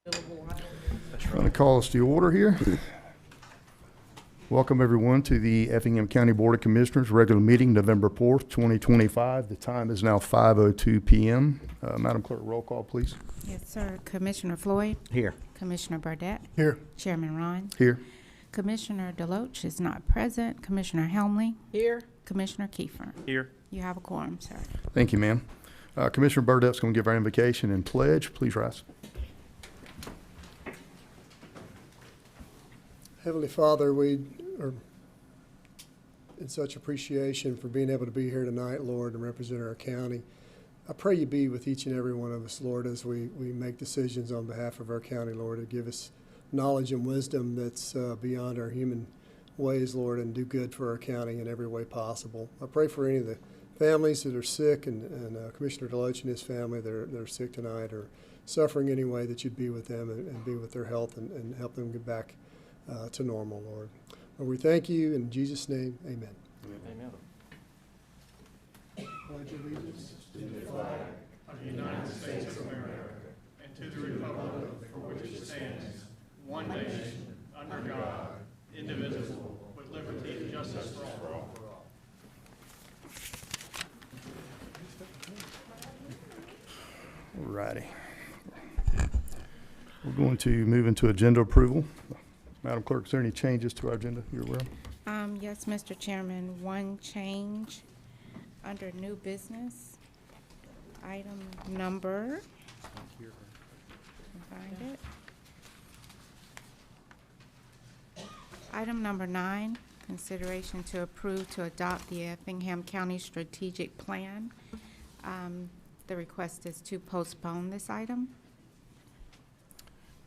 I'm going to call us to order here. Welcome, everyone, to the Effingham County Board of Commissioners regular meeting, November 4th, 2025. The time is now 5:02 p.m. Madam Clerk, roll call, please. Yes, sir. Commissioner Floyd? Here. Commissioner Burdette? Here. Chairman Ron? Here. Commissioner Deloach is not present. Commissioner Helmley? Here. Commissioner Kiefer? Here. You have a quorum, sir. Thank you, ma'am. Commissioner Burdette's going to give our invocation and pledge. Please rise. Heavenly Father, we are in such appreciation for being able to be here tonight, Lord, and represent our county. I pray you be with each and every one of us, Lord, as we make decisions on behalf of our county, Lord, to give us knowledge and wisdom that's beyond our human ways, Lord, and do good for our county in every way possible. I pray for any of the families that are sick and Commissioner Deloach and his family that are sick tonight or suffering any way, that you'd be with them and be with their health and help them get back to normal, Lord. Lord, we thank you in Jesus' name, amen. Amen. Pledge allegiance to the flag of the United States of America and to the republic for which it stands, one nation, under God, indivisible, with liberty and justice for all. All righty. We're going to move into agenda approval. Madam Clerk, is there any changes to our agenda you're aware of? Yes, Mr. Chairman, one change under new business. Item number, find it. Item number 9, consideration to approve to adopt the Effingham County Strategic Plan. The request is to postpone this item.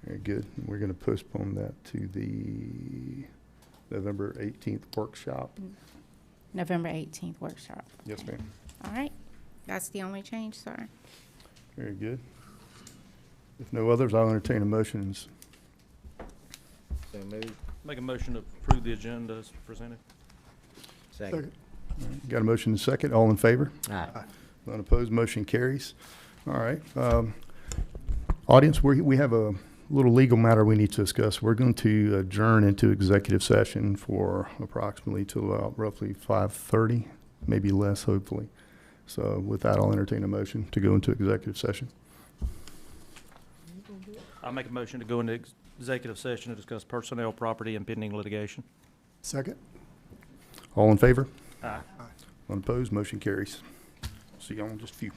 Very good. We're going to postpone that to the November 18th workshop. November 18th workshop. Yes, ma'am. All right. That's the only change, sir. Very good. If no others, I'll entertain a motion. So moved. Make a motion to approve the agenda as presented. Second. Got a motion and a second. All in favor? Aye. None opposed. Motion carries. All right. Audience, we have a little legal matter we need to discuss. We're going to adjourn into executive session for approximately till roughly 5:30, maybe less, hopefully. So with that, I'll entertain a motion to go into executive session. I'll make a motion to go into executive session to discuss personnel, property, and pending litigation. Second. All in favor? Aye. None opposed. Motion carries. See y'all in just a few.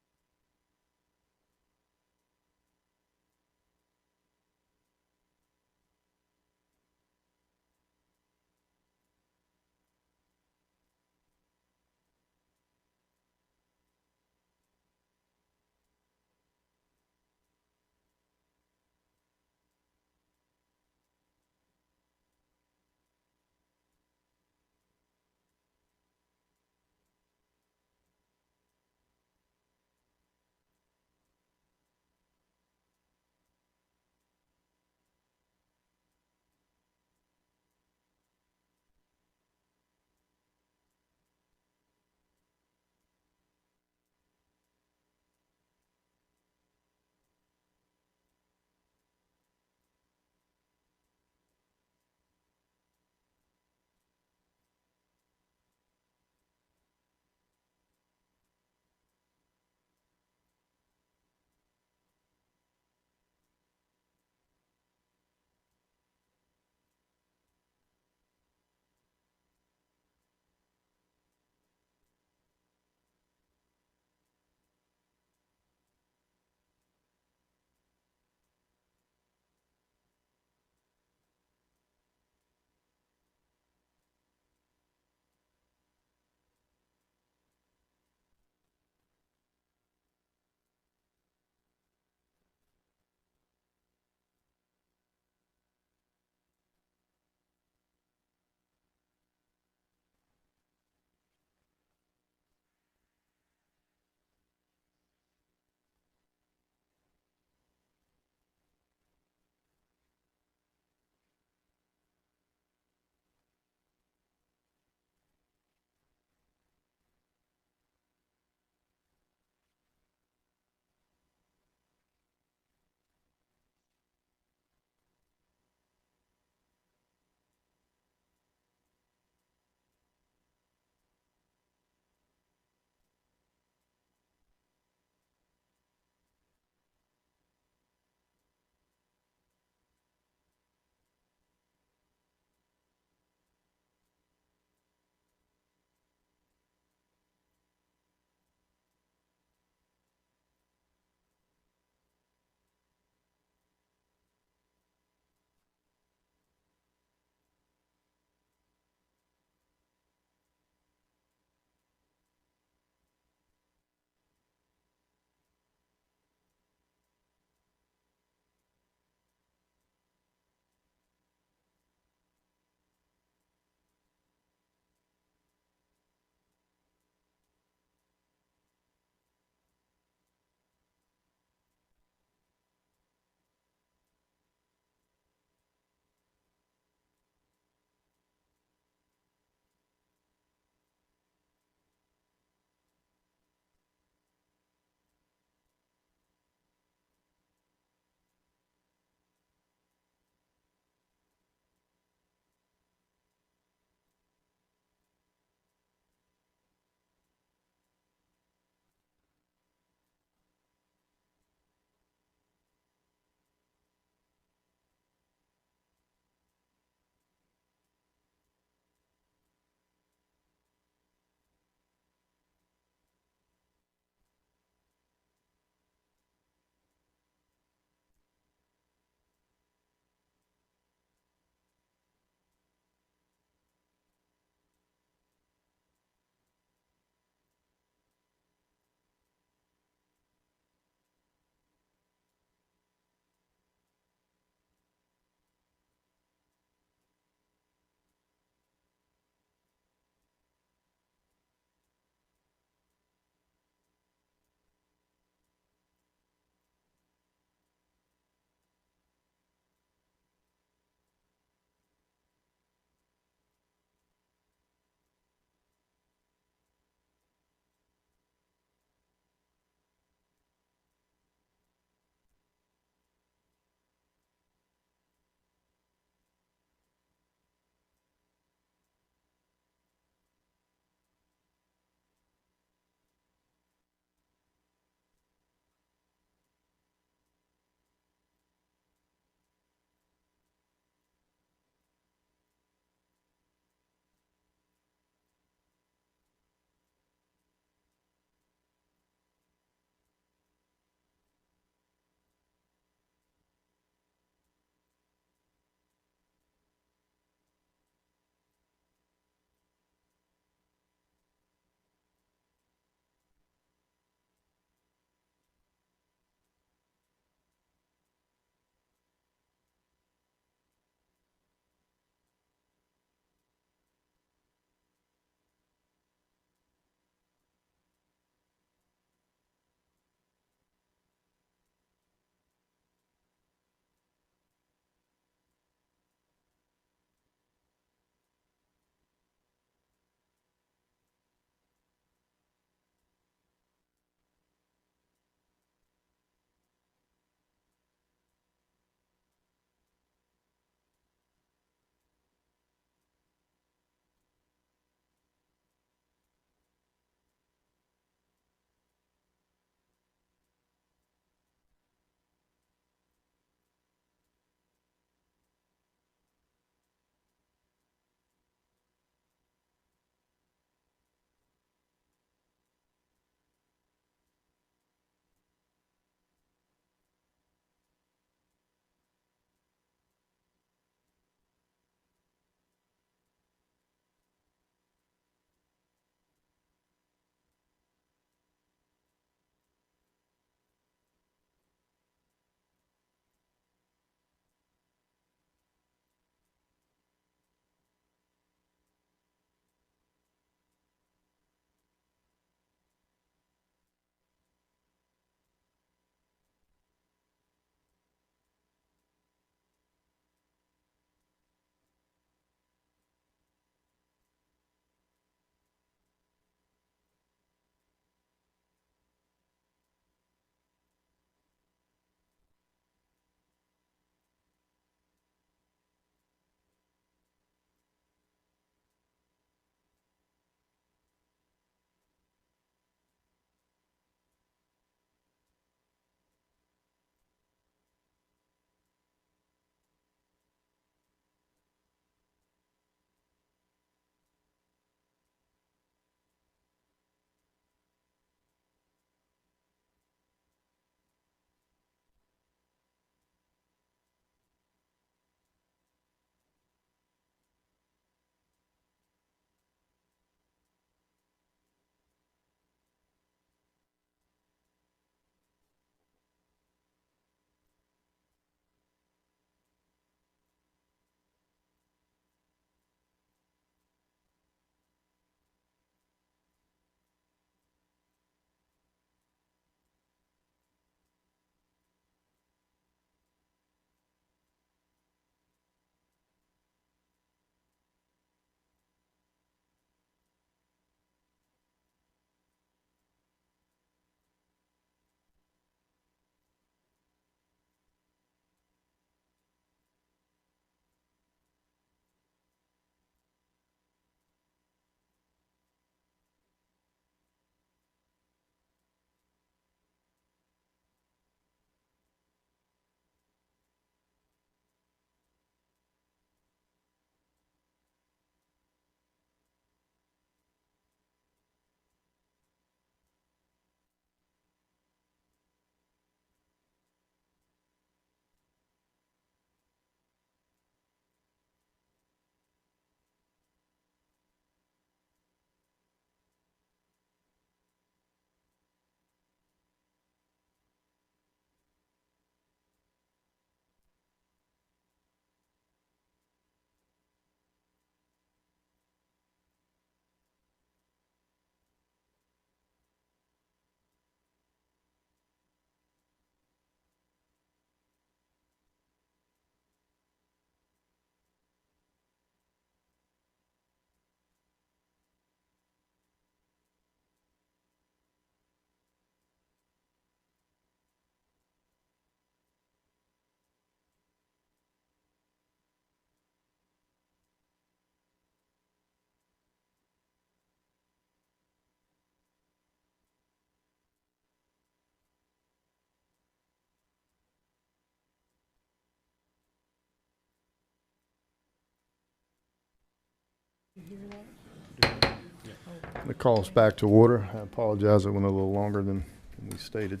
The call us back to order. I apologize, it went a little longer than we stated.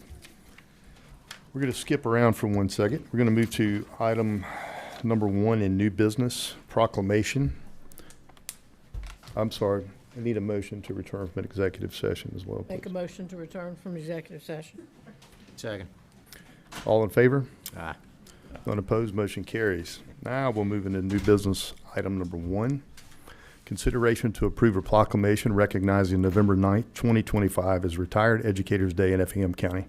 We're going to skip around for 1 second. We're going to move to item number 1 in new business, proclamation. I'm sorry, I need a motion to return from an executive session as well, Make a please. motion to return from executive session. Second. All in favor? Aye. None opposed, motion carries. Now we'll move into new business, item number 1. Consideration to approve a proclamation recognizing November 9th, 2025 as Retired Educators Day in Effingham County.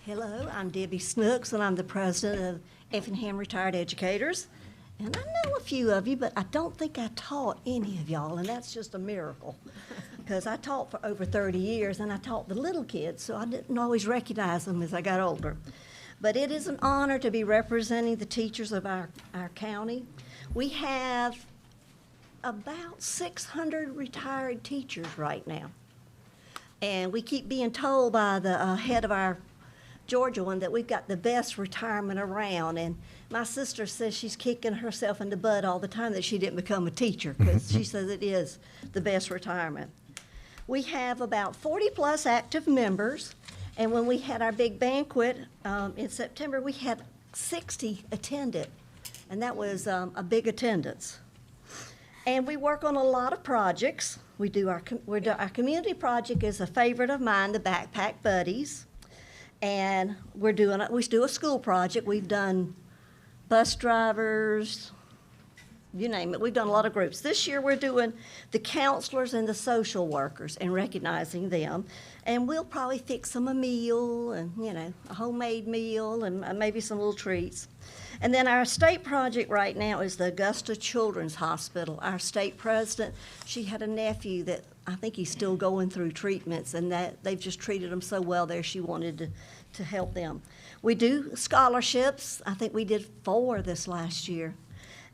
Hello, I'm Debbie Snooks, and I'm the president of Effingham Retired Educators. And I know a few of you, but I don't think I taught any of y'all, and that's just a miracle. Because I taught for over 30 years, and I taught the little kids, so I didn't always recognize them as I got older. But it is an honor to be representing the teachers of our county. We have about 600 retired teachers right now. And we keep being told by the head of our Georgia one that we've got the best retirement around, and my sister says she's kicking herself in the butt all the time that she didn't become a teacher, because she says it is the best retirement. We have about 40-plus active members, and when we had our big banquet in September, we had 60 attended, and that was a big attendance. And we work on a lot of projects. We do our community project is a favorite of mine, the Backpack Buddies. And we do a school project. We've done bus drivers, you name it. We've done a lot of groups. This year we're doing the counselors and the social workers and recognizing them. And we'll probably fix them a meal and, a homemade meal and maybe some little treats. And then our state project right now is the Augusta Children's Hospital. Our state president, she had a nephew that I think he's still going through treatments, and that they've just treated him so well there, she wanted to help them. We do scholarships. I think we did 4 this last year.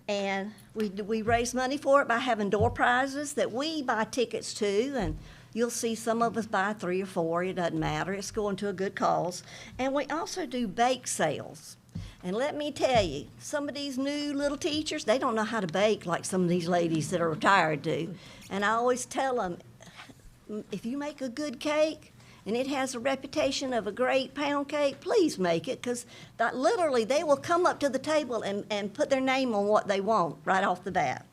And we raise money for it by having door prizes that we buy tickets to, and you'll see some of us buy 3 or 4. It doesn't matter. It's going to a good cause. And we also do bake sales. And let me tell you, some of these new little teachers, they don't know how to bake like some of these ladies that are retired do. And I always tell them, if you make a good cake and it has a reputation of a great pound cake, please make it, because literally they will come up to the table and put their name on what they want right off the bat.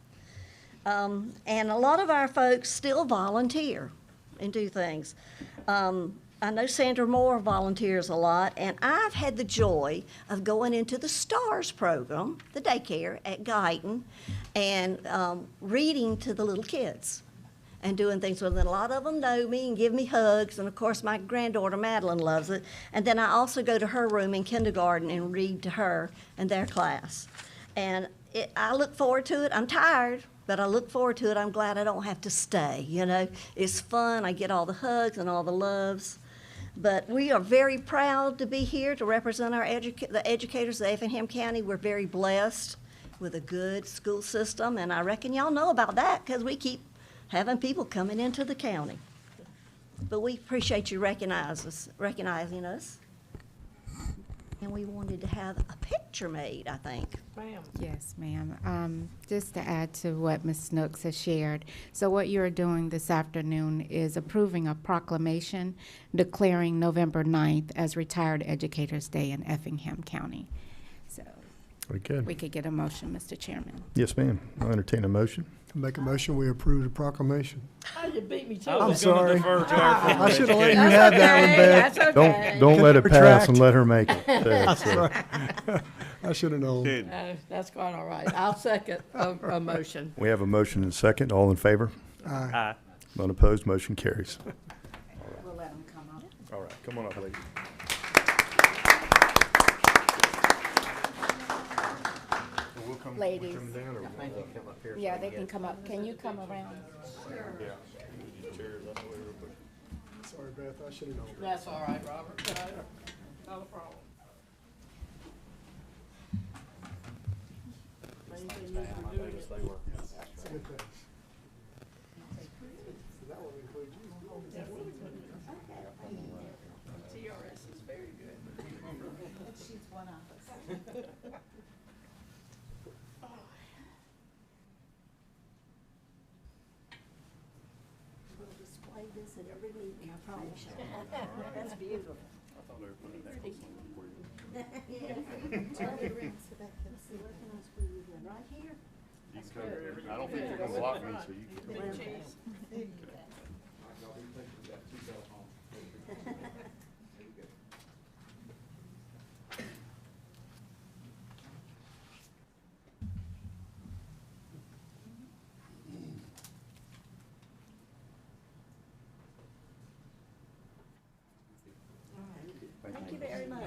And a lot of our folks still volunteer and do things. I know Sandra Moore volunteers a lot, and I've had the joy of going into the STARS program, the daycare at Guyton, and reading to the little kids and doing things with them. A lot of them know me and give me hugs, and of course my granddaughter Madeline loves it. And then I also go to her room in kindergarten and read to her and their class. And I look forward to it. I'm tired, but I look forward to it. I'm glad I don't have to stay, It's fun. I get all the hugs and all the loves. But we are very proud to be here to represent the educators of Effingham County. We're very blessed with a good school system, and I reckon y'all know about that because we keep having people coming into the county. But we appreciate you recognizing us. And we wanted to have a picture made, I think. Ma'am. Yes, ma'am. Just to add to what Ms. Snooks has shared, so what you're doing this afternoon is approving a proclamation declaring November 9th as Retired Educators Day in Effingham County. So Very good. we could get a motion, Mr. Chairman. Yes, ma'am. I'll entertain a motion. Make a motion, we approve the proclamation. Oh, you beat me to I it. was gonna sorry. defer to our I should have let you That's have that one, okay, Beth. that's okay. Don't let it pass Retract. and let her make it. That's right. I should have known. That's quite all right. I'll second a motion. We have a motion and a second. All in favor? Aye. Aye. None opposed, motion carries. We'll let them come up. All right, come on up, ladies. Ladies. Yeah, they can come up. Can you come around? Sorry, Beth, I should have known. That's all right, Robert. Not a problem. Main thing is we're doing it. It's a good thing. That will include you. one of us. We'll display this at every meeting, I promise you. That's beautiful. See, where can I screw you in? Right here? I don't think you're gonna block me, so you can. Thank you very much.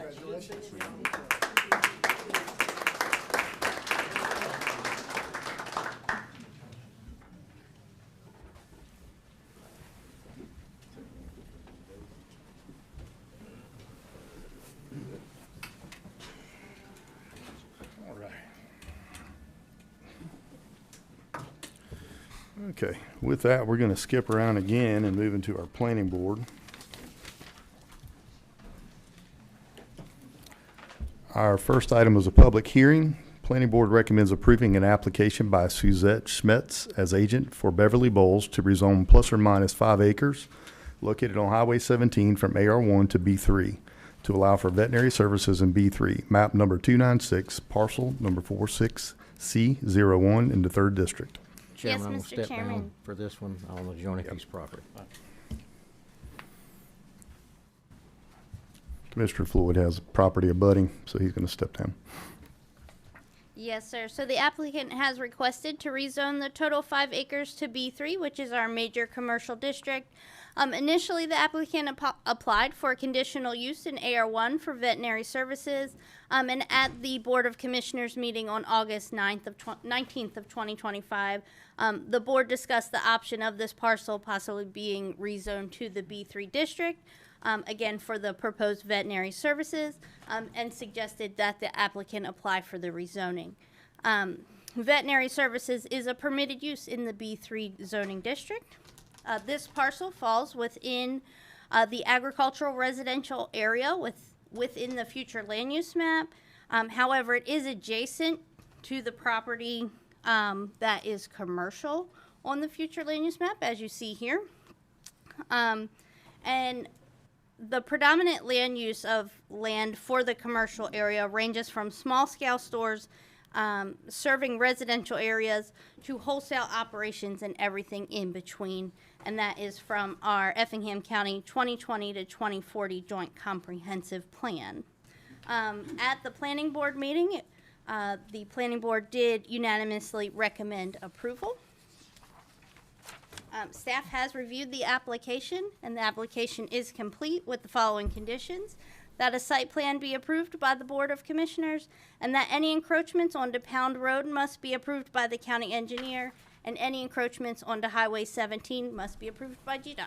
All right. Okay, with that, we're gonna skip around again and move into our planning board. Our first item was a public hearing. Planning Board recommends approving an application by Suzette Schmetz as agent for Beverly Bowles to rezone plus or minus 5 acres located on Highway 17 from AR1 to B3 to allow for veterinary services in B3, map number 296, parcel number 46C01 in the 3rd District. Chairman, I'm gonna Mr. step down Chairman. for this one on the adjoining piece of property. Commissioner Floyd has property abutting, so he's gonna step down. Yes, sir. So the applicant has requested to rezone the total 5 acres to B3, which is our major commercial district. Initially, the applicant applied for conditional use in AR1 for veterinary services, and at the Board of Commissioners meeting on August 19th of 2025, the board discussed the option of this parcel possibly being rezoned to the B3 district, again for the proposed veterinary services, and suggested that the applicant apply for the rezoning. Veterinary services is a permitted use in the B3 zoning district. This parcel falls within the agricultural residential area within the future land use map. However, it is adjacent to the property that is commercial on the future land use map, as you see here. And the predominant land use of land for the commercial area ranges from small-scale stores serving residential areas to wholesale operations and everything in between. And that is from our Effingham County 2020 to 2040 Joint Comprehensive Plan. At the Planning Board meeting, the Planning Board did unanimously recommend approval. Staff has reviewed the application, and the application is complete with the following conditions: that a site plan be approved by the Board of Commissioners, and that any encroachments onto Pound Road must be approved by the county engineer, and any encroachments onto Highway 17 must be approved by GDOT.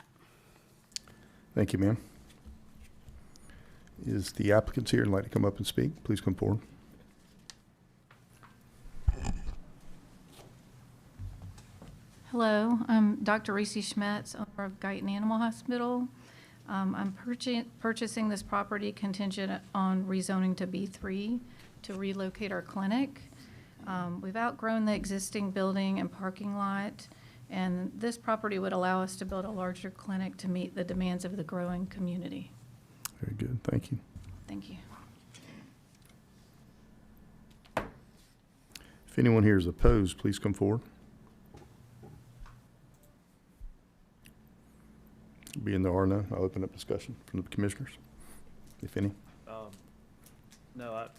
Thank you, ma'am. Is the applicants here and like to come up and speak? Please come forward. Hello, I'm Dr. Reese Schmetz, owner of Guyton Animal Hospital. I'm purchasing this property contingent on rezoning to B3 to relocate our clinic. We've outgrown the existing building and parking lot, and this property would allow us to build a larger clinic to meet the demands of the growing community. Very good, thank you. Thank you. If anyone here is opposed, please come forward. Being there are none, I'll open up discussion from the commissioners, if any. No, I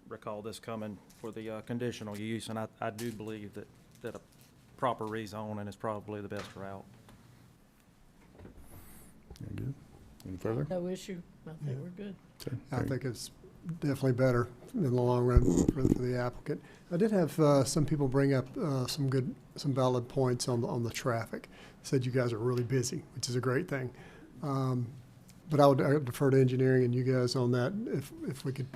recall this coming for the conditional use, and I do believe that a proper rezoning is probably the best route. Very good. Any further? No issue. I think we're good. Okay, I very- think it's definitely better in the long run for the applicant. I did have some people bring up some valid points on the traffic. Said you guys are really busy, which is a great thing. But I would defer to engineering and you guys on that. If we could,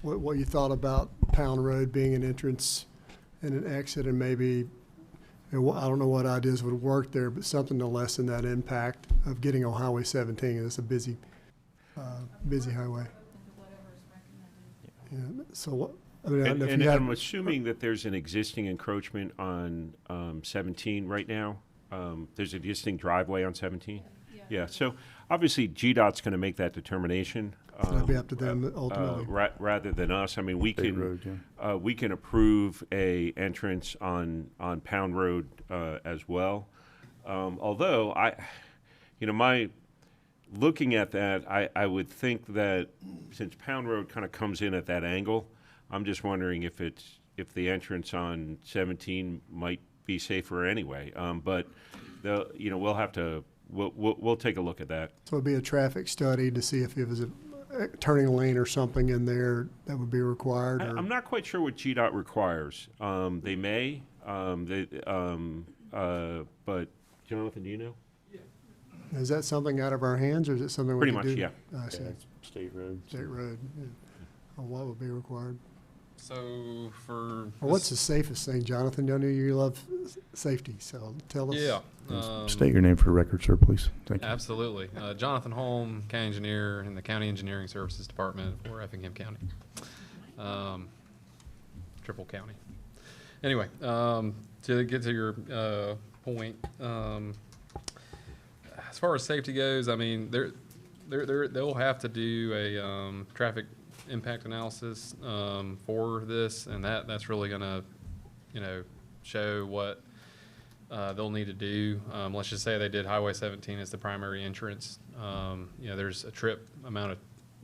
what you thought about Pound Road being an entrance and an exit, and maybe, I don't know what ideas would work there, but something to lessen that impact of getting on Highway 17. It's a busy highway. Yeah, so what, I mean, I don't And, know if and you I'm had, assuming that there's an existing encroachment on 17 right now. There's an existing driveway on 17? Yeah, so obviously GDOT's going to make that determination. that'd be up to them ultimately. Rather than us. I mean, we State can, road, we can approve a entrance on Pound Road as well. Although looking at that, I would think that since Pound Road kind of comes in at that angle, I'm just wondering if the entrance on 17 might be safer anyway. But we'll have to we'll take a look at that. So it'd be a traffic study to see if it was a turning lane or something in there that would be required, or? I'm not quite sure what GDOT requires. They may, but Jonathan, do you know? Is that something out of our hands, or is it something we Pretty can much, do? yeah. I see. State road. State road, yeah. Or what would be required? So for Or what's the safest thing, Jonathan? I know you love safety, so tell us. yeah, State your name for the record, sir, please. Thank you. absolutely. Jonathan Holm, county engineer in the County Engineering Services Department for Effingham County, Triple County. Anyway, to get to your point, as far as safety goes, I mean, they'll have to do a traffic impact analysis for this, and that's really going to, show what they'll need to do. Let's just say they did Highway 17 as the primary entrance. There's a amount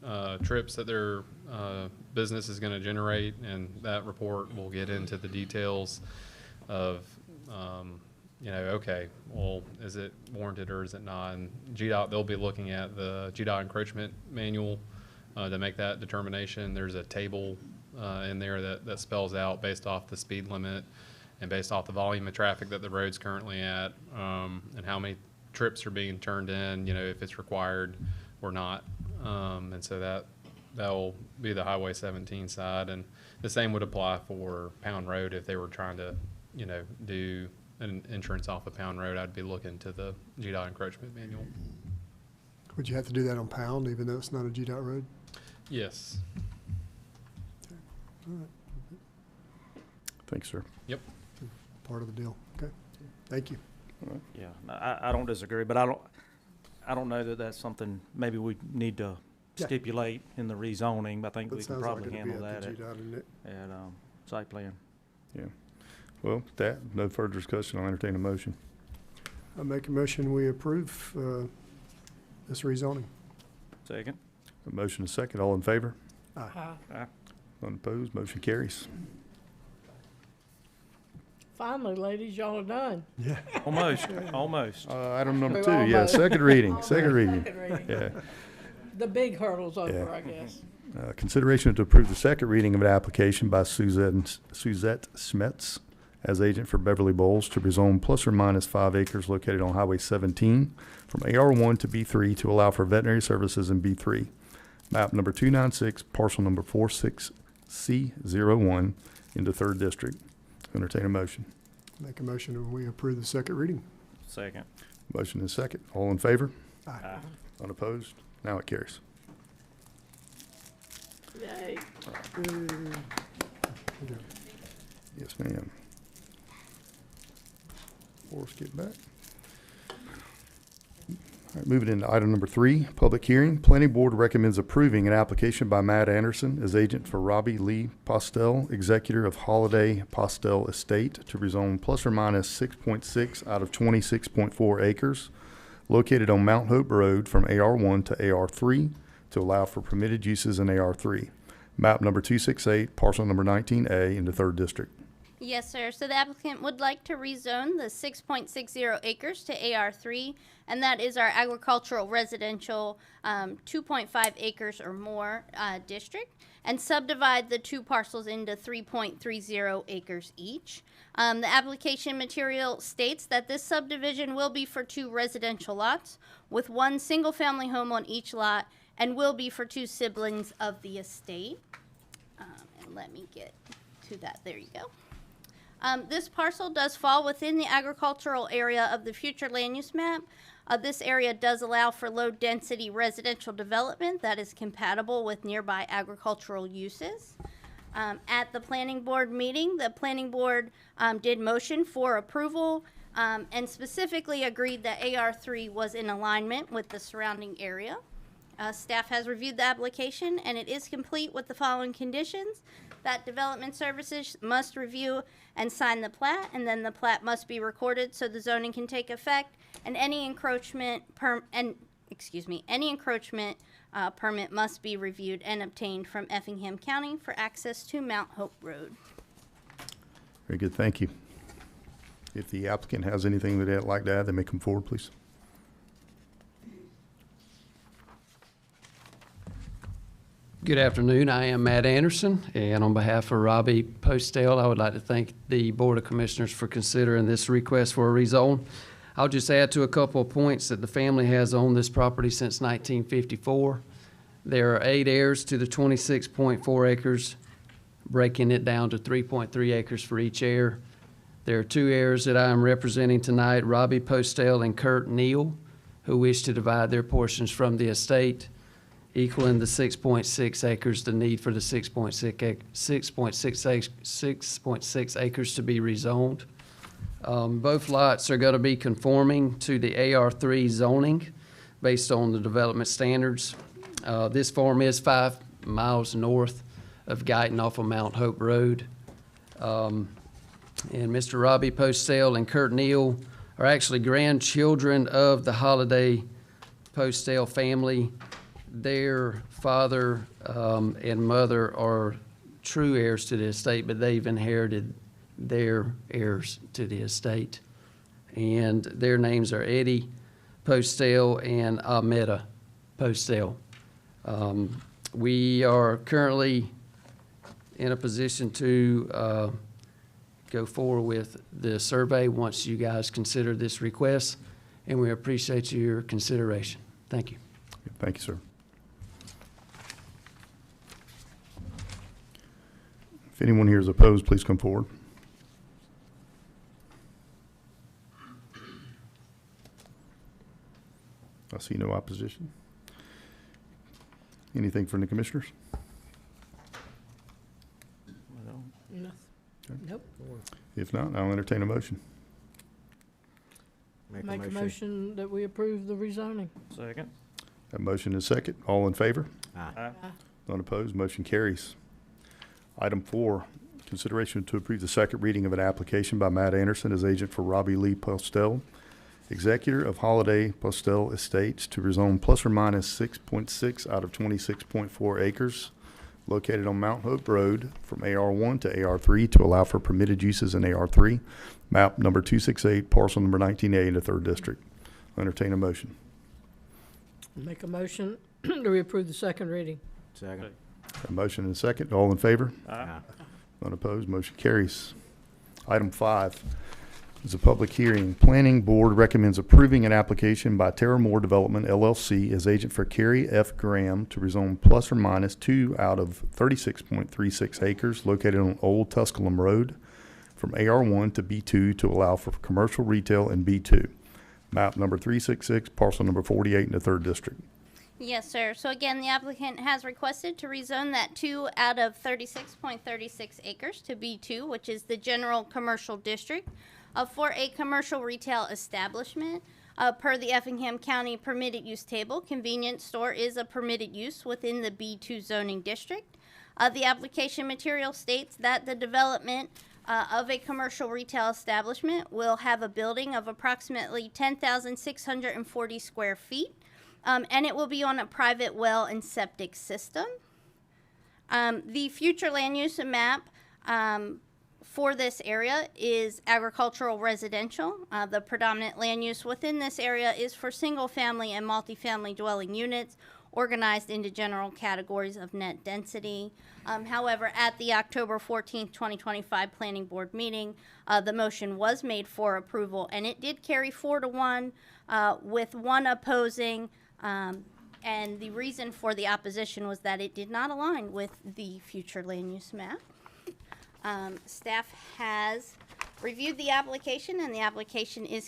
of trips that their business is going to generate, and that report will get into the details of okay, well, is it warranted or is it not? And GDOT, they'll be looking at the GDOT encroachment manual to make that determination. There's a table in there that spells out based off the speed limit and based off the volume of traffic that the road's currently at, and how many trips are being turned in, if it's required or not. And so that'll be the Highway 17 side. And the same would apply for Pound Road if they were trying to, do an entrance off of Pound Road. I'd be looking to the GDOT encroachment manual. Would you have to do that on Pound, even though it's not a GDOT road? Yes. All right, Thanks, sir. Yep. part of the deal. Okay, thank you. Yeah, no, I don't disagree, but I don't know that that's something maybe we need to Yeah. stipulate in the rezoning. I think That we can sounds like probably it'd be handle up that to GDOT, isn't it? at site plan. Yeah. Well, with that, no further discussion. I'll entertain a motion. I make a motion, we approve this rezoning. Second? A motion is second. All in favor? Aye. None opposed? Motion carries. Finally, ladies, y'all are done. Yeah. Almost, almost. Item number We're 2, yeah, almost- second reading, second Second reading. reading. Yeah. The big hurdle's over, Yeah. I guess. Consideration to approve the second reading of an application by Suzette Smets as agent for Beverly Bowles to rezone plus or minus 5 acres located on Highway 17 from AR1 to B3 to allow for veterinary services in B3. Map number 296, parcel number 46C01 into 3rd District. Entertain a motion. Make a motion, and we approve the second reading. Second. Motion is second. All in favor? Aye. Unopposed? Now it carries. Yay. Yes, ma'am. Let's get back. All right, moving into item number 3, public hearing. Planning Board recommends approving an application by Matt Anderson as agent for Robbie Lee Postel, executor of Holiday Postel Estate, to rezone plus or minus 6.6 out of 26.4 acres located on Mount Hope Road from AR1 to AR3 to allow for permitted uses in AR3. Map number 268, parcel number 19A in the 3rd District. Yes, sir. So the applicant would like to rezone the 6.60 acres to AR3, and that is our agricultural residential 2.5 acres or more district, and subdivide the 2 parcels into 3.30 acres each. The application material states that this subdivision will be for 2 residential lots with 1 single-family home on each lot, and will be for 2 siblings of the estate. And let me get to that. There you go. This parcel does fall within the agricultural area of the future land use map. This area does allow for low-density residential development that is compatible with nearby agricultural uses. At the planning board meeting, the planning board did motion for approval and specifically agreed that AR3 was in alignment with the surrounding area. Staff has reviewed the application and it is complete with the following conditions: that Development Services must review and sign the plat, and then the plat must be recorded so the zoning can take effect, and any encroachment permit must be reviewed and obtained from Effingham County for access to Mount Hope Road. Very good, thank you. If the applicant has anything that they'd like to add, they may come forward, please. Good afternoon. I am Matt Anderson, and on behalf of Robbie Postel, I would like to thank the Board of Commissioners for considering this request for a rezone. I'll just add to a couple of points that the family has owned this property since 1954. There are 8 heirs to the 26.4 acres, breaking it down to 3.3 acres for each heir. There are 2 heirs that I am representing tonight, Robbie Postel and Kurt Neal, who wish to divide their portions from the estate, equaling the 6.6 acres, the need for the 6.6 acres to be rezoned. Both lots are going to be conforming to the AR3 zoning based on the development standards. This farm is 5 miles north of Guyton off of Mount Hope Road. And Mr. Robbie Postel and Kurt Neal are actually grandchildren of the Holiday Postel family. Their father and mother are true heirs to the estate, but they've inherited their heirs to the estate. And their names are Eddie Postel and Ahmeda Postel. We are currently in a position to go forward with the survey once you guys consider this request, and we appreciate your consideration. Thank you. Thank you, sir. If anyone here is opposed, please come forward. I see no opposition. Anything from the commissioners? Nope. If not, I'll entertain a motion. Make a motion that we approve the rezoning. Second. That motion is second. All in favor? Aye. None opposed, motion carries. Item 4, consideration to approve the second reading of an application by Matt Anderson as agent for Robbie Lee Postel, executor of Holiday Postel Estates, to rezone plus or minus 6.6 out of 26.4 acres located on Mount Hope Road from AR1 to AR3 to allow for permitted uses in AR3, map number 268, parcel number 19A in the 3rd District. I'll entertain a motion. Make a motion that we approve the second reading. Second. A motion and a second. All in favor? Aye. None opposed, motion carries. Item 5 is a public hearing. Planning Board recommends approving an application by Terra Moore Development LLC as agent for Carrie F. Graham to rezone plus or minus 2 out of 36.36 acres located on Old Tusculum Road from AR1 to B2 to allow for commercial retail in B2. Map number 366, parcel number 48 in the 3rd District. Yes, sir. So again, the applicant has requested to rezone that 2 out of 36.36 acres to B2, which is the general commercial district, for a commercial retail establishment. Per the Effingham County permitted use table, convenience store is a permitted use within the B2 zoning district. The application material states that the development of a commercial retail establishment will have a building of approximately 10,640 square feet. And it will be on a private well and septic system. The future land use map for this area is agricultural residential. The predominant land use within this area is for single-family and multifamily dwelling units organized into general categories of net density. However, at the October 14th, 2025 Planning Board meeting, the motion was made for approval, and it did carry 4-1 with 1 opposing. And the reason for the opposition was that it did not align with the future land use map. Staff has reviewed the application, and the application is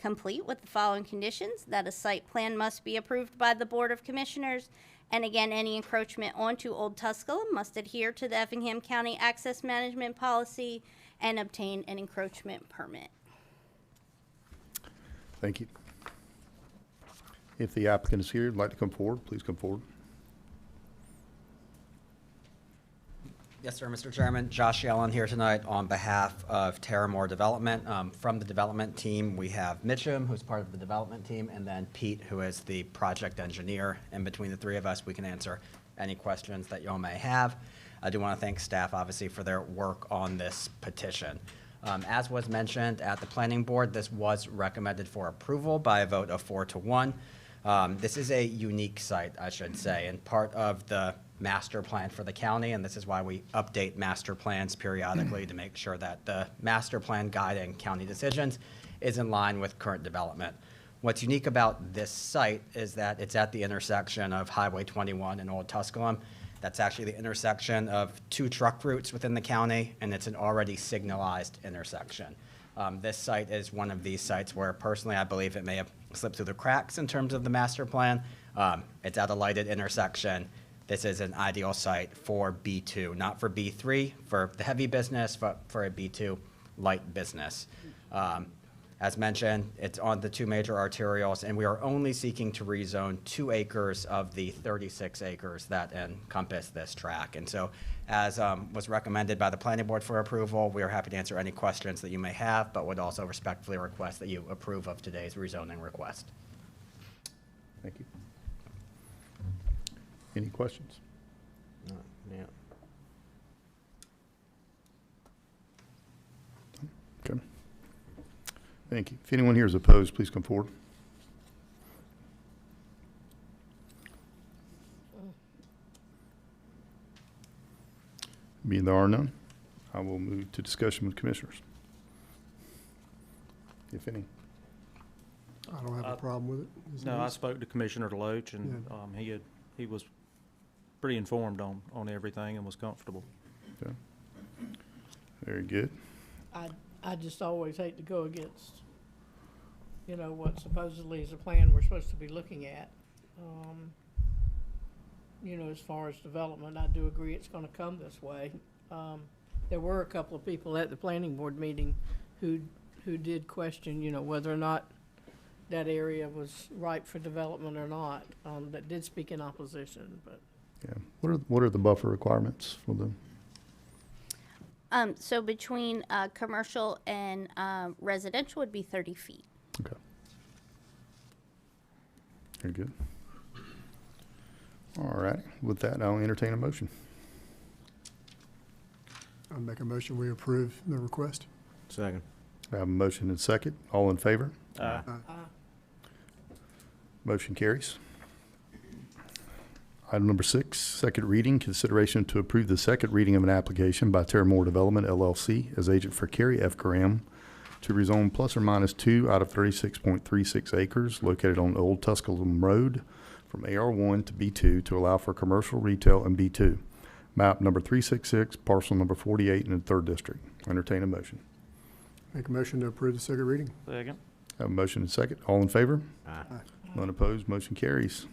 complete with the following conditions: that a site plan must be approved by the Board of Commissioners, and again, any encroachment onto Old Tusculum must adhere to the Effingham County Access Management Policy and obtain an encroachment permit. Thank you. If the applicant is here, would like to come forward, please come forward. Yes, sir, Mr. Chairman. Josh Yellen here tonight on behalf of Terramore Development. From the development team, we have Mitchum, who's part of the development team, and then Pete, who is the project engineer. And between the three of us, we can answer any questions that y'all may have. I do want to thank staff, obviously, for their work on this petition. As was mentioned at the planning board, this was recommended for approval by a vote of 4-1. This is a unique site, I should say, and part of the master plan for the county, and this is why we update master plans periodically to make sure that the master plan guiding county decisions is in line with current development. What's unique about this site is that it's at the intersection of Highway 21 and Old Tusculum. That's actually the intersection of two truck routes within the county, and it's an already signalized intersection. This site is one of these sites where personally I believe it may have slipped through the cracks in terms of the master plan. It's at a lighted intersection. This is an ideal site for B2, not for B3, for the heavy business, but for a B2 light business. As mentioned, it's on the two major arterials, and we are only seeking to rezone 2 acres of the 36 acres that encompass this track. And so, as was recommended by the planning board for approval, we are happy to answer any questions that you may have, but would also respectfully request that you approve of today's rezoning request. Thank you. Any questions? Yeah. Okay. Thank you. If anyone here is opposed, please come forward. Being there are none, I will move to discussion with commissioners, if any. I don't have a problem with it. It's No, I nice. spoke to Commissioner Deloach, and he was pretty informed on everything and was comfortable. Okay. Very good. I just always hate to go against, what supposedly is a plan we're supposed to be looking at. As far as development, I do agree it's gonna come this way. There were a couple of people at the planning board meeting who did question, whether or not that area was ripe for development or not, that did speak in opposition, but. Yeah. What are the buffer requirements for them? So between commercial and residential would be 30 feet. Okay. Very good. All right. With that, I'll entertain a motion. I'll make a motion, we approve the request. Second. I have a motion and second. All in favor? Aye. Motion carries. Item number 6, second reading, consideration to approve the second reading of an application by Terramore Development LLC as agent for Carrie F. Graham to rezone plus or minus 2 out of 36.36 acres located on Old Tusculum Road from AR1 to B2 to allow for commercial, retail, and B2. Map number 366, parcel number 48 in the 3rd District. Entertain a motion. Make a motion to approve the second reading. Second. Have a motion and second. All in favor? Aye. None opposed, motion carries.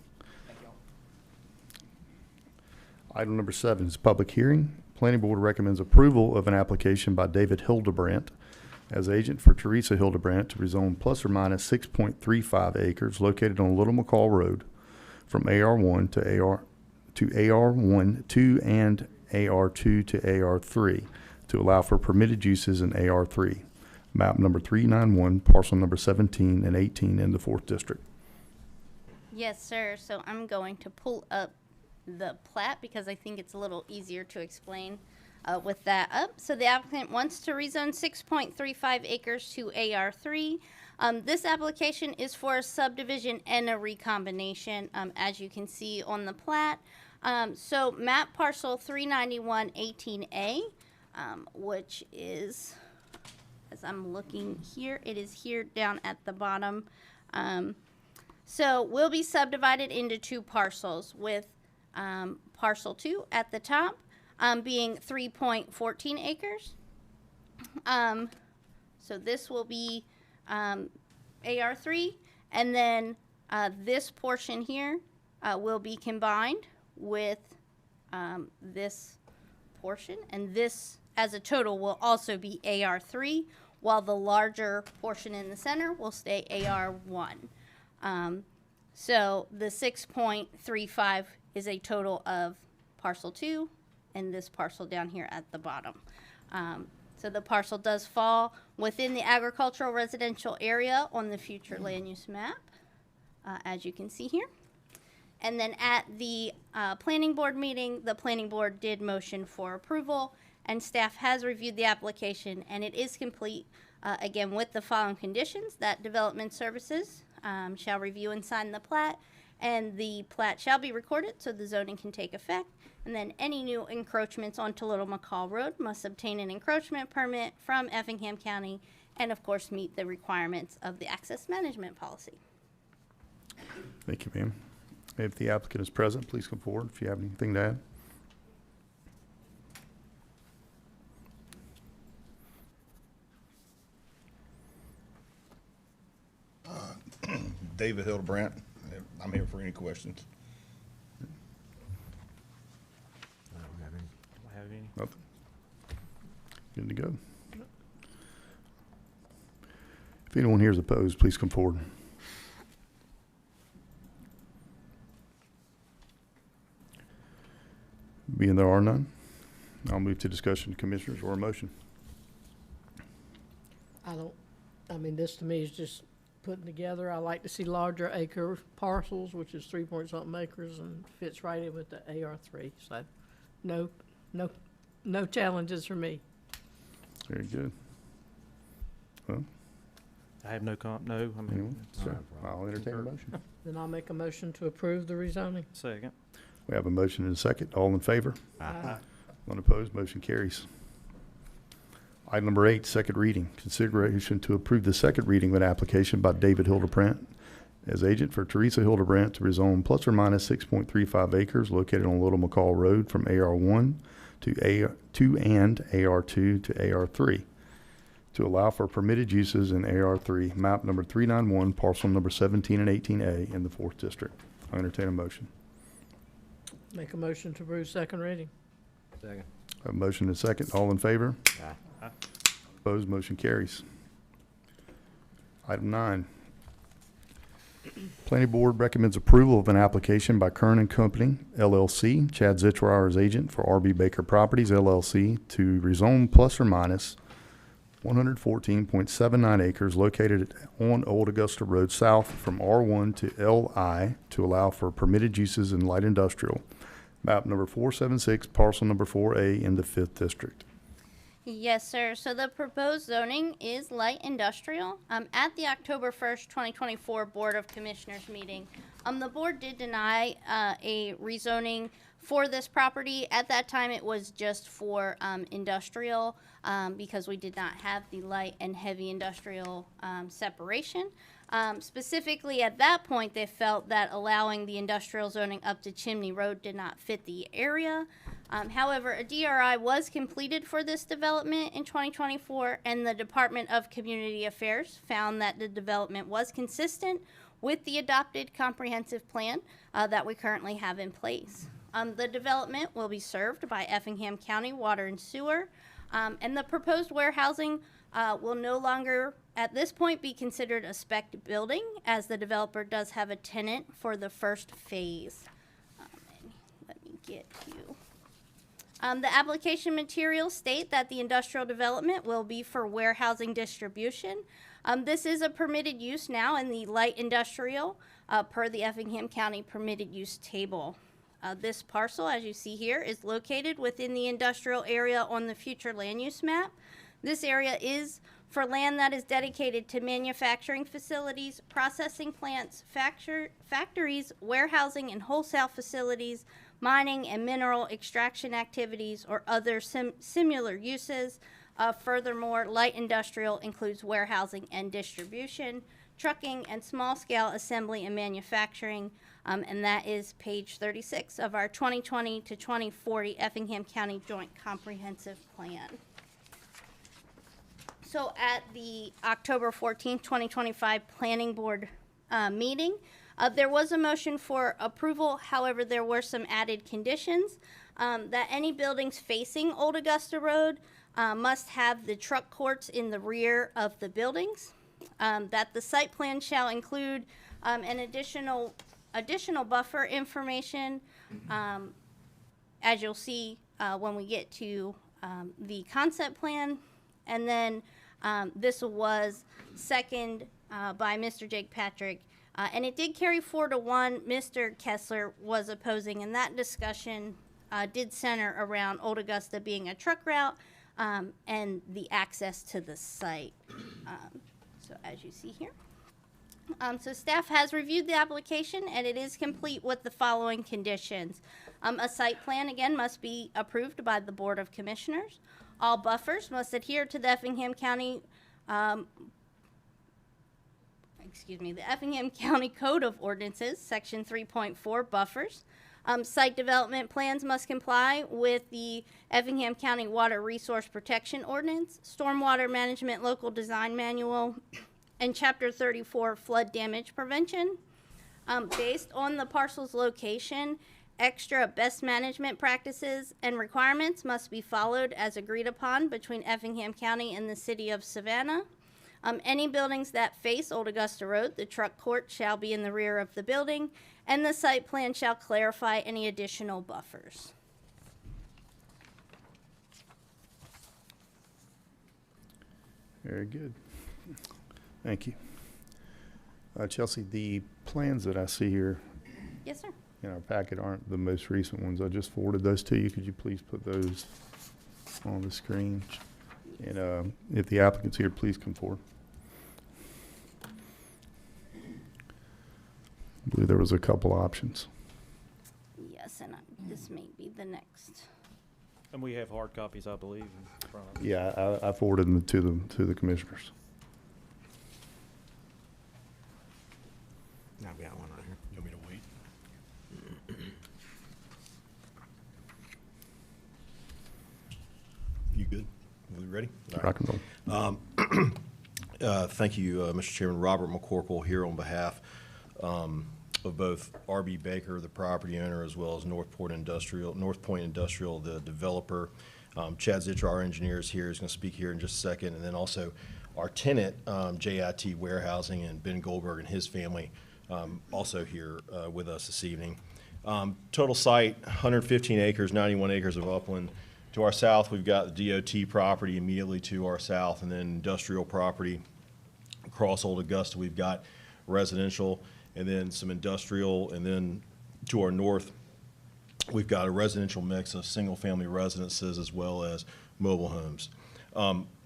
Item number 7 is public hearing. Planning Board recommends approval of an application by David Hildebrandt as agent for Teresa Hildebrandt to rezone plus or minus 6.35 acres located on Little McCall Road from AR1 to AR1 2 and AR2 to AR3 to allow for permitted uses in AR3. Map number 391, parcel number 17 and 18 in the 4th District. Yes, sir. So I'm going to pull up the plat because I think it's a little easier to explain with that up. So the applicant wants to rezone 6.35 acres to AR3. This application is for a subdivision and a recombination, as you can see on the plat. So map parcel 391-18A, which is, as I'm looking here, it is here down at the bottom. So will be subdivided into 2 parcels with parcel 2 at the top being 3.14 acres. So this will be AR3, and then this portion here will be combined with this portion, and this as a total will also be AR3, while the larger portion in the center will stay AR1. So the 6.35 is a total of parcel 2 and this parcel down here at the bottom. So the parcel does fall within the agricultural residential area on the future land use map, as you can see here. And then at the planning board meeting, the planning board did motion for approval, and staff has reviewed the application, and it is complete, again, with the following conditions: that Development Services shall review and sign the plat, and the plat shall be recorded so the zoning can take effect. And then any new encroachments onto Little McCall Road must obtain an encroachment permit from Effingham County, and of course meet the requirements of the access management policy. Thank you, ma'am. If the applicant is present, please come forward if you have anything to add. David Hildebrandt. I'm here for any questions. I don't have any. Do I have any? Nothing. Good to go. If anyone here is opposed, please come forward. Being there are none, I'll move to discussion, commissioners, or a motion. This to me is just putting together. I like to see larger acre parcels, which is 3-point-something acres, and fits right in with the AR3. So no challenges for me. Very good. Well, I have no anyone? it's, So I'll entertain a motion. Then I'll make a motion to approve the rezoning. second. We have a motion and a second. All in favor? Aye. None opposed, motion carries. Item number 8, second reading. Consideration to approve the second reading of an application by David Hildebrandt as agent for Teresa Hildebrandt to rezone plus or minus 6.35 acres located on Little McCall Road from AR1 to AR2 and AR2 to AR3 to allow for permitted uses in AR3, map number 391, parcel number 17 and 18A in the 4th District. I entertain a motion. Make a motion to approve second reading. Second. I have a motion and a second. All in favor? Aye. Opposed, motion carries. Item 9. Planning Board recommends approval of an application by Kern and Company, LLC, Chad Zitzrower as agent for RB Baker Properties, LLC, to rezone plus or minus 114.79 acres located on Old Augusta Road south from R1 to LI to allow for permitted uses in light industrial. Map number 476, parcel number 4A in the 5th District. Yes, sir. So the proposed zoning is light industrial. At the October 1st, 2024 Board of Commissioners meeting, the board did deny a rezoning for this property. At that time, it was just for industrial because we did not have the light and heavy industrial separation. Specifically at that point, they felt that allowing the industrial zoning up to Chimney Road did not fit the area. However, a DRI was completed for this development in 2024, and the Department of Community Affairs found that the development was consistent with the adopted comprehensive plan that we currently have in place. The development will be served by Effingham County Water and Sewer, and the proposed warehousing will no longer, at this point, be considered a spec building, as the developer does have a tenant for the first phase. And let me get you. The application materials state that the industrial development will be for warehousing distribution. This is a permitted use now in the light industrial per the Effingham County permitted use table. This parcel, as you see here, is located within the industrial area on the future land use map. This area is for land that is dedicated to manufacturing facilities, processing plants, factories, warehousing and wholesale facilities, mining and mineral extraction activities, or other similar uses. Furthermore, light industrial includes warehousing and distribution, trucking, and small-scale assembly and manufacturing, and that is page 36 of our 2020 to 2040 Effingham County Joint Comprehensive Plan. So at the October 14th, 2025 Planning Board meeting, there was a motion for approval. However, there were some added conditions that any buildings facing Old Augusta Road must have the truck courts in the rear of the buildings, that the site plan shall include an additional buffer information, as you'll see when we get to the concept plan. And then this was second by Mr. Jake Patrick. And it did carry 4-1. Mr. Kessler was opposing, and that discussion did center around Old Augusta being a truck route and the access to the site. So as you see here. So staff has reviewed the application, and it is complete with the following conditions. A site plan, again, must be approved by the Board of Commissioners. All buffers must adhere to the Effingham County the Effingham County Code of Ordinances, Section 3.4, buffers. Site development plans must comply with the Effingham County Water Resource Protection Ordinance, Stormwater Management Local Design Manual, and Chapter 34, Flood Damage Prevention. Based on the parcel's location, extra best management practices and requirements must be followed as agreed upon between Effingham County and the City of Savannah. Any buildings that face Old Augusta Road, the truck court shall be in the rear of the building, and the site plan shall clarify any additional buffers. Very good. Thank you. Chelsea, the plans that I see here Yes, sir. in our packet aren't the most recent ones. I just forwarded those to you. Could you please put those on the screen? And if the applicant's here, please come forward. I believe there was a couple options. Yes, and this may be the next. And we have hard copies, I believe, in front of us. Yeah, I forwarded them to the commissioners. I've got one right here. You want me to wait? You good? We ready? All right. Rock and roll. Thank you, Mr. Chairman. Robert McCorkle here on behalf of both R.B. Baker, the property owner, as well as North Point Industrial, the developer. Chad Zitcher, our engineer, is here. He's going to speak here in just a second. And then also our tenant, JIT Warehousing, and Ben Goldberg and his family, also here with us this evening. Total site, 115 acres, 91 acres of upland. To our south, we've got the DOT property immediately to our south, and then industrial property. Across Old Augusta, we've got residential, and then some industrial, and then to our north, we've got a residential mix of single-family residences as well as mobile homes.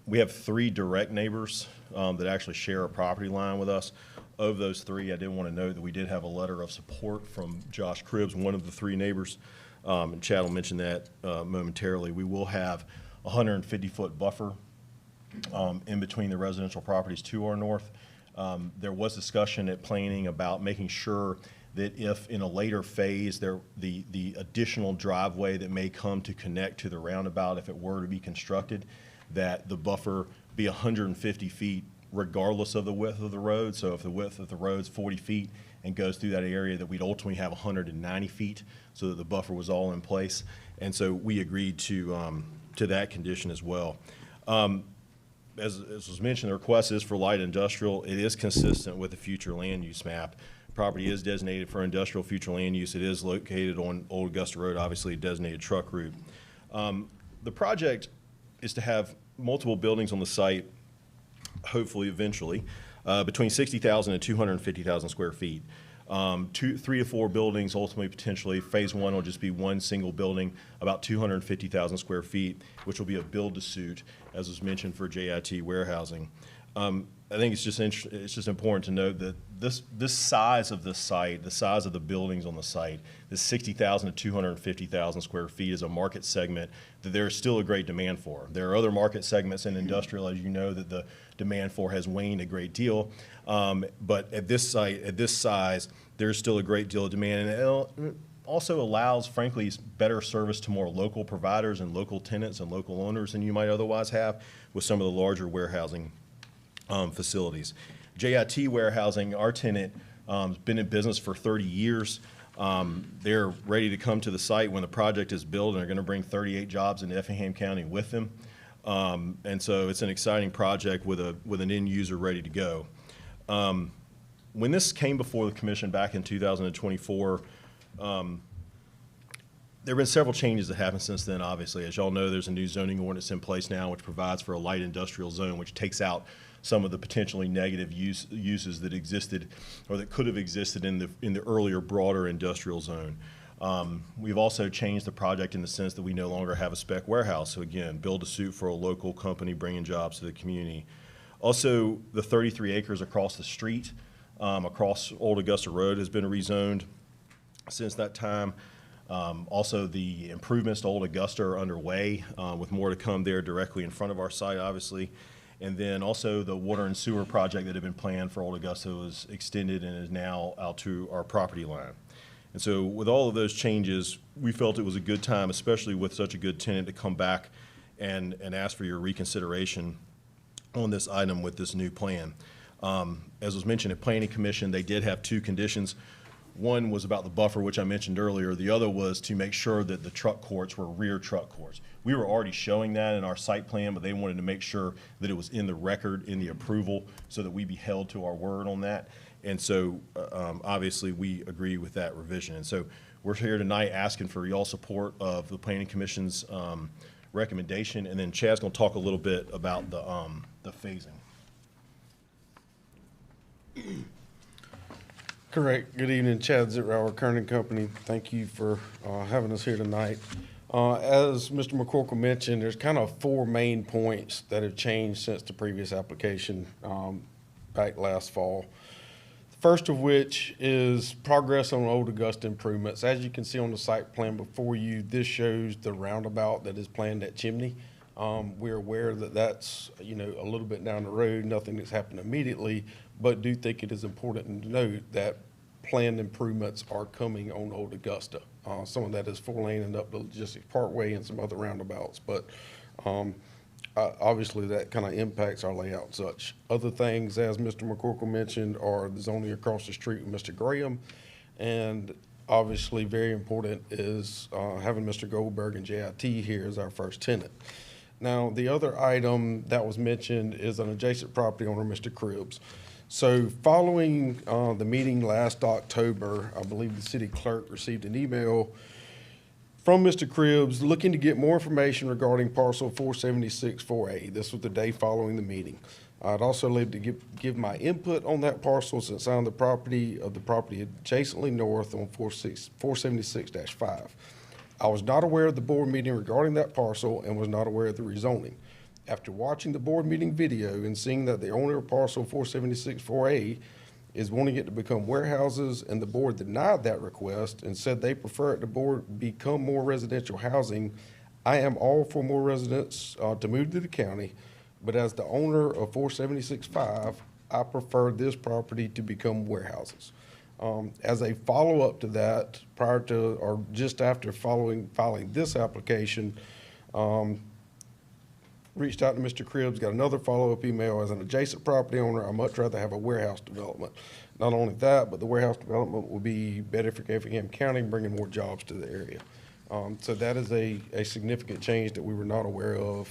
We have 3 direct neighbors that actually share a property line with us. Of those 3, I did want to note that we did have a letter of support from Josh Cribbs, one of the 3 neighbors. And Chad will mention that momentarily. We will have a 150-foot buffer in between the residential properties to our north. There was discussion at planning about making sure that if in a later phase the additional driveway that may come to connect to the roundabout, if it were to be constructed, that the buffer be 150 feet regardless of the width of the road. So if the width of the road's 40 feet and goes through that area, that we'd ultimately have 190 feet so that the buffer was all in place. And so we agreed to that condition as well. As was mentioned, the request is for light industrial. It is consistent with the future land use map. Property is designated for industrial future land use. It is located on Old Augusta Road, obviously a designated truck route. The project is to have multiple buildings on the site, hopefully eventually, between 60,000 and 250,000 square feet. 3 to 4 buildings, ultimately, potentially. Phase 1 will just be one single building, about 250,000 square feet, which will be a build-to-suit, as was mentioned for JIT Warehousing. I think it's just important to note that this size of the site, the size of the buildings on the site, this 60,000 to 250,000 square feet is a market segment that there is still a great demand for. There are other market segments in industrial, as you know, that the demand for has waned a great deal. But at this site, at this size, there's still a great deal of demand. And Also allows, frankly, better service to more local providers and local tenants and local owners than you might otherwise have with some of the larger warehousing facilities. JIT Warehousing, our tenant, has been in business for 30 years. They're ready to come to the site when the project is built, and they're going to bring 38 jobs into Effingham County with them. And so it's an exciting project with an end user ready to go. When this came before the commission back in 2024, there have been several changes that happened since then, obviously. As y'all know, there's a new zoning ordinance in place now which provides for a light industrial zone, which takes out some of the potentially negative uses that existed or that could have existed in the earlier broader industrial zone. We've also changed the project in the sense that we no longer have a spec warehouse. So again, build a suit for a local company bringing jobs to the community. Also, the 33 acres across the street, across Old Augusta Road, has been rezoned since that time. Also, the improvements to Old Augusta are underway, with more to come there directly in front of our site, obviously. And then also the water and sewer project that had been planned for Old Augusta was extended and is now out to our property line. And so with all of those changes, we felt it was a good time, especially with such a good tenant, to come back and ask for your reconsideration on this item with this new plan. As was mentioned at Planning Commission, they did have two conditions. One was about the buffer, which I mentioned earlier. The other was to make sure that the truck courts were rear truck courts. We were already showing that in our site plan, but they wanted to make sure that it was in the record, in the approval, so that we be held to our word on that. And so, obviously, we agree with that revision. And so we're here tonight asking for y'all support of the Planning Commission's recommendation. And then Chad's going to talk a little bit about the phasing. Correct. Good evening, Chad Zitrower, Kernan Company. Thank you for having us here tonight. As Mr. McCorkle mentioned, there's kind of four main points that have changed since the previous application back last fall. The first of which is progress on Old Augusta improvements. As you can see on the site plan before you, this shows the roundabout that is planned at Chimney. We're aware that that's, a little bit down the road, nothing that's happened immediately, but do think it is important to note that planned improvements are coming on Old Augusta. Some of that is 4-lane and up the Logistics Parkway and some other roundabouts, but obviously that kind of impacts our layout and such. Other things, as Mr. McCorkle mentioned, are the zoning across the street with Mr. Graham, and obviously very important is having Mr. Goldberg and JIT here as our first tenant. Now, the other item that was mentioned is an adjacent property owner, Mr. Cribbs. So following the meeting last October, I believe the city clerk received an email from Mr. Cribbs looking to get more information regarding parcel 476-4A. This was the day following the meeting. I'd also like to give my input on that parcel since I'm the property adjacently north on 476-5. I was not aware of the board meeting regarding that parcel and was not aware of the rezoning. After watching the board meeting video and seeing that the owner of parcel 476-4A is wanting it to become warehouses and the board denied that request and said they prefer it to become more residential housing, I am all for more residents to move to the county, but as the owner of 476-5, I prefer this property to become warehouses. As a follow-up to that, prior to or just after filing this application, reached out to Mr. Cribbs, got another follow-up email. As an adjacent property owner, I'd much rather have a warehouse development. Not only that, but the warehouse development will be better for Effingham County, bringing more jobs to the area. So that is a significant change that we were not aware of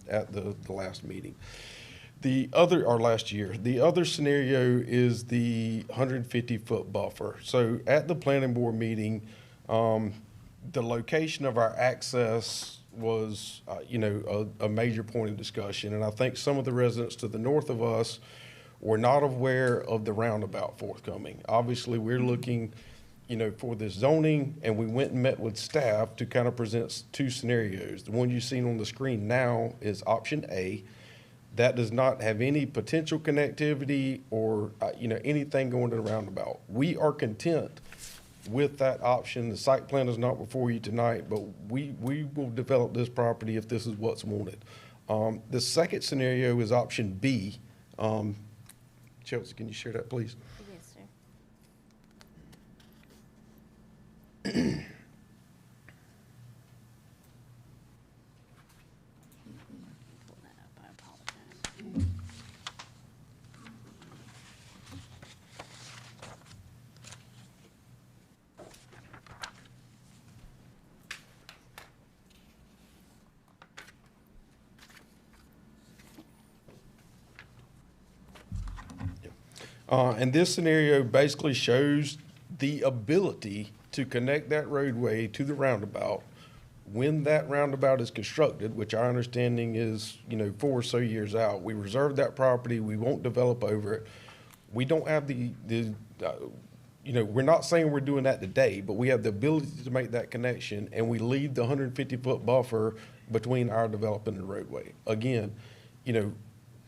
at the last meeting. Last year. The other scenario is the 150-foot buffer. So at the planning board meeting, the location of our access was, a major point of discussion. And I think some of the residents to the north of us were not aware of the roundabout forthcoming. Obviously, we're looking, for this zoning, and we went and met with staff to kind of present two scenarios. The one you've seen on the screen now is option A. That does not have any potential connectivity or, anything going to the roundabout. We are content with that option. The site plan is not before you tonight, but we will develop this property if this is what's wanted. The second scenario is option B. Chelsea, can you share that, please? Yes, sir. And this scenario basically shows the ability to connect that roadway to the roundabout when that roundabout is constructed, which our understanding is, 4 or so years out. We reserve that property, we won't develop over it. We don't have we're not saying we're doing that today, but we have the ability to make that connection, and we leave the 150-foot buffer between our development and the roadway. Again,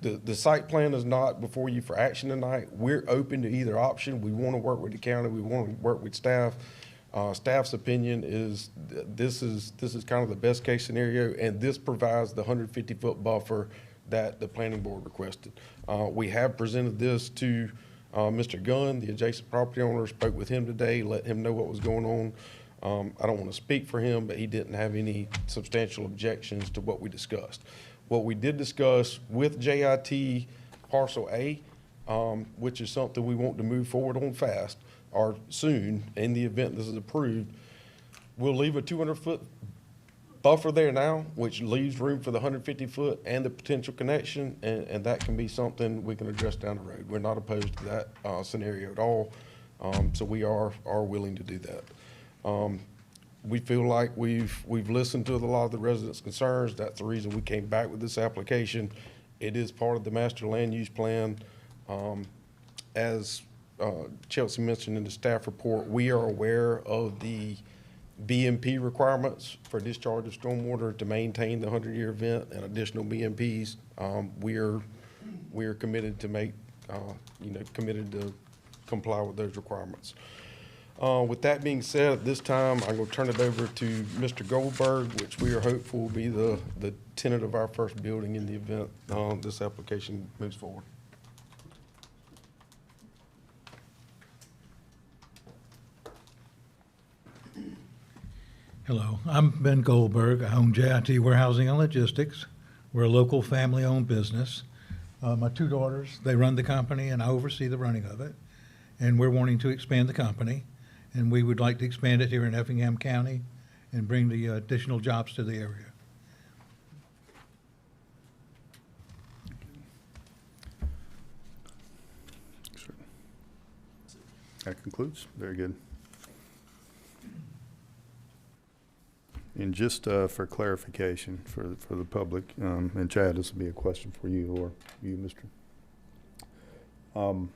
the site plan is not before you for action tonight. We're open to either option. We want to work with the county. We want to work with staff. Staff's opinion is this is kind of the best case scenario, and this provides the 150-foot buffer that the planning board requested. We have presented this to Mr. Gunn, the adjacent property owner. Spoke with him today, let him know what was going on. I don't want to speak for him, but he didn't have any substantial objections to what we discussed. What we did discuss with JIT Parcel A, which is something we want to move forward on fast or soon in the event this is approved, we'll leave a 200-foot buffer there now, which leaves room for the 150-foot and the potential connection, and that can be something we can address down the road. We're not opposed to that scenario at all, so we are willing to do that. We feel like we've listened to a lot of the residents' concerns. That's the reason we came back with this application. It is part of the master land use plan. As Chelsea mentioned in the staff report, we are aware of the BMP requirements for discharge of stormwater to maintain the 100-year event and additional BMPs. We are committed to committed to comply with those requirements. With that being said, at this time, I'm going to turn it over to Mr. Goldberg, which we are hopeful will be the tenant of our first building in the event this application moves forward. Hello, I'm Ben Goldberg. I own JIT Warehousing and Logistics. We're a local family-owned business. My 2 daughters, they run the company, and I oversee the running of it. And we're wanting to expand the company, and we would like to expand it here in Effingham County and bring the additional jobs to the area. That concludes. Very good. And just for clarification for the public, and Chad, this will be a question for you or you, Mr.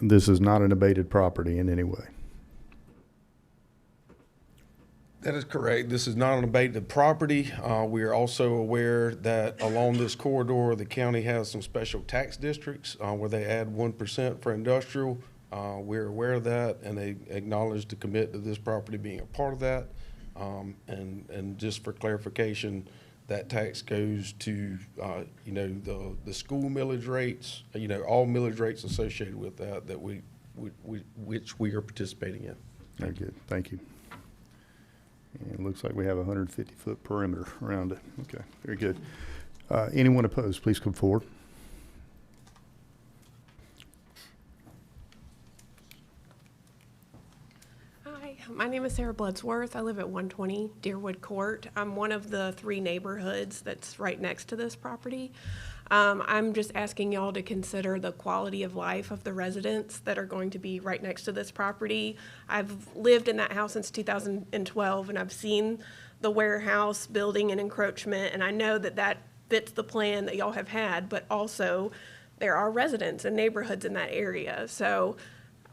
This is not an abated property in any way. That is correct. This is not an abated property. We are also aware that along this corridor, the county has some special tax districts where they add 1% for industrial. We're aware of that, and they acknowledge to commit to this property being a part of that. And just for clarification, that tax goes to, the school millage rates, all millage rates associated with that which we are participating in. Very good. Thank you. And it looks like we have a 150-foot perimeter around it. Okay, very good. Anyone opposed, please come forward. My name is Sarah Bloodsworth. I live at 120 Deerwood Court. I'm one of the 3 neighborhoods that's right next to this property. I'm just asking y'all to consider the quality of life of the residents that are going to be right next to this property. I've lived in that house since 2012, and I've seen the warehouse building and encroachment, and I know that that fits the plan that y'all have had, but also there are residents and neighborhoods in that area. So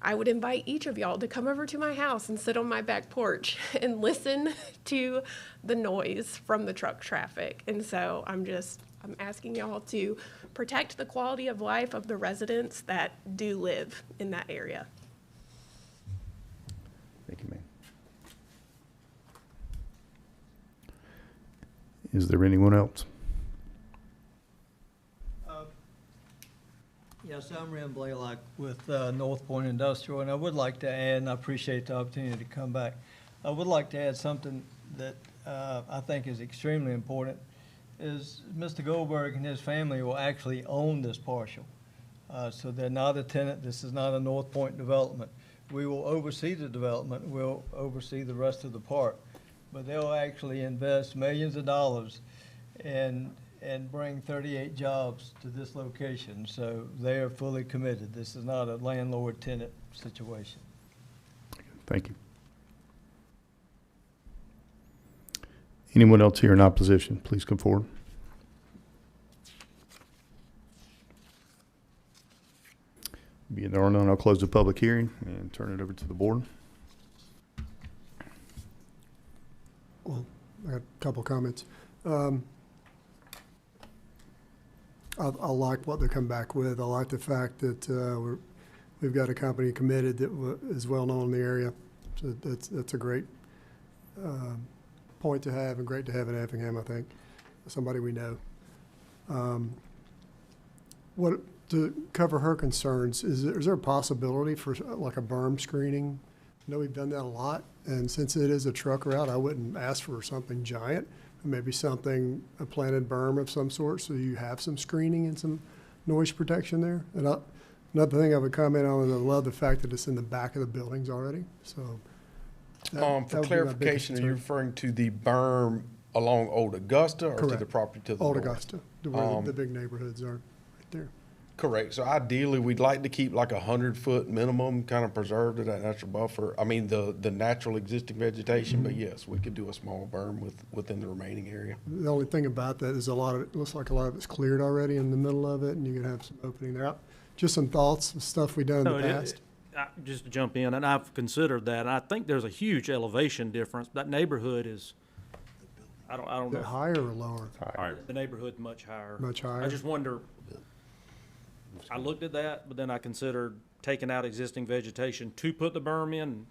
I would invite each of y'all to come over to my house and sit on my back porch and listen to the noise from the truck traffic. And so I'm asking y'all to protect the quality of life of the residents that do live in that area. Thank you, ma'am. Is there anyone else? Yes, I'm Ren Blaylock with North Point Industrial, and I would like to add, and I appreciate the opportunity to come back, I would like to add something that I think is extremely important, is Mr. Goldberg and his family will actually own this parcel. So they're not a tenant. This is not a North Point development. We will oversee the development. We'll oversee the rest of the park. But they'll actually invest millions of dollars in and bring 38 jobs to this location. So they are fully committed. This is not a landlord-tenant situation. Thank you. Anyone else here in opposition, please come forward. Being there are none, I'll close the public hearing and turn it over to the board. Well, I got a couple comments. I like what they come back with. I like the fact that we've got a company committed that is well known in the area. So that's a great point to have, and great to have in Effingham, I think. Somebody we know. What to cover her concerns, is there a possibility for like a berm screening? I know we've done that a lot, and since it is a truck route, I wouldn't ask for something giant. Maybe something, a planted berm of some sort, so you have some screening and some noise protection there. And another thing I would comment on is I love the fact that it's in the back of the buildings already. So that for would be my biggest clarification, are you concern. referring to the berm along Old Augusta or to the Correct. property to the Old north? Augusta, where the big neighborhoods are, right there. Correct. So ideally, we'd like to keep like 100-foot minimum, kind of preserved in that natural buffer. I mean, the natural existing vegetation, but yes, we could do a small berm within the remaining area. The only thing about that is it looks like a lot of it's cleared already in the middle of it, and you can have some opening there. Just some thoughts of stuff we've done in the past. Just to jump in, and I've considered that, and I think there's a huge elevation difference. That neighborhood is, I don't Is know. it higher or lower? Higher. The neighborhood's much higher. Much higher? I just wonder, I looked at that, but then I considered taking out existing vegetation to put the berm in,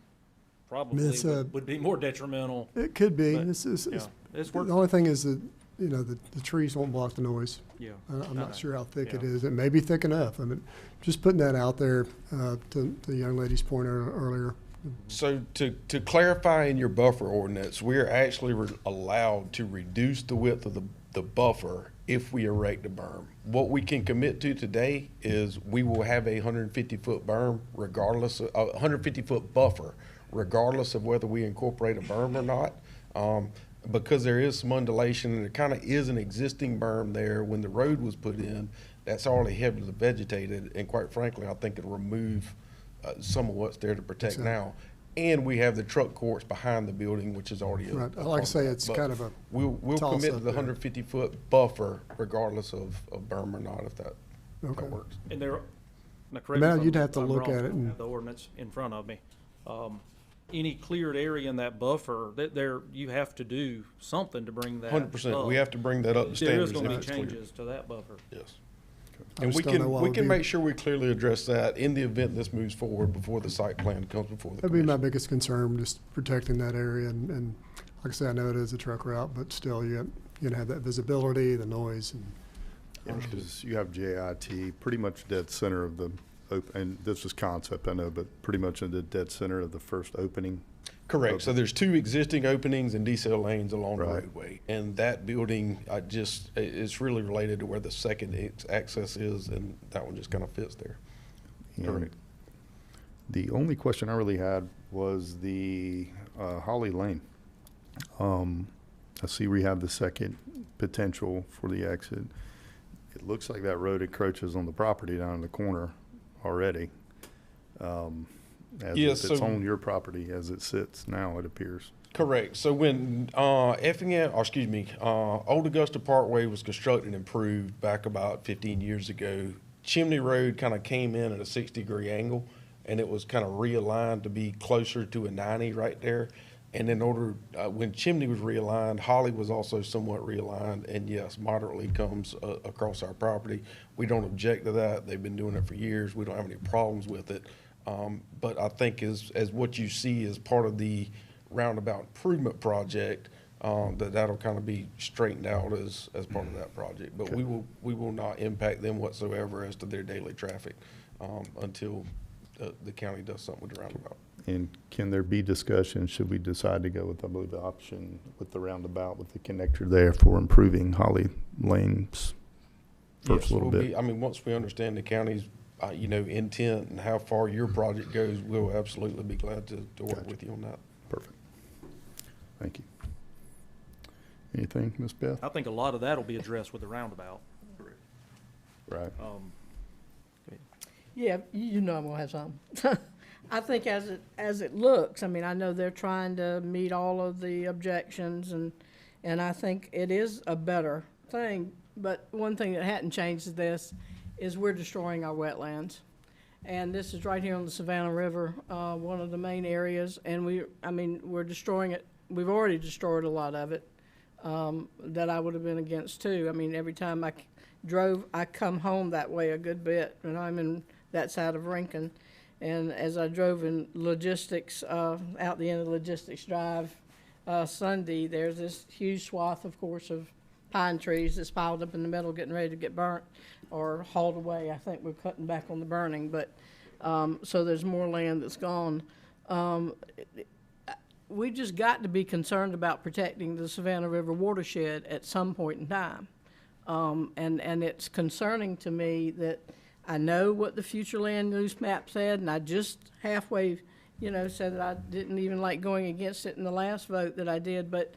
probably It's would be more detrimental. It could be. But, It's it's the worth, only thing is that, the trees won't block the noise. yeah. I'm not sure how thick it Yeah. is. It may be thick enough. I mean, just putting that out there, to the young lady's point earlier. So to clarify in your buffer ordinance, we're actually allowed to reduce the width of the buffer if we erect a berm. What we can commit to today is we will have a 150-foot berm regardless of, 150-foot buffer, regardless of whether we incorporate a berm or not. Because there is some undulation and there kind of is an existing berm there when the road was put in, that's already heavily vegetated. And quite frankly, I think it'll remove some of what's there to protect now. And we have the truck courts behind the building, which is already Right. Like I say, it's kind of a We'll commit to toss-up the there. 150-foot buffer regardless of berm or not, if that Okay. works. And there, now correct me Now if you'd I'm- have to I'm look wrong, at it I don't and- have the ordinance in front of me. Any cleared area in that buffer, you have to do something to bring that 100%. We up. have to bring that up to There is standards gonna that be it's cleared. changes to that buffer. Yes. I And just we don't know can, what we would can be- make sure we clearly address that in the event this moves forward before the site plan comes before the That'd be my commission. biggest concern, just protecting that area. And like I say, I know it is a truck route, but still, you're gonna have that visibility, the noise, and Yeah, because you have JIT pretty much dead center of the, and this is concept, I know, but pretty much in the dead center of the first opening. Correct. So there's two existing openings and decel lanes along the Right. roadway. And that building, it's really related to where the second access is, and that one just kind of fits there. And Correct. the only question I really had was the Holly Lane. I see we have the second potential for the exit. It looks like that road encroaches on the property down in the corner already. As Yes, if it's so- on your property as it sits now, it appears. Correct. So when Effingham, or excuse me, Old Augusta Parkway was constructed and improved back about 15 years ago, Chimney Road kind of came in at a 60-degree angle, and it was kind of realigned to be closer to a 90 right there. And in order, when Chimney was realigned, Holly was also somewhat realigned, and yes, moderately comes across our property. We don't object to that. They've been doing it for years. We don't have any problems with it. But I think as what you see as part of the roundabout improvement project, that'll kind of be straightened out as part of that project. But we will not impact them whatsoever as to their daily traffic until the county does something with the roundabout. And can there be discussion, should we decide to go with, I believe, the option with the roundabout, with the connector there for improving Holly Lane's first Yes, little we'll bit? be- I mean, once we understand the county's, intent and how far your project goes, we'll absolutely be glad to work Gotcha. with you on that. Perfect. Thank you. Anything, Ms. Beth? I think a lot of that will be addressed with the roundabout. Right. Yeah, you know I'm gonna have some. I think as it looks, I mean, I know they're trying to meet all of the objections, and I think it is a better thing. But one thing that hadn't changed is we're destroying our wetlands. And this is right here on the Savannah River, one of the main areas, and we're destroying it. We've already destroyed a lot of it, that I would have been against too. I mean, every time I drove, I come home that way a good bit, and I'm in that side of Rincon. And as I drove in Logistics, out the end of Logistics Drive, Sunday, there's this huge swath, of course, of pine trees that's piled up in the middle, getting ready to get burnt or hauled away. I think we're cutting back on the burning, but, so there's more land that's gone. We just got to be concerned about protecting the Savannah River watershed at some point in time. And it's concerning to me that I know what the future land use map said, and I just halfway, said that I didn't even like going against it in the last vote that I did, but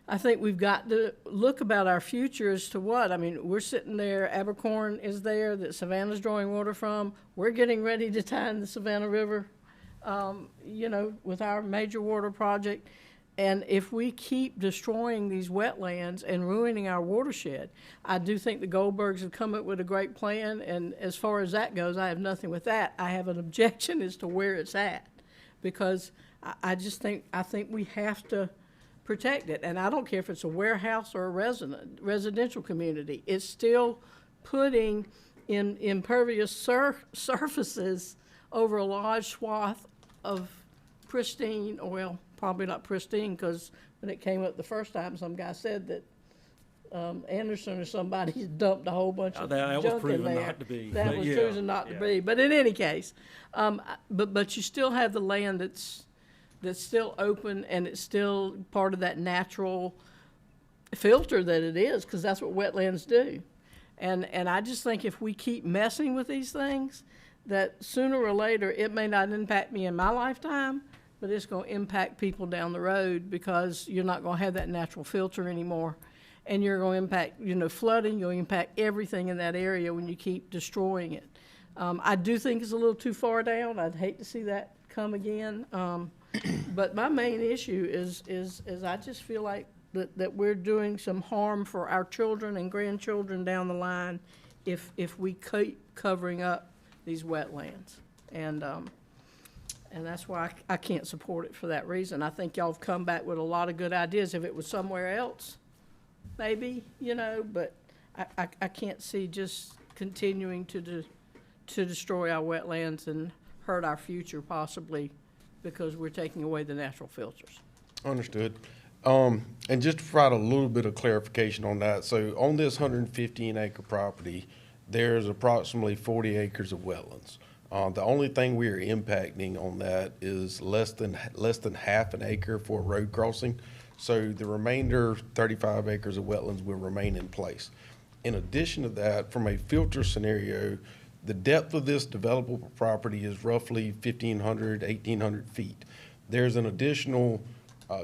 I think we've got to look about our future as to what. I mean, we're sitting there, Abercorn is there that Savannah's drawing water from. We're getting ready to tie in the Savannah River, with our major water project. And if we keep destroying these wetlands and ruining our watershed, I do think the Goldbergs have come up with a great plan, and as far as that goes, I have nothing with that. I have an objection as to where it's at, because I think we have to protect it. And I don't care if it's a warehouse or a residential community. It's still putting in impervious surfaces over a large swath of pristine oil. Probably not pristine, because when it came up the first time, some guy said that Anderson or somebody dumped a whole bunch of that was junk in proven there. not to be, That but was yeah, proven not to yeah. be. But in any case, but you still have the land that's still open, and it's still part of that natural filter that it is, because that's what wetlands do. And I just think if we keep messing with these things, that sooner or later, it may not impact me in my lifetime, but it's going to impact people down the road, because you're not going to have that natural filter anymore. And you're going to impact, flooding, you'll impact everything in that area when you keep destroying it. I do think it's a little too far down. I'd hate to see that come again. But my main issue is I just feel like that we're doing some harm for our children and grandchildren down the line if we keep covering up these wetlands. And that's why I can't support it for that reason. I think y'all have come back with a lot of good ideas. If it was somewhere else, maybe, but I can't see just continuing to destroy our wetlands and hurt our future possibly because we're taking away the natural filters. Understood. And just to provide a little bit of clarification on that, so on this 115-acre property, there's approximately 40 acres of wetlands. The only thing we are impacting on that is less than half an acre for a road crossing. So the remainder 35 acres of wetlands will remain in place. In addition to that, from a filter scenario, the depth of this developable property is roughly 1,500, 1,800 feet. There's an additional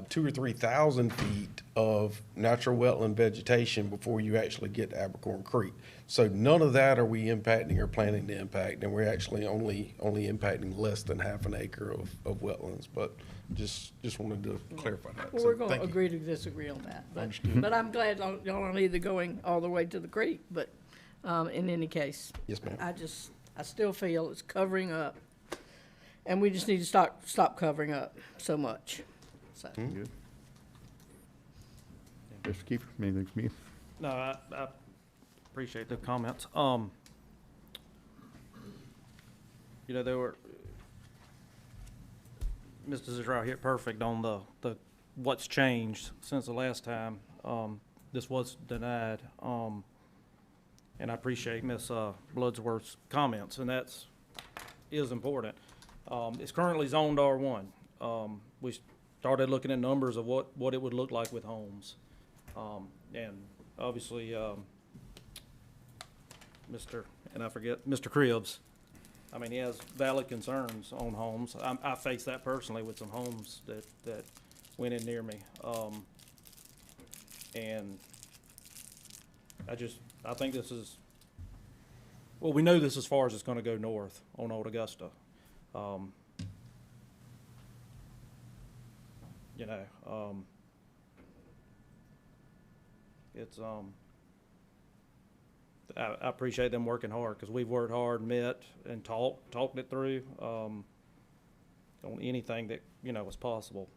2,000 or 3,000 feet of natural wetland vegetation before you actually get to Abercorn Creek. So none of that are we impacting or planning to impact, and we're actually only impacting less than half an acre of wetlands. But just wanted to clarify that. Well, So we're going to thank you. agree to disagree on that. Understood. But I'm glad y'all aren't either going all the way to the creek, but in any case. Yes, ma'am. I still feel it's covering up, and we just need to stop covering up so much. So. Good. Mr. Kiefer, anything from you? No, I appreciate the comments. There were, Mr. Zisrow hit perfect on the what's changed since the last time this was denied. And I appreciate Ms. Bloodsworth's comments, and is important. It's currently zoned R1. We started looking at numbers of what it would look like with homes. And obviously, Mr. Cribbs, I mean, he has valid concerns on homes. I faced that personally with some homes that went in near me. And I think this is, well, we know this as far as it's gonna go north on Old Augusta. You know, it's, I appreciate them working hard, because we've worked hard, met, and talked it through, on anything that, you know, was possible.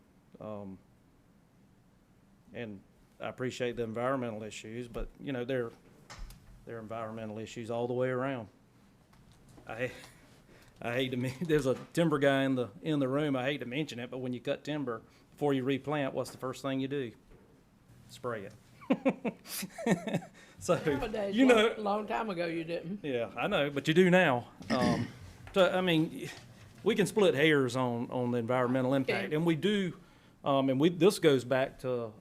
And I appreciate the environmental issues, but, you know, they're environmental issues all the way around. I hate to there's a timber guy in the room, I hate to mention it, but when you cut timber, before you replant, what's the first thing you do? Spray it. So, Nowadays, you know, long time ago you didn't. yeah, I know, but you do now. So, I mean, we can split hairs on the environmental impact, and we do, this goes back to,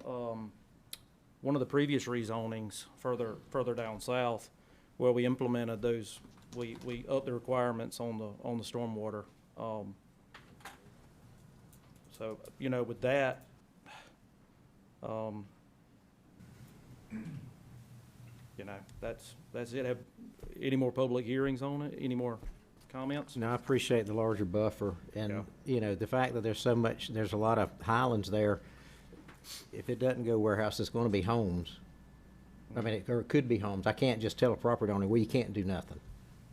one of the previous rezonings further down south, where we implemented those, we upped the requirements on the stormwater. So, you know, with that, you know, that's it. Have any more public hearings on it? Any more comments? No, I appreciate the larger buffer, and, you know, the fact that there's a lot of highlands there. If it doesn't go warehouse, it's gonna be homes. I mean, or it could be homes. I can't just tell a property owner, well, you can't do nothing.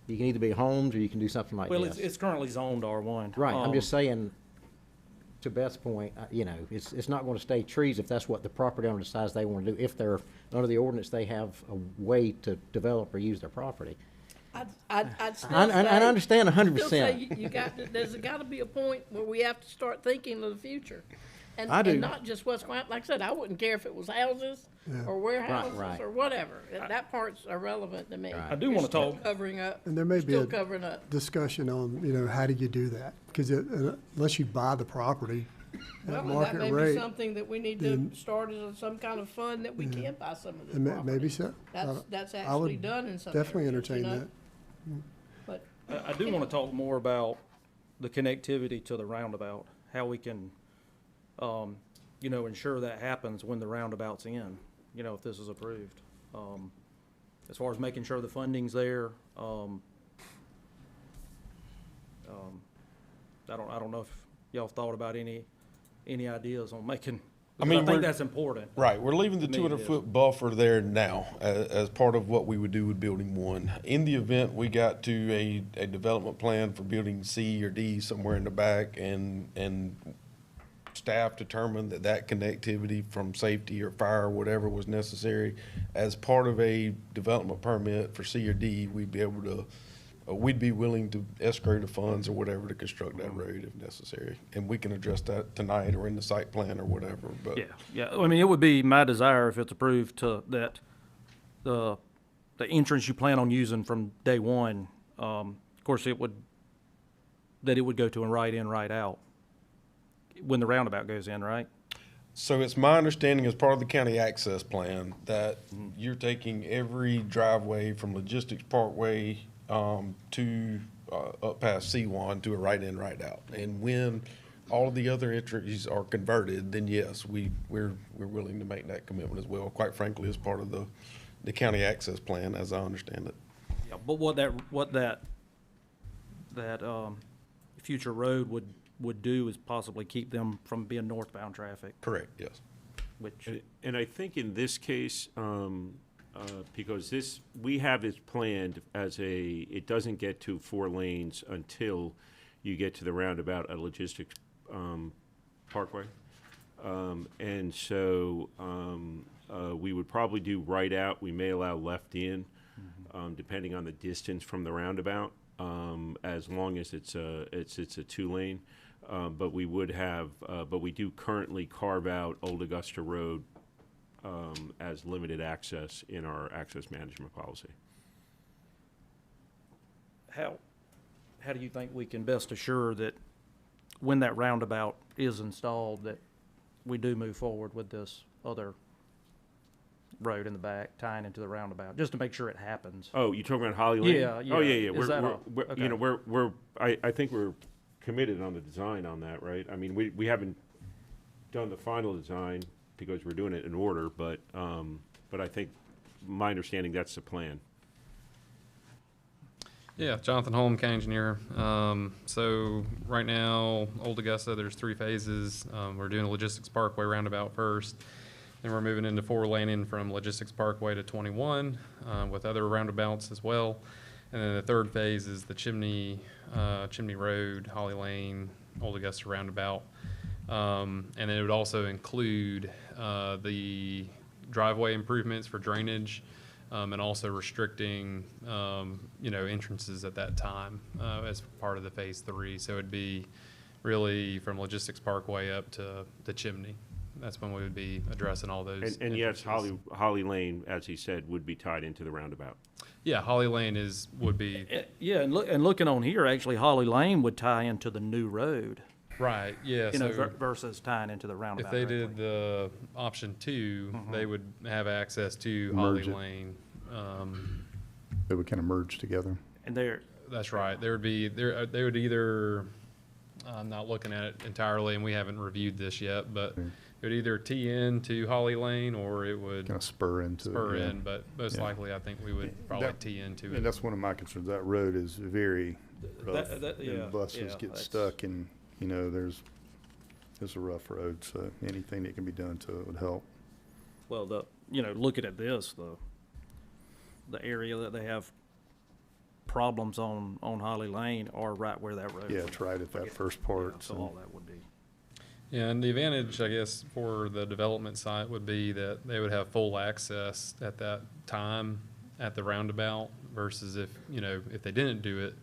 You can either be homes, or you can do something like Well, this. it's currently zoned R1. Right, I'm just saying, to Beth's point, you know, it's not gonna stay trees if that's what the property owner decides they wanna do. If they're, under the ordinance, they have a way to develop or use their property. I'd still I say- understand 100%. Still say you got there's got to be a point where we have to start thinking of the future. And, I do. and not just what's going to happen. Like I said, I wouldn't care if it was houses or warehouses right. or whatever. That part's irrelevant to me. I do You're wanna still talk- covering up. And there may be still a covering up. discussion on, you know, how do you do that? Because unless you buy the property Well, at and that market may rate, be something that we need then- to start as some kind of fund that we can buy some of this and property. maybe so. That's I actually would done in some definitely areas, you entertain know? that. But I do want to talk more about the connectivity to the roundabout, how we can, you know, ensure that happens when the roundabout's in, you know, if this is approved. As far as making sure the funding's there, I don't know if y'all thought about any ideas on making, I because mean, I think we're- that's important. Right, we're leaving the To me, it is. 200-foot buffer there now as part of what we would do with building one. In the event we got to a development plan for building C or D somewhere in the back and staff determined that connectivity from safety or fire or whatever was necessary, as part of a development permit for C or D, we'd be able to, we'd be willing to escrow the funds or whatever to construct that road if necessary. And we can address that tonight or in the site plan or whatever, but. Yeah, I mean, it would be my desire, if it's approved, that the entrance you plan on using from day one, of course, it would go to a right in, right out when the roundabout goes in, right? So it's my understanding as part of the county access plan that you're taking every driveway from Logistics Parkway to up past C1 to a right in, right out. And when all of the other entries are converted, then yes, we're willing to make that commitment as well. Quite frankly, as part of the county access plan, as I understand it. Yeah, but what that future road would do is possibly keep them from being northbound traffic. Correct, yes. Which, And I think in this case, because we have it planned as it doesn't get to 4 lanes until you get to the roundabout at Logistics Parkway. And so we would probably do right out. We may allow left in, depending on the distance from the roundabout, as long as it's a 2-lane. But we would have, but we do currently carve out Old Augusta Road as limited access in our access management policy. how do you think we can best assure that when that roundabout is installed, that we do move forward with this other road in the back tying into the roundabout, just to make sure it happens? Oh, you talking about Holly Lane? Yeah, yeah. Oh, yeah. Is that We're okay. you know, I think we're committed on the design on that, right? I mean, we haven't done the final design because we're doing it in order, but I think, my understanding, that's the plan. Yeah, Jonathan Holm, county engineer. So right now, Old Augusta, there's 3 phases. We're doing Logistics Parkway roundabout first. Then we're moving into 4-laning from Logistics Parkway to 21 with other roundabouts as well. And then the 3rd phase is the Chimney Road, Holly Lane, Old Augusta roundabout. And then it would also include the driveway improvements for drainage, and also restricting, entrances at that time as part of the phase 3. So it'd be really from Logistics Parkway up to the Chimney. That's when we would be addressing all those. And yes, Holly Lane, as he said, would be tied into the roundabout. Yeah, Holly Lane would be. Yeah, and looking on here, actually, Holly Lane would tie into the new road. Right, yeah. Versus tying into the roundabout. If they did the option 2, they would have access to Holly Lane. They would kind of merge together. And that's right. They would either, I'm not looking at it entirely, and we haven't reviewed this yet, but it would either tee in to Holly Lane, or it would kind of spur into it. But most likely, I think we would probably tee into it. And that's one of my concerns. That road is very rough, and buses get stuck, and it's a rough road. So anything that can be done to it would help. Well, looking at this, the area that they have problems on Holly Lane are right where that road. Yeah, it's right at that first part. So all that would be. Yeah, and the advantage, I guess, for the development site would be that they would have full access at that time at the roundabout versus if they didn't do it,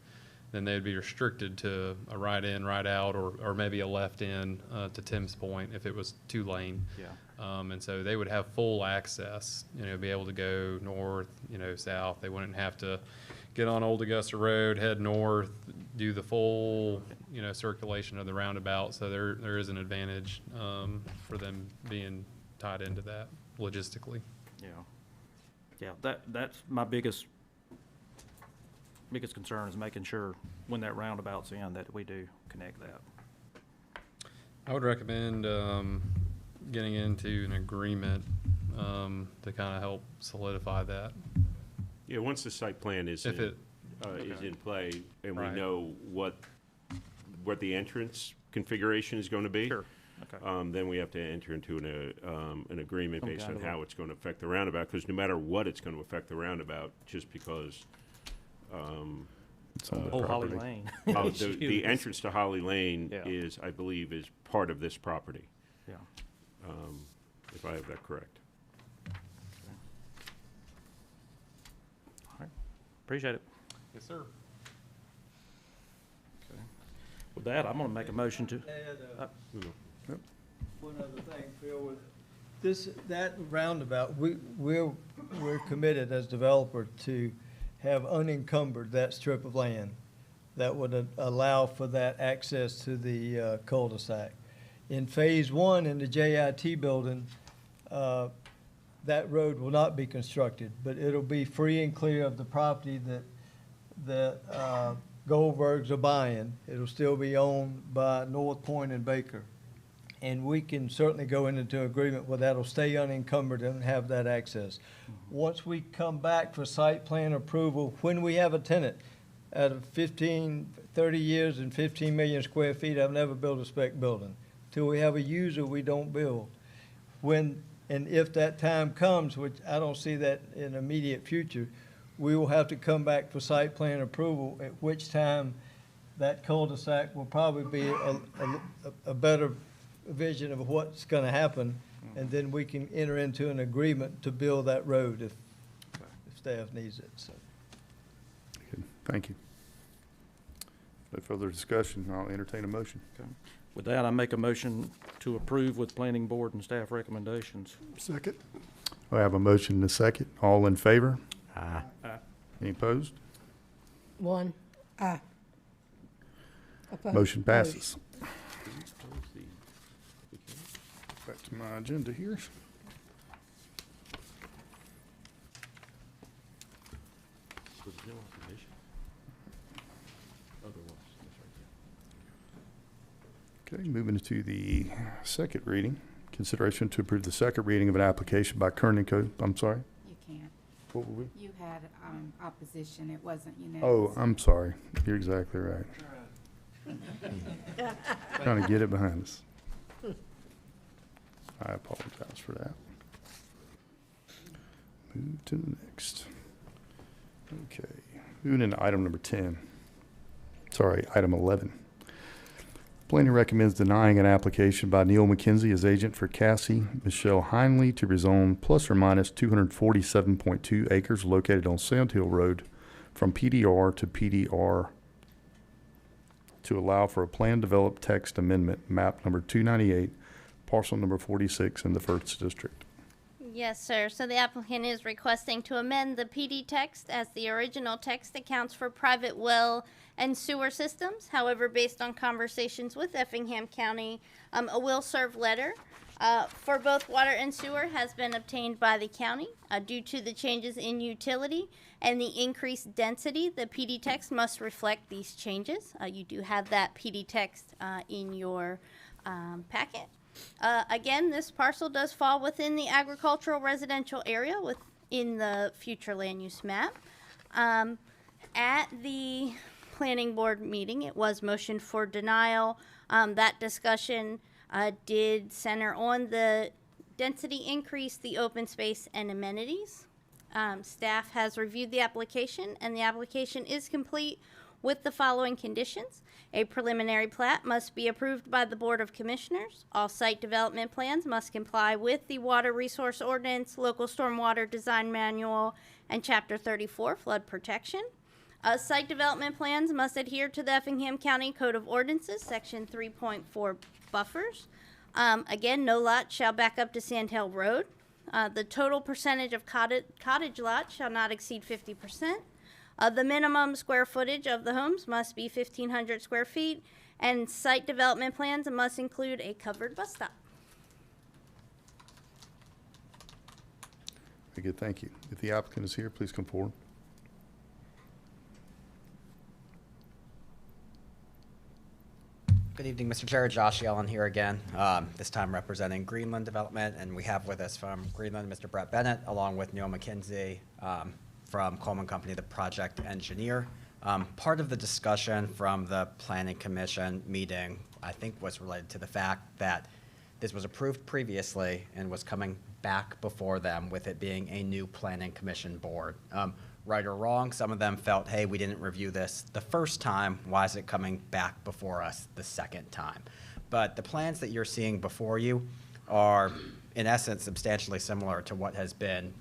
then they'd be restricted to a right in, right out, or maybe a left in, to Tim's point, if it was 2-lane. Yeah. And so they would have full access, be able to go north, south. They wouldn't have to get on Old Augusta Road, head north, do the full, circulation of the roundabout. So there is an advantage for them being tied into that logistically. Yeah, that's my biggest concern, is making sure when that roundabout's in that we do connect that. I would recommend getting into an agreement to kind of help solidify that. Yeah, once the site plan is in play and we know what the entrance configuration is going to be. Sure. Okay. Then we have to enter into an agreement based on how it's going to affect the roundabout, because no matter what, it's going to affect the roundabout, just because it's on the property. Holly Lane. The entrance to Holly Lane I believe, is part of this property. Yeah. If I have that correct. All right. Appreciate it. Yes, sir. Okay. With that, I'm going to make a motion to. One other thing, Phil, with that roundabout, we're committed as developer to have unencumbered that strip of land that would allow for that access to the cul-de-sac. In phase 1 in the JIT building, that road will not be constructed, but it'll be free and clear of the property that Goldbergs are buying. It'll still be owned by North Point and Baker. And we can certainly go into agreement where that'll stay unencumbered and have that access. Once we come back for site plan approval, when we have a tenant, out of 30 years and 15 million square feet, I've never built a spec building. Till we have a user, we don't build. And if that time comes, which I don't see that in immediate future, we will have to come back for site plan approval, at which time that cul-de-sac will probably be a better vision of what's going to happen, and then we can enter into an agreement to build that road if staff needs it. So. Good. Thank you. No further discussion. I'll entertain a motion. Okay. With that, I make a motion to approve with planning board and staff recommendations. Second. I have a motion and a second. All in favor? Aye. Any opposed? 1. Aye. Opposed. Motion passes. Back to my agenda here. Okay, moving to the second reading. Consideration to approve the second reading of an application by Kern & Co. I'm sorry? You can't. What were we? You had opposition. It wasn't Oh, unanimous. I'm sorry. You're exactly right. Trying to get it behind us. I apologize for that. Move to the next. Okay, moving into item number 10. Sorry, item 11. Planning recommends denying an application by Neil McKenzie as agent for Cassie Michelle Heinley to rezone plus or minus 247.2 acres located on Sand Hill Road from PDR to PDR to allow for a plan developed text amendment, map number 298, parcel number 46 in the first district. Yes, sir. So the applicant is requesting to amend the PD text as the original text accounts for private well and sewer systems. However, based on conversations with Effingham County, a will serve letter for both water and sewer has been obtained by the county. Due to the changes in utility and the increased density, the PD text must reflect these changes. You do have that PD text in your packet. Again, this parcel does fall within the agricultural residential area within the future land use map. At the planning board meeting, it was motioned for denial. That discussion did center on the density increase, the open space, and amenities. Staff has reviewed the application, and the application is complete with the following conditions. A preliminary plat must be approved by the Board of Commissioners. All site development plans must comply with the Water Resource Ordinance, Local Stormwater Design Manual, and Chapter 34 Flood Protection. Site development plans must adhere to the Effingham County Code of Ordinances, Section 3.4 buffers. Again, no lot shall back up to Sand Hill Road. The total percentage of cottage lots shall not exceed 50%. The minimum square footage of the homes must be 1,500 square feet, and site development plans must include a covered bus stop. Very good, thank you. If the applicant is here, please come forward. Good evening, Mr. Chair. Josh Yellen here again, this time representing Greenland Development, and we have with us from Greenland Mr. Brett Bennett, along with Neil McKenzie from Coleman Company, the project engineer. Part of the discussion from the Planning Commission meeting, I think, was related to the fact that this was approved previously and was coming back before them with it being a new Planning Commission board. Right or wrong, some of them felt, hey, we didn't review this the first time, why is it coming back before us the second time? But the plans that you're seeing before you are, in essence, substantially similar to what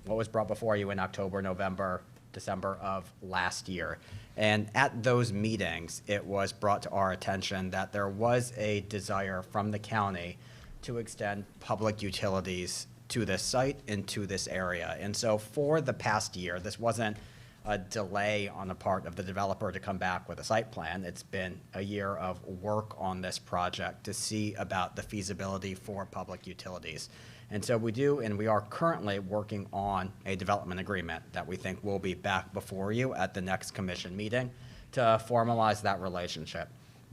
was brought before you in October, November, December of last year. And at those meetings, it was brought to our attention that there was a desire from the county to extend public utilities to this site and to this area. And so for the past year, this wasn't a delay on the part of the developer to come back with a site plan. It's been a year of work on this project to see about the feasibility for public utilities. And so we are currently working on a development agreement that we think will be back before you at the next commission meeting to formalize that relationship.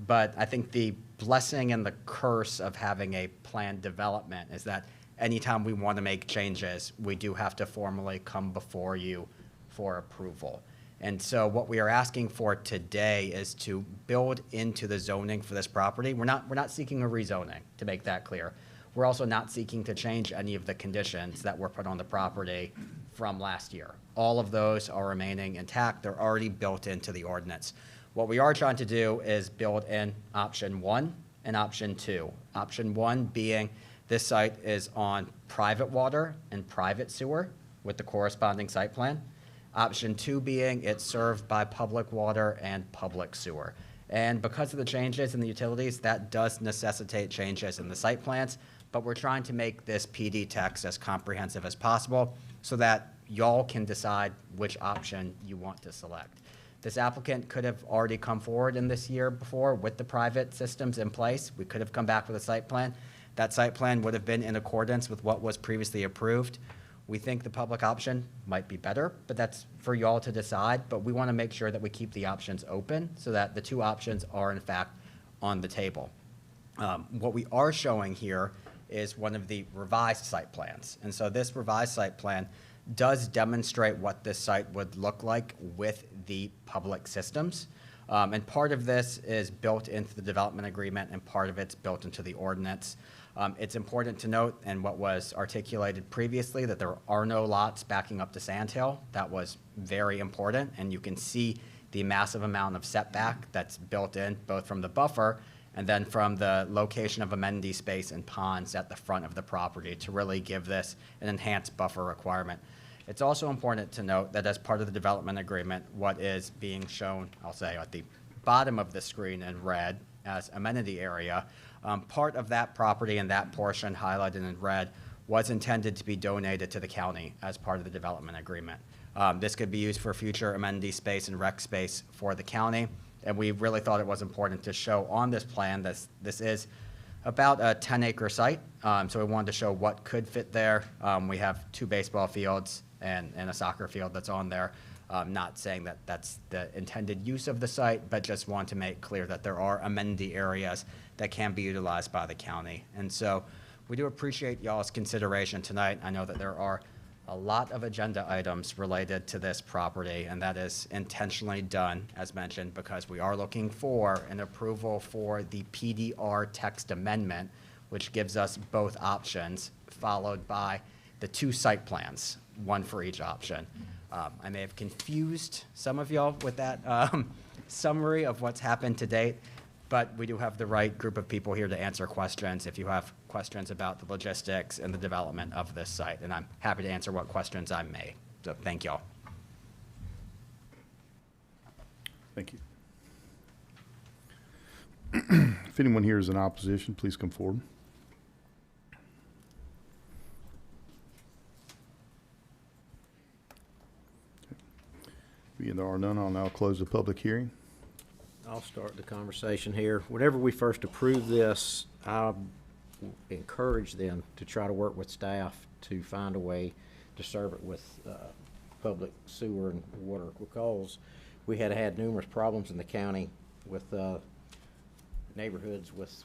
But I think the blessing and the curse of having a planned development is that anytime we want to make changes, we do have to formally come before you for approval. And so what we are asking for today is to build into the zoning for this property. We're not seeking a rezoning, to make that clear. We're also not seeking to change any of the conditions that were put on the property from last year. All of those are remaining intact. They're already built into the ordinance. What we are trying to do is build in option 1 and option 2. Option 1 being this site is on private water and private sewer with the corresponding site plan. Option 2 being it's served by public water and public sewer. And because of the changes in the utilities, that does necessitate changes in the site plans, but we're trying to make this PD text as comprehensive as possible so that y'all can decide which option you want to select. This applicant could have already come forward in this year before with the private systems in place. We could have come back with a site plan. That site plan would have been in accordance with what was previously approved. We think the public option might be better, but that's for y'all to decide. But we want to make sure that we keep the options open so that the two options are in fact on the table. What we are showing here is one of the revised site plans. And so this revised site plan does demonstrate what this site would look like with the public systems. And part of this is built into the development agreement, and part of it's built into the ordinance. It's important to note, and what was articulated previously, that there are no lots backing up to Sandhill. That was very important, and you can see the massive amount of setback that's built in, both from the buffer and then from the location of amenity space and ponds at the front of the property to really give this an enhanced buffer requirement. It's also important to note that as part of the development agreement, what is being shown, I'll say, at the bottom of the screen in red as amenity area, part of that property and that portion highlighted in red was intended to be donated to the county as part of the development agreement. This could be used for future amenity space and rec space for the county, and we really thought it was important to show on this plan that this is about a 10-acre site, so we wanted to show what could fit there. We have 2 baseball fields and a soccer field that's on there. Not saying that that's the intended use of the site, but just want to make clear that there are amenity areas that can be utilized by the county. And so we do appreciate y'all's consideration tonight. I know that there are a lot of agenda items related to this property, and that is intentionally done, as mentioned, because we are looking for an approval for the PDR text amendment, which gives us both options, followed by the 2 site plans, one for each option. I may have confused some of y'all with that summary of what's happened to date, but we do have the right group of people here to answer questions if you have questions about the logistics and the development of this site, and I'm happy to answer what questions I may. So thank y'all. Thank you. If anyone here is in opposition, please come forward. Being there are none, I'll now close the public hearing. I'll start the conversation here. Whenever we first approved this, I encourage them to try to work with staff to find a way to serve it with public sewer and water, because we had had numerous problems in the county with neighborhoods with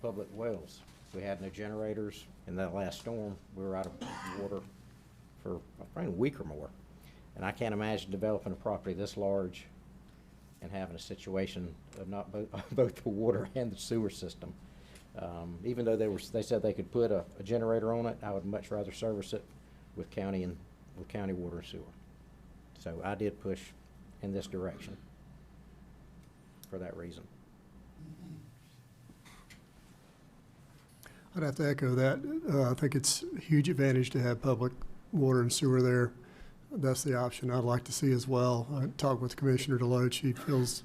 public wells. We had no generators. In that last storm, we were out of water for probably a week or more. And I can't imagine developing a property this large and having a situation of not both the water and the sewer system. Even though they said they could put a generator on it, I would much rather service it with county water and sewer. So I did push in this direction for that reason. I'd have to echo that. I think it's a huge advantage to have public water and sewer there. That's the option I'd like to see as well. I talked with Commissioner Deloach. He feels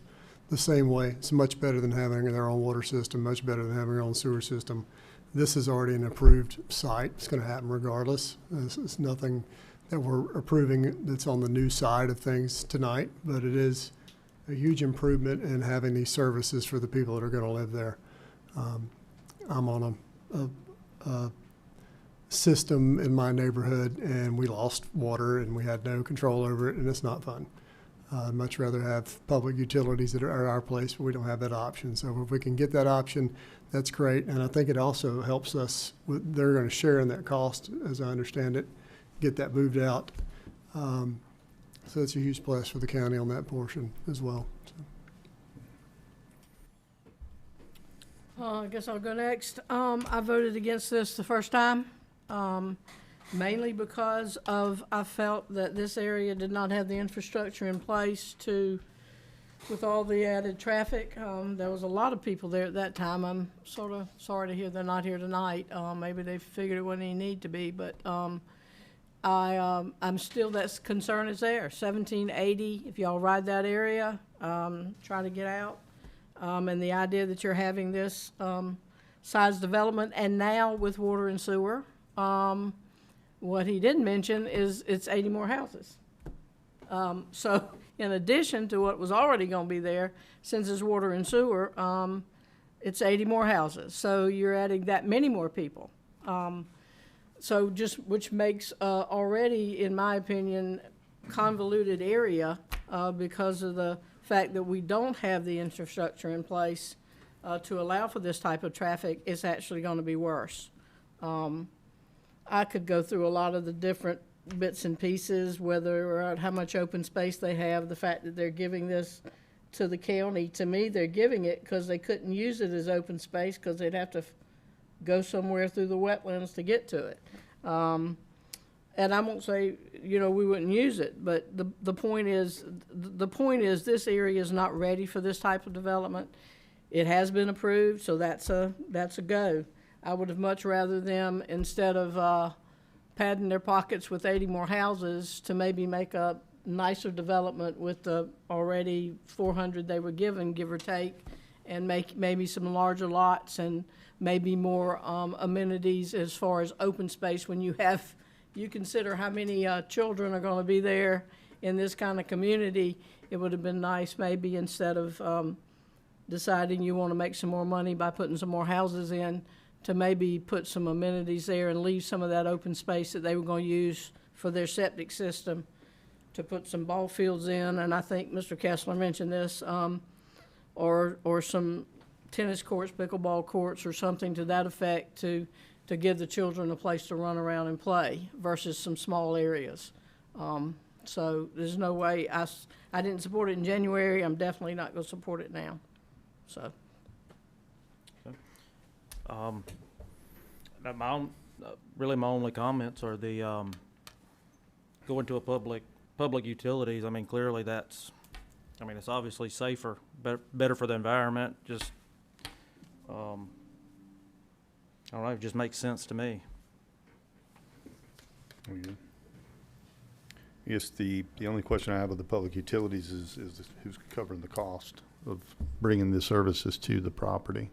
the same way. It's much better than having their own water system, much better than having their own sewer system. This is already an approved site. It's going to happen regardless. This is nothing that we're approving that's on the new side of things tonight, but it is a huge improvement in having these services for the people that are going to live there. I'm on a system in my neighborhood, and we lost water and we had no control over it, and it's not fun. I'd much rather have public utilities that are at our place, but we don't have that option. So if we can get that option, that's great. And I think it also helps us with, they're going to share in that cost, as I understand it, get that moved out. So it's a huge plus for the county on that portion as well. So. I guess I'll go next. I voted against this the first time. Mainly because I felt that this area did not have the infrastructure in place with all the added traffic. There was a lot of people there at that time. I'm sort of sorry to hear they're not here tonight. Maybe they figured it wouldn't even need to be, but I'm still, that concern is there. 1780, if y'all ride that area, try to get out. And the idea that you're having this size development, and now with water and sewer, what he didn't mention is it's 80 more houses. So in addition to what was already going to be there, since it's water and sewer, it's 80 more houses. So you're adding that many more people. So just, which makes already, in my opinion, convoluted area because of the fact that we don't have the infrastructure in place to allow for this type of traffic, is actually going to be worse. I could go through a lot of the different bits and pieces, whether or how much open space they have, the fact that they're giving this to the county. To me, they're giving it because they couldn't use it as open space because they'd have to go somewhere through the wetlands to get to it. And I won't say, we wouldn't use it, but the point is this area is not ready for this type of development. It has been approved, so that's a go. I would have much rather them, instead of padding their pockets with 80 more houses, to maybe make a nicer development with the already 400 they were given, give or take, and make maybe some larger lots and maybe more amenities as far as open space. When you consider how many children are going to be there in this kind of community, it would have been nice maybe, instead of deciding you want to make some more money by putting some more houses in, to maybe put some amenities there and leave some of that open space that they were going to use for their septic system to put some ball fields in. And I think Mr. Kessler mentioned this, or some tennis courts, pickleball courts, or something to that effect, to give the children a place to run around and play versus some small areas. So there's no way, I didn't support it in January. I'm definitely not going to support it now. So. My only comments are the, going to a public utilities. I mean, clearly it's obviously safer, better for the environment, just, I don't know, it just makes sense to me. I guess the only question I have with the public utilities is who's covering the cost of bringing the services to the property?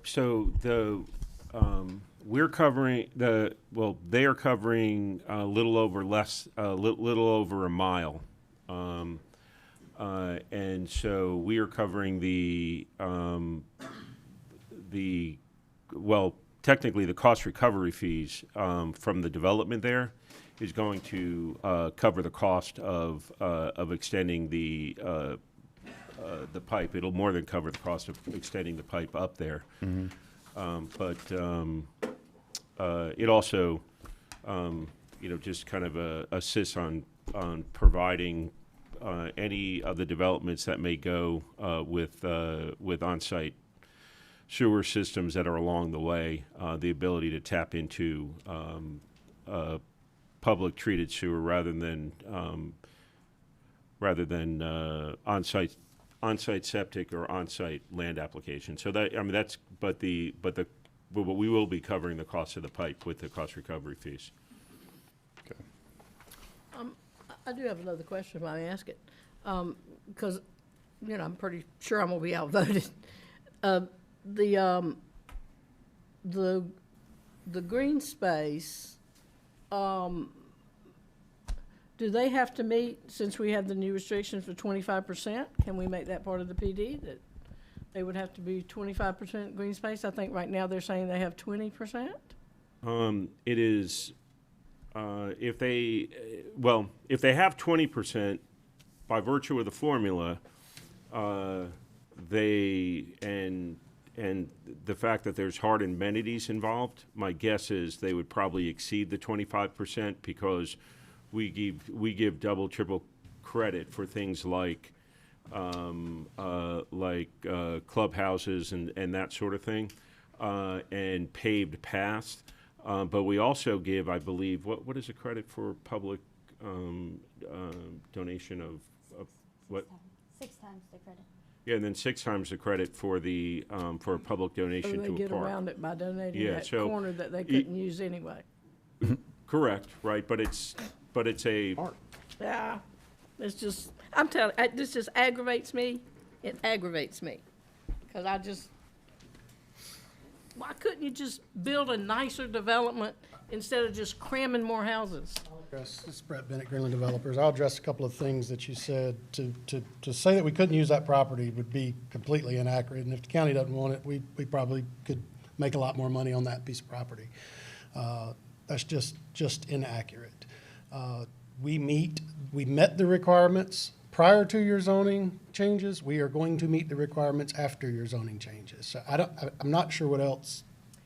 So we're covering they are covering a little over a mile. And so we are covering technically the cost recovery fees from the development there is going to cover the cost of extending the pipe. It'll more than cover the cost of extending the pipe up there. Mm-hmm. But it also, just kind of assists on providing any of the developments that may go with on-site sewer systems that are along the way, the ability to tap into public treated sewer rather than on-site septic or on-site land application. So but we will be covering the cost of the pipe with the cost recovery fees. Okay. I do have another question if I may ask it, because I'm pretty sure I'm gonna be outvoted. The green space, do they have to meet, since we have the new restrictions for 25%, can we make that part of the PD, that they would have to be 25% green space? I think right now they're saying they have 20%. It is, if they have 20%, by virtue of the formula, and the fact that there's hard amenities involved, my guess is they would probably exceed the 25% because we give double, triple credit for things like clubhouses and that sort of thing, and paved paths. But we also give, I believe, what is the credit for public donation of what? 6 times the credit. Yeah, and then 6 times the credit for the for a public donation to a park. So they get around it by donating that corner that they couldn't use anyway. Correct, right? But it's a. Yeah, it's just, I'm telling you, this just aggravates me. It aggravates me. Because why couldn't you just build a nicer development instead of just cramming more houses? This is Brett Bennett, Greenland Developers. I'll address a couple of things that you said. To say that we couldn't use that property would be completely inaccurate, and if the county doesn't want it, we probably could make a lot more money on that piece of property. That's just inaccurate. We met the requirements prior to your zoning changes. We are going to meet the requirements after your zoning changes. So I'm not sure what else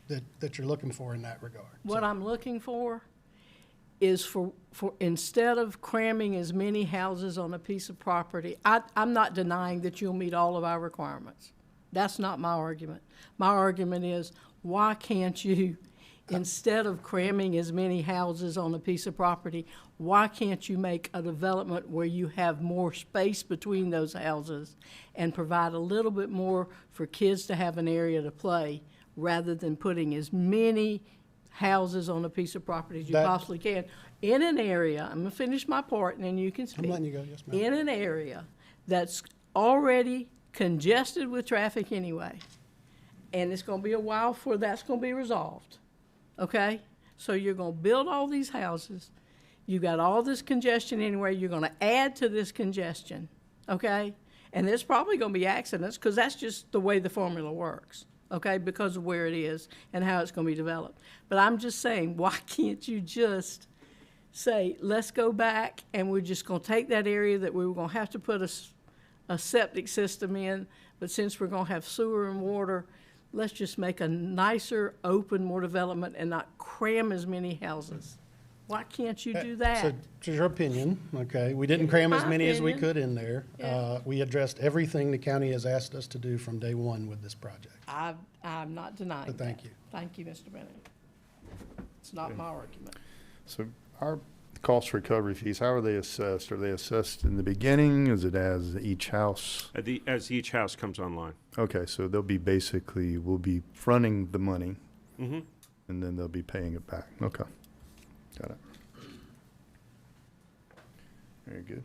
that you're looking for in that regard. What I'm looking for is for instead of cramming as many houses on a piece of property, I'm not denying that you'll meet all of our requirements. That's not my argument. My argument is, why can't you, instead of cramming as many houses on a piece of property, why can't you make a development where you have more space between those houses and provide a little bit more for kids to have an area to play, rather than putting as many houses on a piece of property as you That- possibly can, in an area, I'm gonna finish my part and then you can speak. I'm letting you go, yes, ma'am. In an area that's already congested with traffic anyway, and it's gonna be a while before that's gonna be resolved, okay? So you're gonna build all these houses, you got all this congestion anyway, you're gonna add to this congestion, okay? And there's probably gonna be accidents, because that's just the way the formula works, okay, because of where it is and how it's gonna be developed. But I'm just saying, why can't you just say, let's go back and we're just gonna take that area that we were gonna have to put a septic system in, but since we're gonna have sewer and water, let's just make a nicer, open, more development and not cram as many houses. Why can't you do that? So, to your opinion, okay, we didn't cram as My many as we opinion. could in there. Yeah. We addressed everything the county has asked us to do from day one with this project. I'm not denying But thank that. you. Thank you, Mr. Bennett. It's not my argument. So our cost recovery fees, how are they assessed? Are they assessed in the beginning? Is it as each house? As each house comes online. Okay, so they'll be basically, we'll be fronting the money, Mm-hmm. and then they'll be paying it back. Okay, got it. Very good.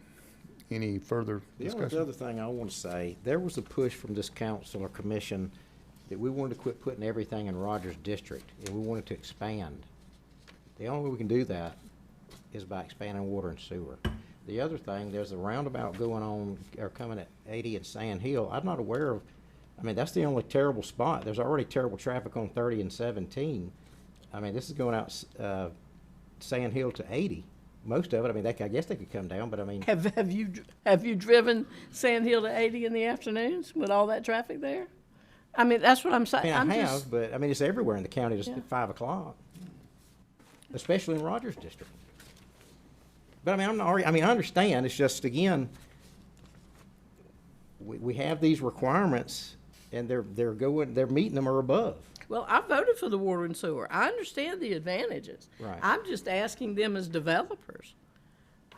Any further The only discussion? other thing I want to say, there was a push from this council or commission that we wanted to quit putting everything in Rogers District, and we wanted to expand. The only way we can do that is by expanding water and sewer. The other thing, there's a roundabout going on, or coming at 80 and Sand Hill. I'm not aware of, I mean, that's the only terrible spot. There's already terrible traffic on 30 and 17. I mean, this is going out Sand Hill to 80. Most of it, I mean, I guess they could come down, but I mean. Have you driven Sand Hill to 80 in the afternoons with all that traffic there? I mean, that's what I'm I saying. mean, I'm I have, just, but I mean, it's everywhere in the county just Yeah. at 5 o'clock, especially in Rogers District. But I mean, I'm not, I mean, I understand, it's just, again, we have these requirements and they're meeting them or above. well, I voted for the water and sewer. I understand the advantages. Right. I'm just asking them as developers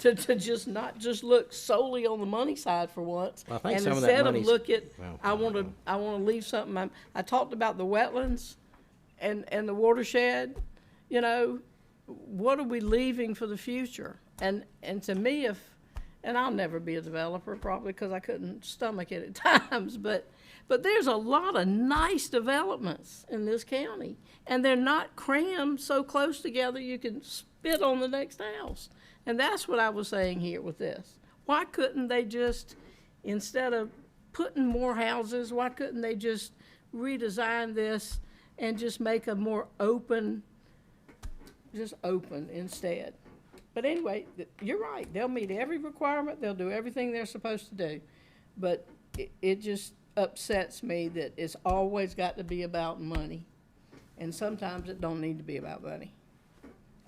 to just not just look solely on the money side for once. Well, I think and some of that instead money's- look at, well, I want to leave something. I talked about the wetlands and the watershed. You know, what are we leaving for the future? And to me, and I'll never be a developer probably because I couldn't stomach it at times, but there's a lot of nice developments in this county, and they're not crammed so close together you can spit on the next house. And that's what I was saying here with this. Why couldn't they just, instead of putting more houses, why couldn't they just redesign this and just make a more open, just open instead? But anyway, you're right. They'll meet every requirement. They'll do everything they're supposed to do. But it just upsets me that it's always got to be about money. And sometimes it don't need to be about money.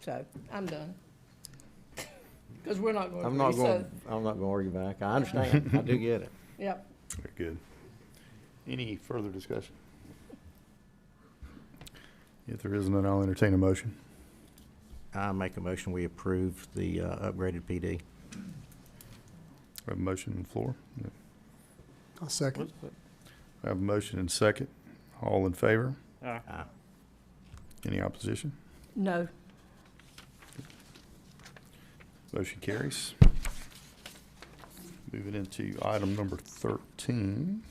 So, I'm done. Because we're not going to I'm not agree, going to argue back. I understand. I do get it. Yep. Very good. Any further discussion? If there isn't, then I'll entertain a motion. I make a motion, we approve the upgraded PD. We have a motion on the floor. I'll second. I have a motion and second. All in favor? Aye. Any opposition? No. Motion carries. Moving into item number 13.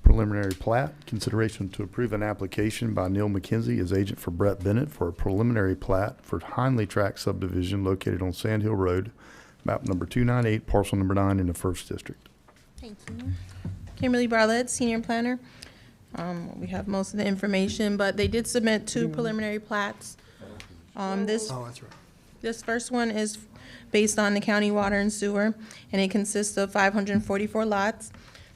Preliminary plat, consideration to approve an application by Neil McKenzie as agent for Brett Bennett for a preliminary plat for Hindley Tract subdivision located on Sand Hill Road, map number 298, parcel number 9 in the 1st District. Thank you. Kimberly Barlett, senior planner. We have most of the information, but they did submit 2 preliminary plats. This That's right. This first one is based on the county water and sewer, and it consists of 544 lots.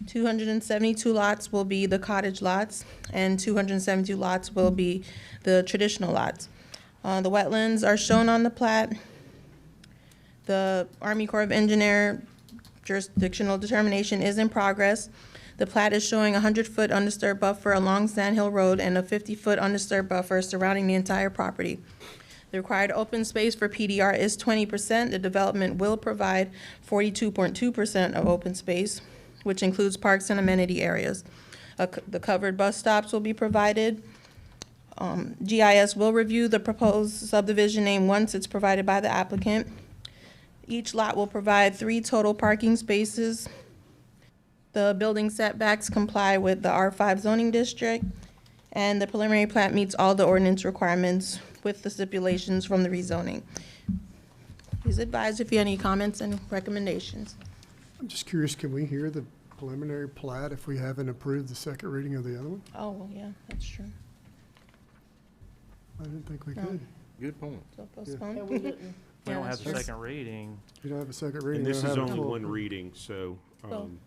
272 lots will be the cottage lots, and 272 lots will be the traditional lots. The wetlands are shown on the plat. The Army Corps of Engineer jurisdictional determination is in progress. The plat is showing a 100-foot undisturbed buffer along Sand Hill Road and a 50-foot undisturbed buffer surrounding the entire property. The required open space for PDR is 20%. The development will provide 42.2% of open space, which includes parks and amenity areas. The covered bus stops will be provided. GIS will review the proposed subdivision name once it's provided by the applicant. Each lot will provide 3 total parking spaces. The building setbacks comply with the R5 zoning district, and the preliminary plat meets all the ordinance requirements with the stipulations from the rezoning. Please advise if you have any comments and recommendations. I'm just curious, can we hear the preliminary plat if we haven't approved the second reading of the other one? Oh, well, yeah, that's true. I didn't think we No. could. Good point. So postpone? Yeah, we didn't. We don't have that's the true. second reading. You don't have a second reading. And this you is don't have a only full- one reading, so, Well, I think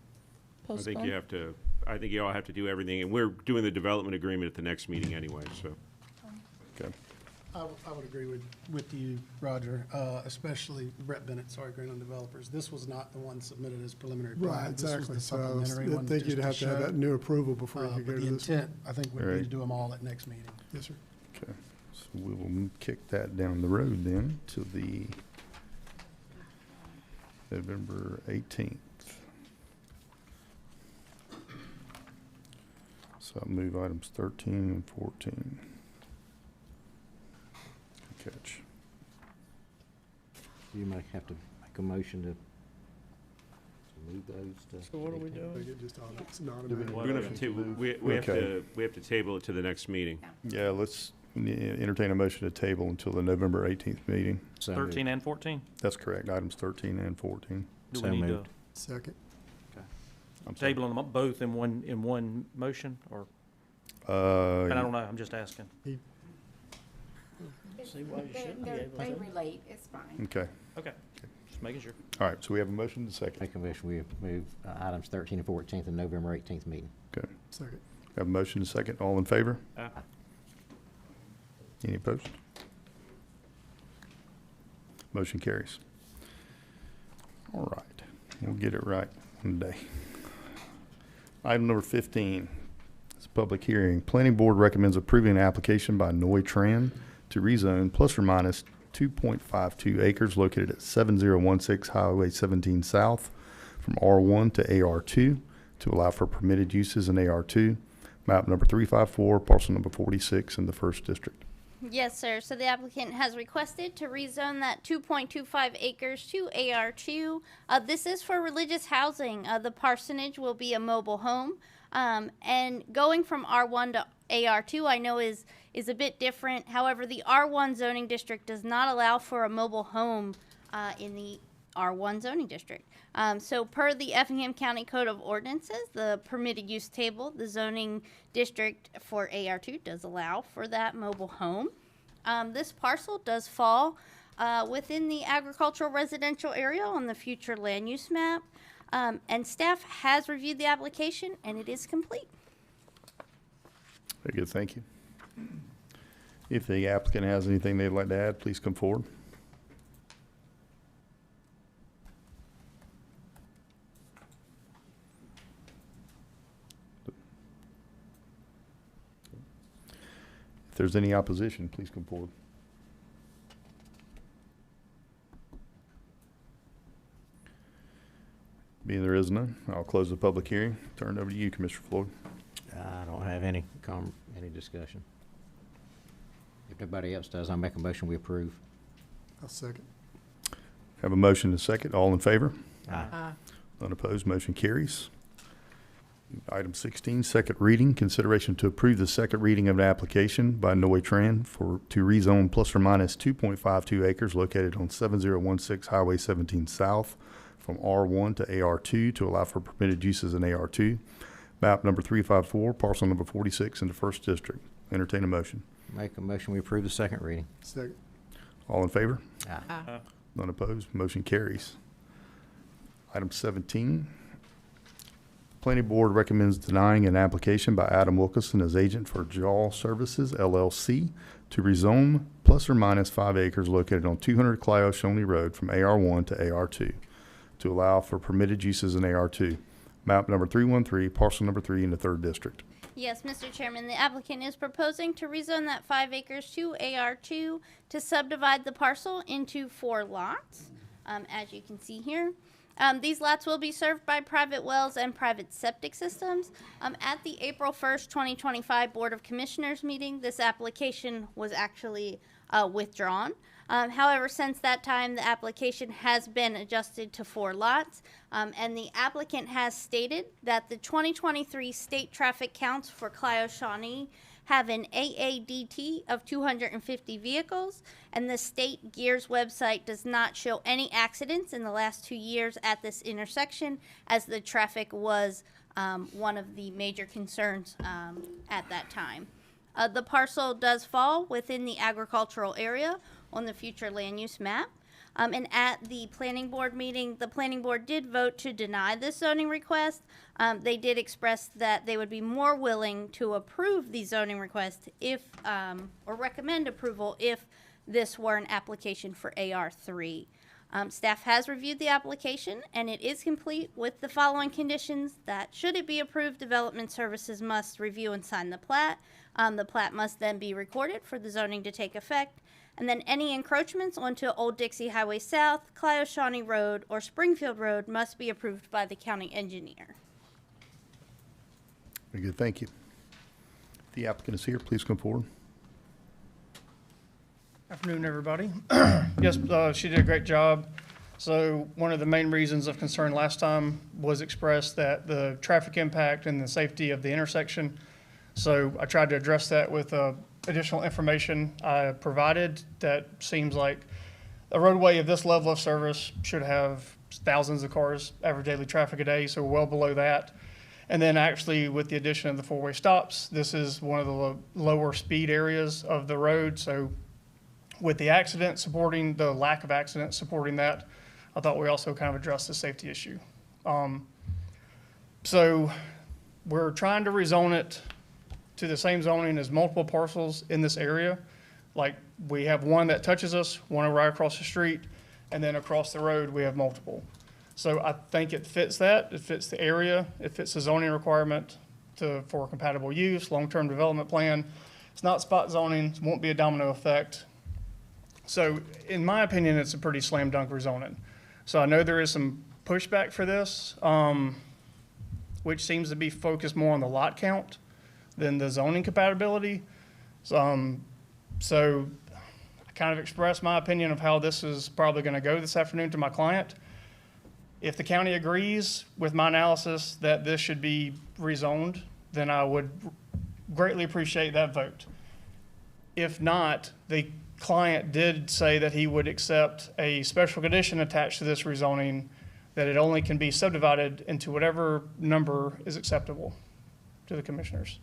postpone. you have to, I think you all have to do everything, and we're doing the development agreement at the next meeting anyway, so. Okay. I would agree with you, Roger, especially Brett Bennett, sorry, Greenland Developers. This was not the one submitted as preliminary Right, plat. This was exactly. the So I was- supplementary one. I think just you'd have to have show. that new approval before you But could go the to this. intent, I think, would be to Right. do them all at next meeting. Yes, sir. Okay, so we will kick that down the road then to the November 18th. So I'll move items 13 and 14. Good catch. You might have to make a motion to move those to. So what are we I think doing? it just it's not Do we- a We're gonna have to table, we have Okay. to, we have to table it to the next meeting. Yeah, let's entertain a motion to table until the November 18th meeting. So moved. 13 and 14? That's correct, items 13 and 14. Do So we need to moved. second. I'm sorry. table them both in one motion, or, Uh, and I don't know, I'm just asking. See why you shouldn't be able They to. relate, it's fine. Okay, Okay, just making sure. all right, so we have a motion to second. Make a motion, we move items 13 and 14 to the November 18th meeting. Okay, Second. we have a motion to second, all in favor? Aye. Any opposed? Motion carries. All right, we'll get it right one day. Item number 15, it's a public hearing. Planning Board recommends approving an application by Noy Tran to rezone plus or minus 2.52 acres located at 7016 Highway 17 South from R1 to AR2 to allow for permitted uses in AR2. Map number 354, parcel number 46 in the first district. Yes, sir. So the applicant has requested to rezone that 2.25 acres to AR2. This is for religious housing. The parsonage will be a mobile home. And going from R1 to AR2, I know is a bit different. However, the R1 zoning district does not allow for a mobile home in the R1 zoning district. So per the Effingham County Code of Ordinances, the permitted use table, the zoning district for AR2 does allow for that mobile home. This parcel does fall within the agricultural residential area on the future land use map. And staff has reviewed the application and it is complete. Very good, thank you. If the applicant has anything they'd like to add, please come forward. If there's any opposition, please come forward. Being there is none, I'll close the public hearing. Turn it over to you, Commissioner Floyd. I don't have any discussion. If nobody else does, I'll make a motion, we approve. I'll second. Have a motion and a second. All in favor? Aye. None opposed, motion carries. Item 16, second reading, consideration to approve the second reading of an application by Noy Tran to rezone plus or minus 2.52 acres located on 7016 Highway 17 South from R1 to AR2 to allow for permitted uses in AR2. Map number 354, parcel number 46 in the first district. Entertain a motion. Make a motion, we approve the second reading. Second. All in favor? Aye. None opposed, motion carries. Item 17, Planning Board recommends denying an application by Adam Wilkerson as agent for Jaw Services LLC to rezone plus or minus 5 acres located on 200 Clio Shoney Road from AR1 to AR2 to allow for permitted uses in AR2. Map number 313, parcel number 3 in the 3rd District. Yes, Mr. Chairman, the applicant is proposing to rezone that 5 acres to AR2 to subdivide the parcel into 4 lots, as you can see here. These lots will be served by private wells and private septic systems. At the April 1st, 2025 Board of Commissioners meeting, this application was actually withdrawn. However, since that time, the application has been adjusted to 4 lots, and the applicant has stated that the 2023 state traffic counts for Clio Shawnee have an AADT of 250 vehicles, and the state Gears website does not show any accidents in the last 2 years at this intersection, as the traffic was one of the major concerns at that time. The parcel does fall within the agricultural area on the future land use map. And at the planning board meeting, the planning board did vote to deny this zoning request. They did express that they would be more willing to approve the zoning request if, or recommend approval if this were an application for AR3. Staff has reviewed the application, and it is complete with the following conditions: that should it be approved, Development Services must review and sign the plat. The plat must then be recorded for the zoning to take effect. And then any encroachments onto Old Dixie Highway South, Clio Shawnee Road, or Springfield Road must be approved by the county engineer. Very good, thank you. The applicant is here, please come forward. Afternoon, everybody. Yes, she did a great job. So one of the main reasons of concern last time was expressed that the traffic impact and the safety of the intersection. So I tried to address that with additional information I provided. That seems like a roadway of this level of service should have thousands of cars, average daily traffic a day, so we're well below that. And then actually with the addition of the 4-way stops, this is one of the lower speed areas of the road. So with the accident supporting, the lack of accident supporting that, I thought we also kind of addressed the safety issue. So we're trying to rezone it to the same zoning as multiple parcels in this area. Like we have one that touches us, one right across the street, and then across the road we have multiple. So I think it fits that, it fits the area, it fits the zoning requirement for compatible use, long-term development plan. It's not spot zoning, it won't be a domino effect. So in my opinion, it's a pretty slam dunk rezoning. So I know there is some pushback for this, which seems to be focused more on the lot count than the zoning compatibility. So I kind of expressed my opinion of how this is probably going to go this afternoon to my client. If the county agrees with my analysis that this should be rezoned, then I would greatly appreciate that vote. If not, the client did say that he would accept a special condition attached to this rezoning, that it only can be subdivided into whatever number is acceptable to the commissioners.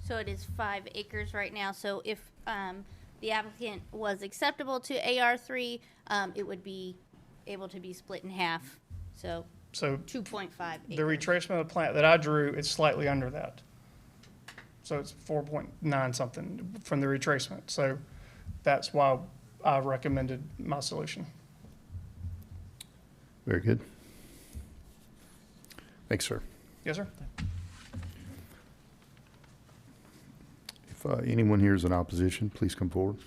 So it is 5 acres right now. So if the applicant was acceptable to AR3, it would be able to be split in half. So 2.5 acres. The retracement of the plat that I drew, it's slightly under that. So it's 4.9 something from the retracement. So that's why I recommended my solution. Very good. Thanks, sir. Yes, sir. If anyone here is in opposition, please come forward.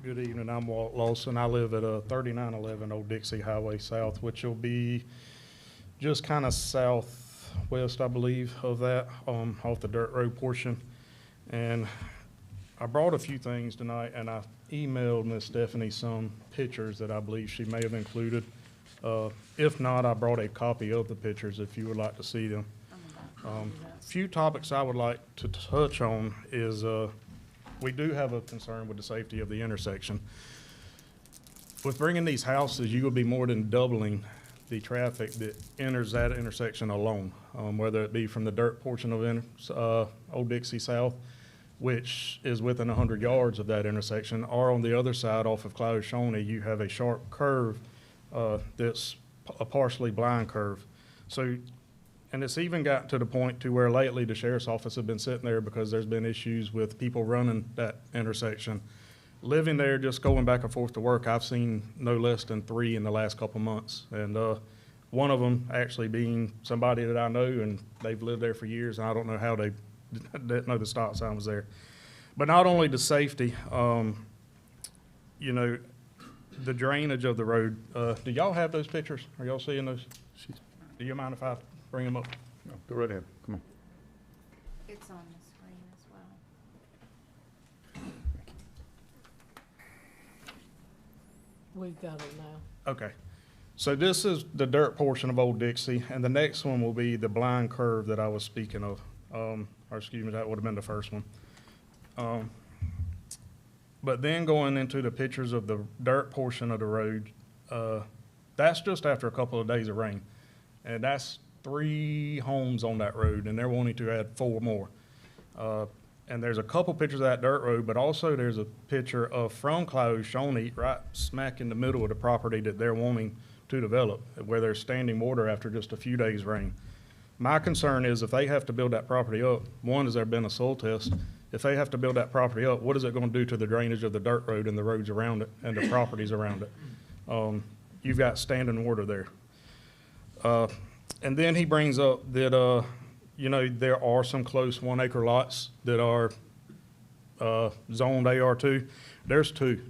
Good evening, I'm Walt Lawson. I live at 3911 Old Dixie Highway South, which will be just kind of southwest, I believe, of that, off the dirt road portion. And I brought a few things tonight, and I emailed Miss Stephanie some pictures that I believe she may have included. If not, I brought a copy of the pictures if you would like to see them. Few topics I would like to touch on is we do have a concern with the safety of the intersection. With bringing these houses, you will be more than doubling the traffic that enters that intersection alone, whether it be from the dirt portion of Old Dixie South which is within 100 yards of that intersection, or on the other side off of Cloud Shawnee, you have a sharp curve that's a partially blind curve. So, and it's even gotten to the point to where lately the sheriff's office have been sitting there because there's been issues with people running that intersection. Living there, just going back and forth to work, I've seen no less than 3 in the last couple months. And one of them actually being somebody that I know, and they've lived there for years, and I don't know how they didn't know the stop sign was there. But not only the safety, you know, the drainage of the road. Do y'all have those pictures? Are y'all seeing those? Do you mind if I bring them up? No, go right ahead. Come on. It's on the screen as well. We've got it now. Okay. So this is the dirt portion of Old Dixie, and the next one will be the blind curve that I was speaking of. Or excuse me, that would have been the first one. But then going into the pictures of the dirt portion of the road, that's just after a couple of days of rain. And that's 3 homes on that road, and they're wanting to add 4 more. And there's a couple pictures of that dirt road, but also there's a picture of from Cloud Shawnee right smack in the middle of the property that they're wanting to develop, where there's standing water after just a few days' rain. My concern is if they have to build that property up, one, has there been a soil test? If they have to build that property up, what is it going to do to the drainage of the dirt road and the roads around it and the properties around it? You've got standing water there. And then he brings up that, you know, there are some close 1-acre lots that are zoned AR2. There's 2,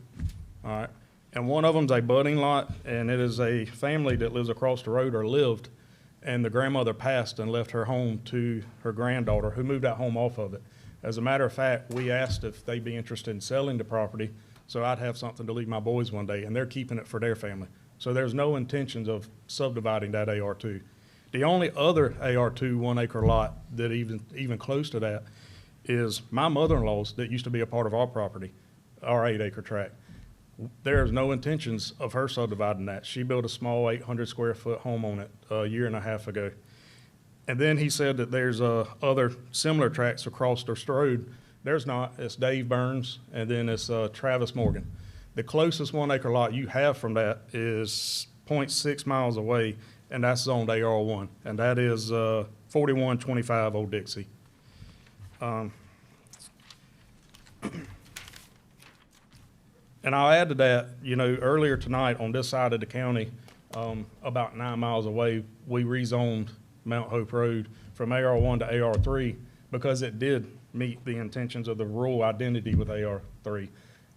all right? And one of them's a budding lot, and it is a family that lives across the road or lived, and the grandmother passed and left her home to her granddaughter, who moved that home off of it. As a matter of fact, we asked if they'd be interested in selling the property so I'd have something to leave my boys one day, and they're keeping it for their family. So there's no intentions of subdividing that AR2. The only other AR2 1-acre lot that even close to that is my mother-in-law's that used to be a part of our property, our 8-acre tract. There's no intentions of her subdividing that. She built a small 800 square foot home on it a year and a half ago. And then he said that there's other similar tracts across the road. There's not. It's Dave Burns, and then it's Travis Morgan. The closest 1-acre lot you have from that is 0.6 miles away, and that's zoned AR1, and that is 4125 Old Dixie. And I'll add to that, you know, earlier tonight on this side of the county, about 9 miles away, we rezoned Mount Hope Road from AR1 to AR3 because it did meet the intentions of the rural identity with AR3.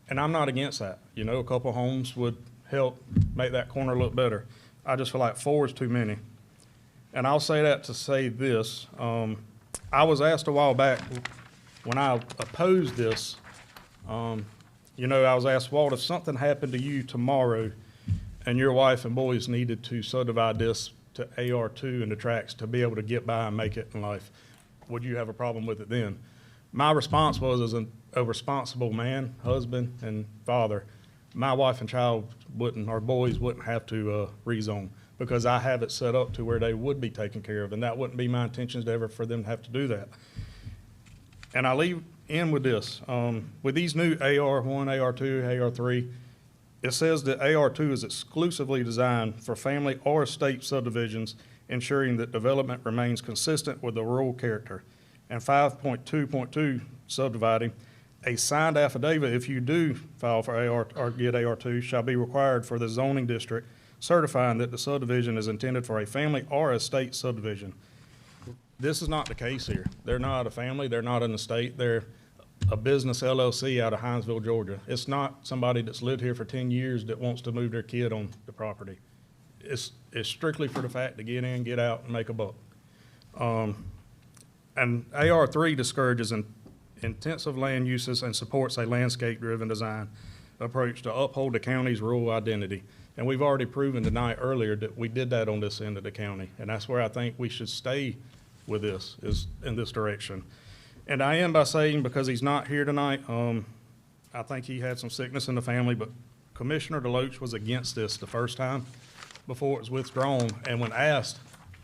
And I'm not against that. You know, a couple homes would help make that corner look better. I just feel like 4 is too many. And I'll say that to say this. I was asked a while back when I opposed this, you know, I was asked, Walt, if something happened to you tomorrow and your wife and boys needed to subdivide this to AR2 in the tracts to be able to get by and make it in life, would you have a problem with it then? My response was, as a responsible man, husband, and father, my wife and child wouldn't, our boys wouldn't have to rezone because I have it set up to where they would be taken care of, and that wouldn't be my intentions ever for them to have to do that. And I leave in with this. With these new AR1, AR2, AR3, it says that AR2 is exclusively designed for family or estate subdivisions, ensuring that development remains consistent with the rural character. And 5.2.2 subdividing, a signed affidavit, if you do file for AR or get AR2, shall be required for the zoning district, certifying that the subdivision is intended for a family or estate subdivision. This is not the case here. They're not a family, they're not an estate, they're a business LLC out of Hinesville, Georgia. It's not somebody that's lived here for 10 years that wants to move their kid on the property. It's strictly for the fact to get in, get out, and make a buck. And AR3 discourages intensive land uses and supports a landscape-driven design approach to uphold the county's rural identity. And we've already proven tonight earlier that we did that on this end of the county. And that's where I think we should stay with this, is in this direction. And I end by saying, because he's not here tonight, I think he had some sickness in the family, but Commissioner DeLoach was against this the first time before it was withdrawn. And when asked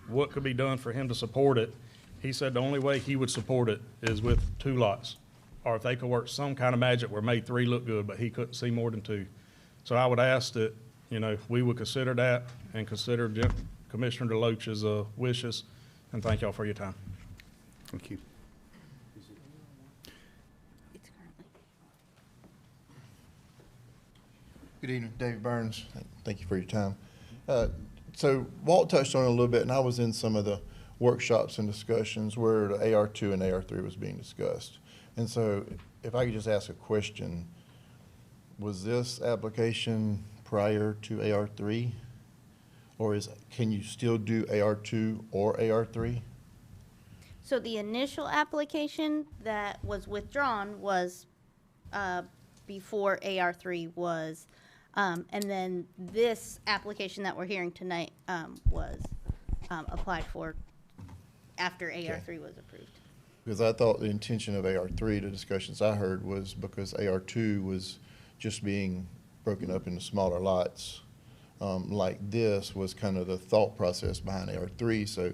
what could be done for him to support it, he said the only way he would support it is with 2 lots, or if they could work some kind of magic where made 3 look good, but he couldn't see more than 2. So I would ask that, you know, we would consider that and consider Commissioner DeLoach's wishes, and thank y'all for your time. Thank you. Good evening, David Burns. Thank you for your time. So Walt touched on it a little bit, and I was in some of the workshops and discussions where the AR2 and AR3 was being discussed. And so if I could just ask a question, was this application prior to AR3? Or can you still do AR2 or AR3? So the initial application that was withdrawn was before AR3 was, and then this application that we're hearing tonight was applied for after AR3 was approved. Because I thought the intention of AR3, the discussions I heard, was because AR2 was just being broken up into smaller lots. Like this was kind of the thought process behind AR3. So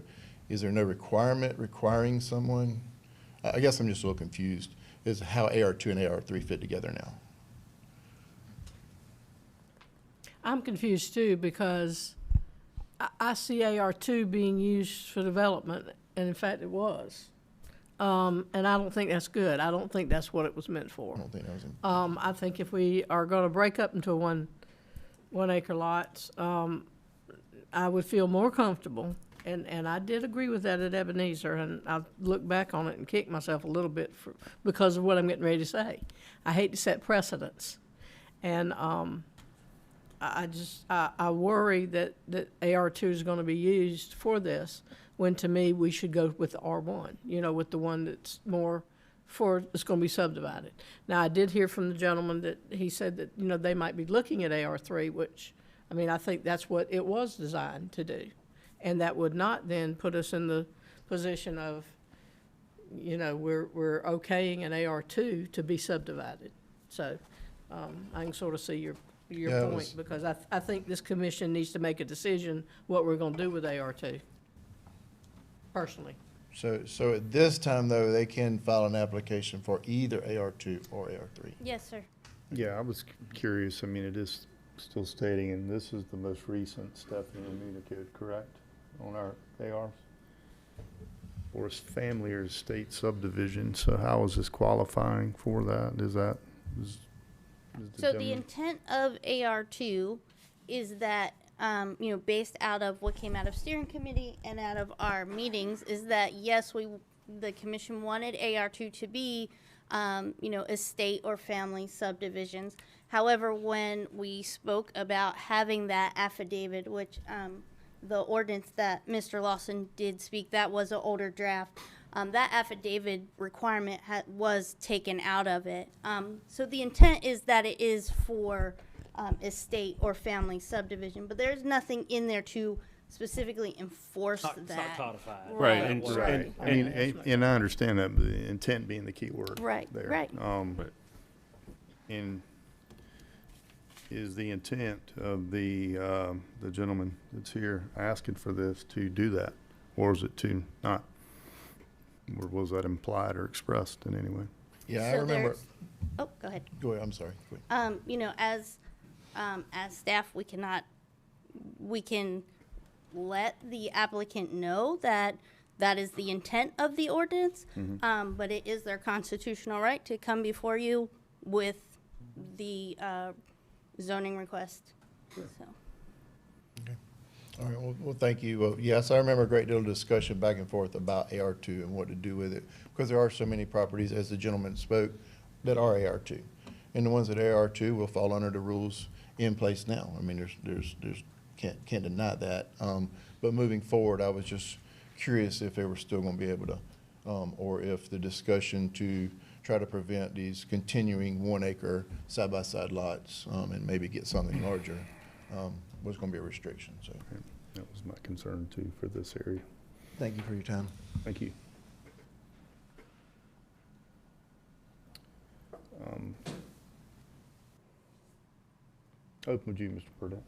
is there no requirement requiring someone? I guess I'm just a little confused is how AR2 and AR3 fit together now. I'm confused too, because I see AR2 being used for development, and in fact it was. And I don't think that's good. I don't think that's what it was meant for. I don't think that was I think if we are gonna break up into one acre lots, I would feel more comfortable. And I did agree with that at Ebenezer, and I look back on it and kick myself a little bit because of what I'm getting ready to say. I hate to set precedents. And I worry that AR2 is going to be used for this, when to me we should go with the R1, you know, with the one that's more it's going to be subdivided. Now, I did hear from the gentleman that he said that, you know, they might be looking at AR3, which, I mean, I think that's what it was designed to do. And that would not then put us in the position of, you know, we're okaying an AR2 to be subdivided. So I can sort of see your point, because I think this commission needs to make a decision what we're going to do with AR2, personally. So at this time, though, they can file an application for either AR2 or AR3. Yes, sir. Yeah, I was curious. I mean, it is still stating, and this is the most recent step in the Municipal Code, correct, on our ARs? Or is family or estate subdivision, so how is this qualifying for that? So the intent of AR2 is that, you know, based out of what came out of steering committee and out of our meetings, is that yes, the commission wanted AR2 to be, you know, estate or family subdivisions. However, when we spoke about having that affidavit, which the ordinance that Mr. Lawson did speak, that was an older draft. That affidavit requirement was taken out of it. So the intent is that it is for estate or family subdivision, but there's nothing in there to specifically enforce that. It's not codified. Right, And I understand that, but the intent being the key word. Right, there. right. And is the intent of the gentleman that's here asking for this to do that, or is it to not? Or was that implied or expressed in any way? Yeah, So I remember. Oh, go ahead. Go ahead, I'm sorry. Go ahead. You know, as staff, we can let the applicant know that that is the intent of the ordinance, but it is their constitutional right to come before you with the zoning request, so. All right, well, thank you. Well, yes, I remember a great deal of discussion back and forth about AR2 and what to do with it, because there are so many properties, as the gentleman spoke, that are AR2. And the ones that are AR2 will fall under the rules in place now. I mean, there's can't deny that. But moving forward, I was just curious if they were still going to be able to, or if the discussion to try to prevent these continuing 1 acre side-by-side lots and maybe get something larger was going to be a restriction. So that was my concern too for this area. Thank you for your time. Thank you. Open with you, Mr. Burdett.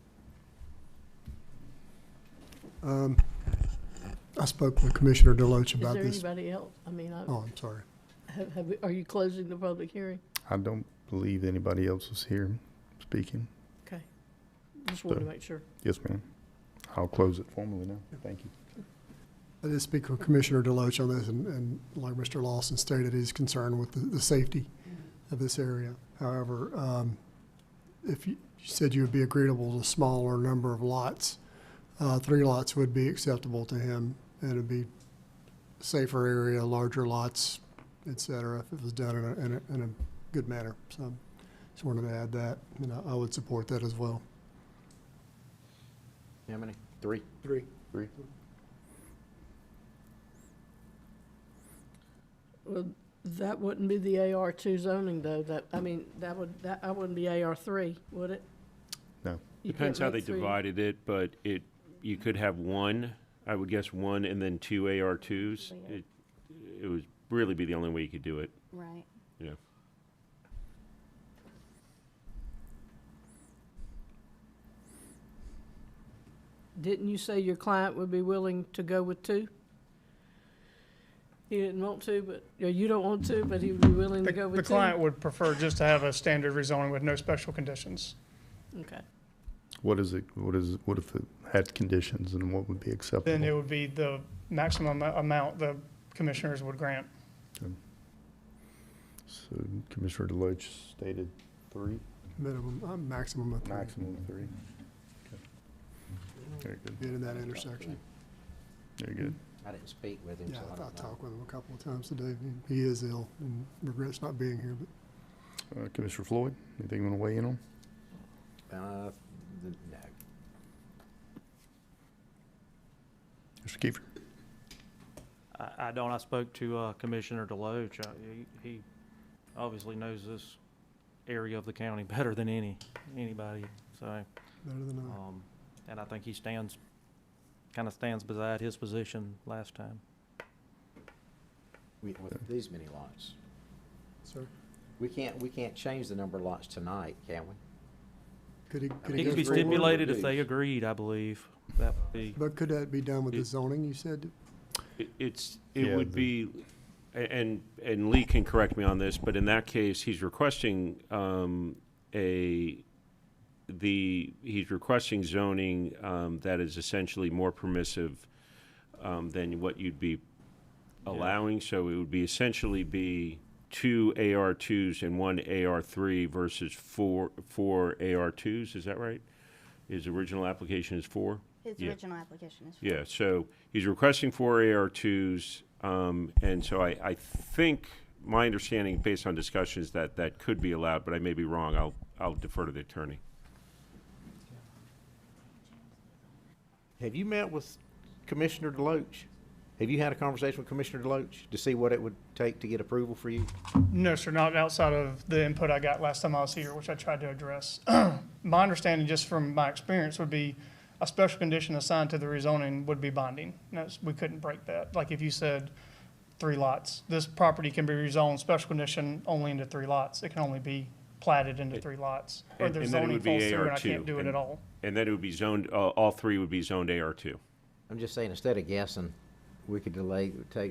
I spoke with Commissioner DeLoach about Is this. there anybody else? I mean, Oh, I'm sorry. Are you closing the public hearing? I don't believe anybody else was here speaking. Okay. Just wanted to So- make sure. Yes, ma'am. I'll close it formally now. Thank you. I did speak with Commissioner Deloach on this, and like Mr. Lawson stated, he's concerned with the safety of this area. However, if you said you would be agreeable to a smaller number of lots, 3 lots would be acceptable to him, and it'd be safer area, larger lots, et cetera, if it was done in a good manner. So just wanted to add that, and I would support that as well. How many? 3? 3. Well, that wouldn't be the AR2 zoning, though. I wouldn't be AR3, would it? No. You Depends can't how they make 3. divided it, but you could have one, I would guess one, and then 2 AR2s. It would really be the only way you could do it, Right. yeah. Didn't you say your client would be willing to go with 2? He didn't want to, but, or you don't want to, but he would be willing to go with 2? The client would prefer just to have a standard rezoning with no special conditions. Okay. What if it had conditions, and what would be acceptable? Then it would be the maximum amount the commissioners would grant. So Commissioner Deloach stated 3, Minimum, maximum of 3. maximum of 3. Okay. Very good. Get in that intersection. Very good. I didn't speak with him, Yeah, so I I don't know. talked with him a couple of times today. He is ill and regrets not being here, but Commissioner Floyd, anything you want to weigh in on? No. Mr. Kiefer? I don't. I spoke to Commissioner Deloach. He obviously knows this area of the county better than anybody. So, better than I. and I think he stands beside his position last time. With these many lots. Sir? We can't change the number of lots tonight, can we? Could he It go could be forward? stipulated if they agreed, I believe. That would be. But could that be done with the zoning, you said? It Yeah, would be, and Lee can correct me on this, but in that case, he's requesting he's requesting zoning that is essentially more permissive than what you'd be allowing. So it would be essentially be 2 AR2s and 1 AR3 versus 4 AR2s. Is that right? His original application is 4? His Yeah. original application is. Yeah, so he's requesting 4 AR2s, and so I think, my understanding, based on discussions, that could be allowed, but I may be wrong. I'll defer to the attorney. Have you met with Commissioner Deloach? Have you had a conversation with Commissioner Deloach to see what it would take to get approval for you? No, sir, not outside of the input I got last time I was here, which I tried to address. My understanding, just from my experience, would be a special condition assigned to the rezoning would be binding. We couldn't break that. Like if you said 3 lots, this property can be rezoned special condition only into 3 lots. It can only be platted into 3 lots. Or the And then it zoning would be falls through and I AR2, can't do it at all. And then it would be zoned, all 3 would be zoned AR2. I'm just saying, instead of guessing, we could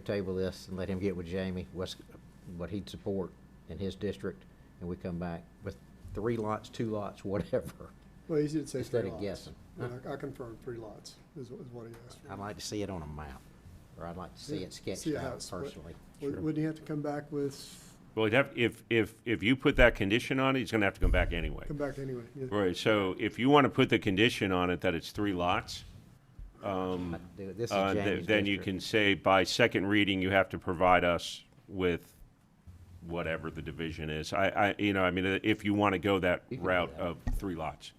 table this and let him get with Jamie, what he'd support in his district, and we come back with 3 lots, 2 lots, whatever. Well, he did say 3 Instead lots. of guessing. Yeah, I confirmed 3 lots is what he asked for. I'd like to see it on a map, or I'd like to see it sketched See how out it's split. personally. Wouldn't he have to come back with, Well, if you put that condition on it, he's gonna have to come back anyway. come back anyway? Yeah. Right, so if you want to put the condition on it that it's 3 lots, This is Jamie's then you district. can say by second reading, you have to provide us with whatever the division is. If you want to go that You can do route that. of 3 lots.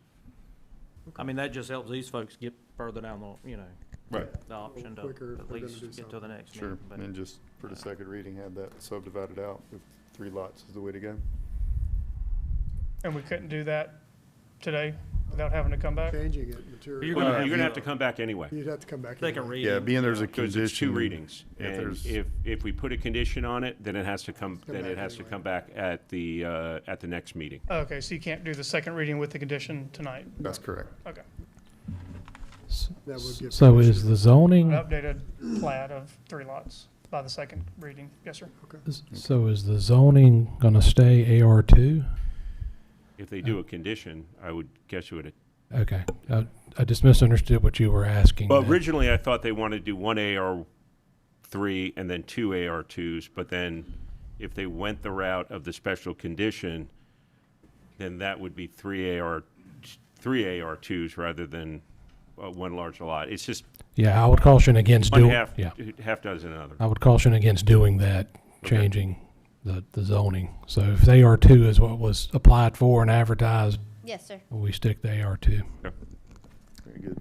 I mean, that just helps these folks get further down the, Right. the option to Quicker if at they're gonna least do get to the next Sure, meeting. But and just for the second reading, have that subdivided out, if 3 lots is the way to go. And we couldn't do that today without having to come back? Changing it, material. You're Well, gonna you're gonna have have to come back anyway. You'd have to come back Second anyway. reading. Yeah, being there's a Because condition. it's 2 readings, If and there's, if we put a condition on it, then it has to come, Come then back it has to anyway. come back at the next meeting. Okay, so you can't do the second reading with the condition tonight? that's correct. Okay. That would give So permission. is the zoning, An updated plat of 3 lots. by the second reading. Yes, sir. So is the zoning gonna stay AR2? If they do a condition, I would guess you would. Okay, I just misunderstood what you were asking. Well, then. originally I thought they wanted to do one AR3 and then two AR2s, but then if they went the route of the special condition, then that would be three AR2s rather than one large lot. It's just Yeah, I would caution against one doing, half dozen another. I would caution against doing that, Okay. changing the zoning. So if the AR2 is what was applied for and advertised, Yes, sir. we stick to AR2. Very good.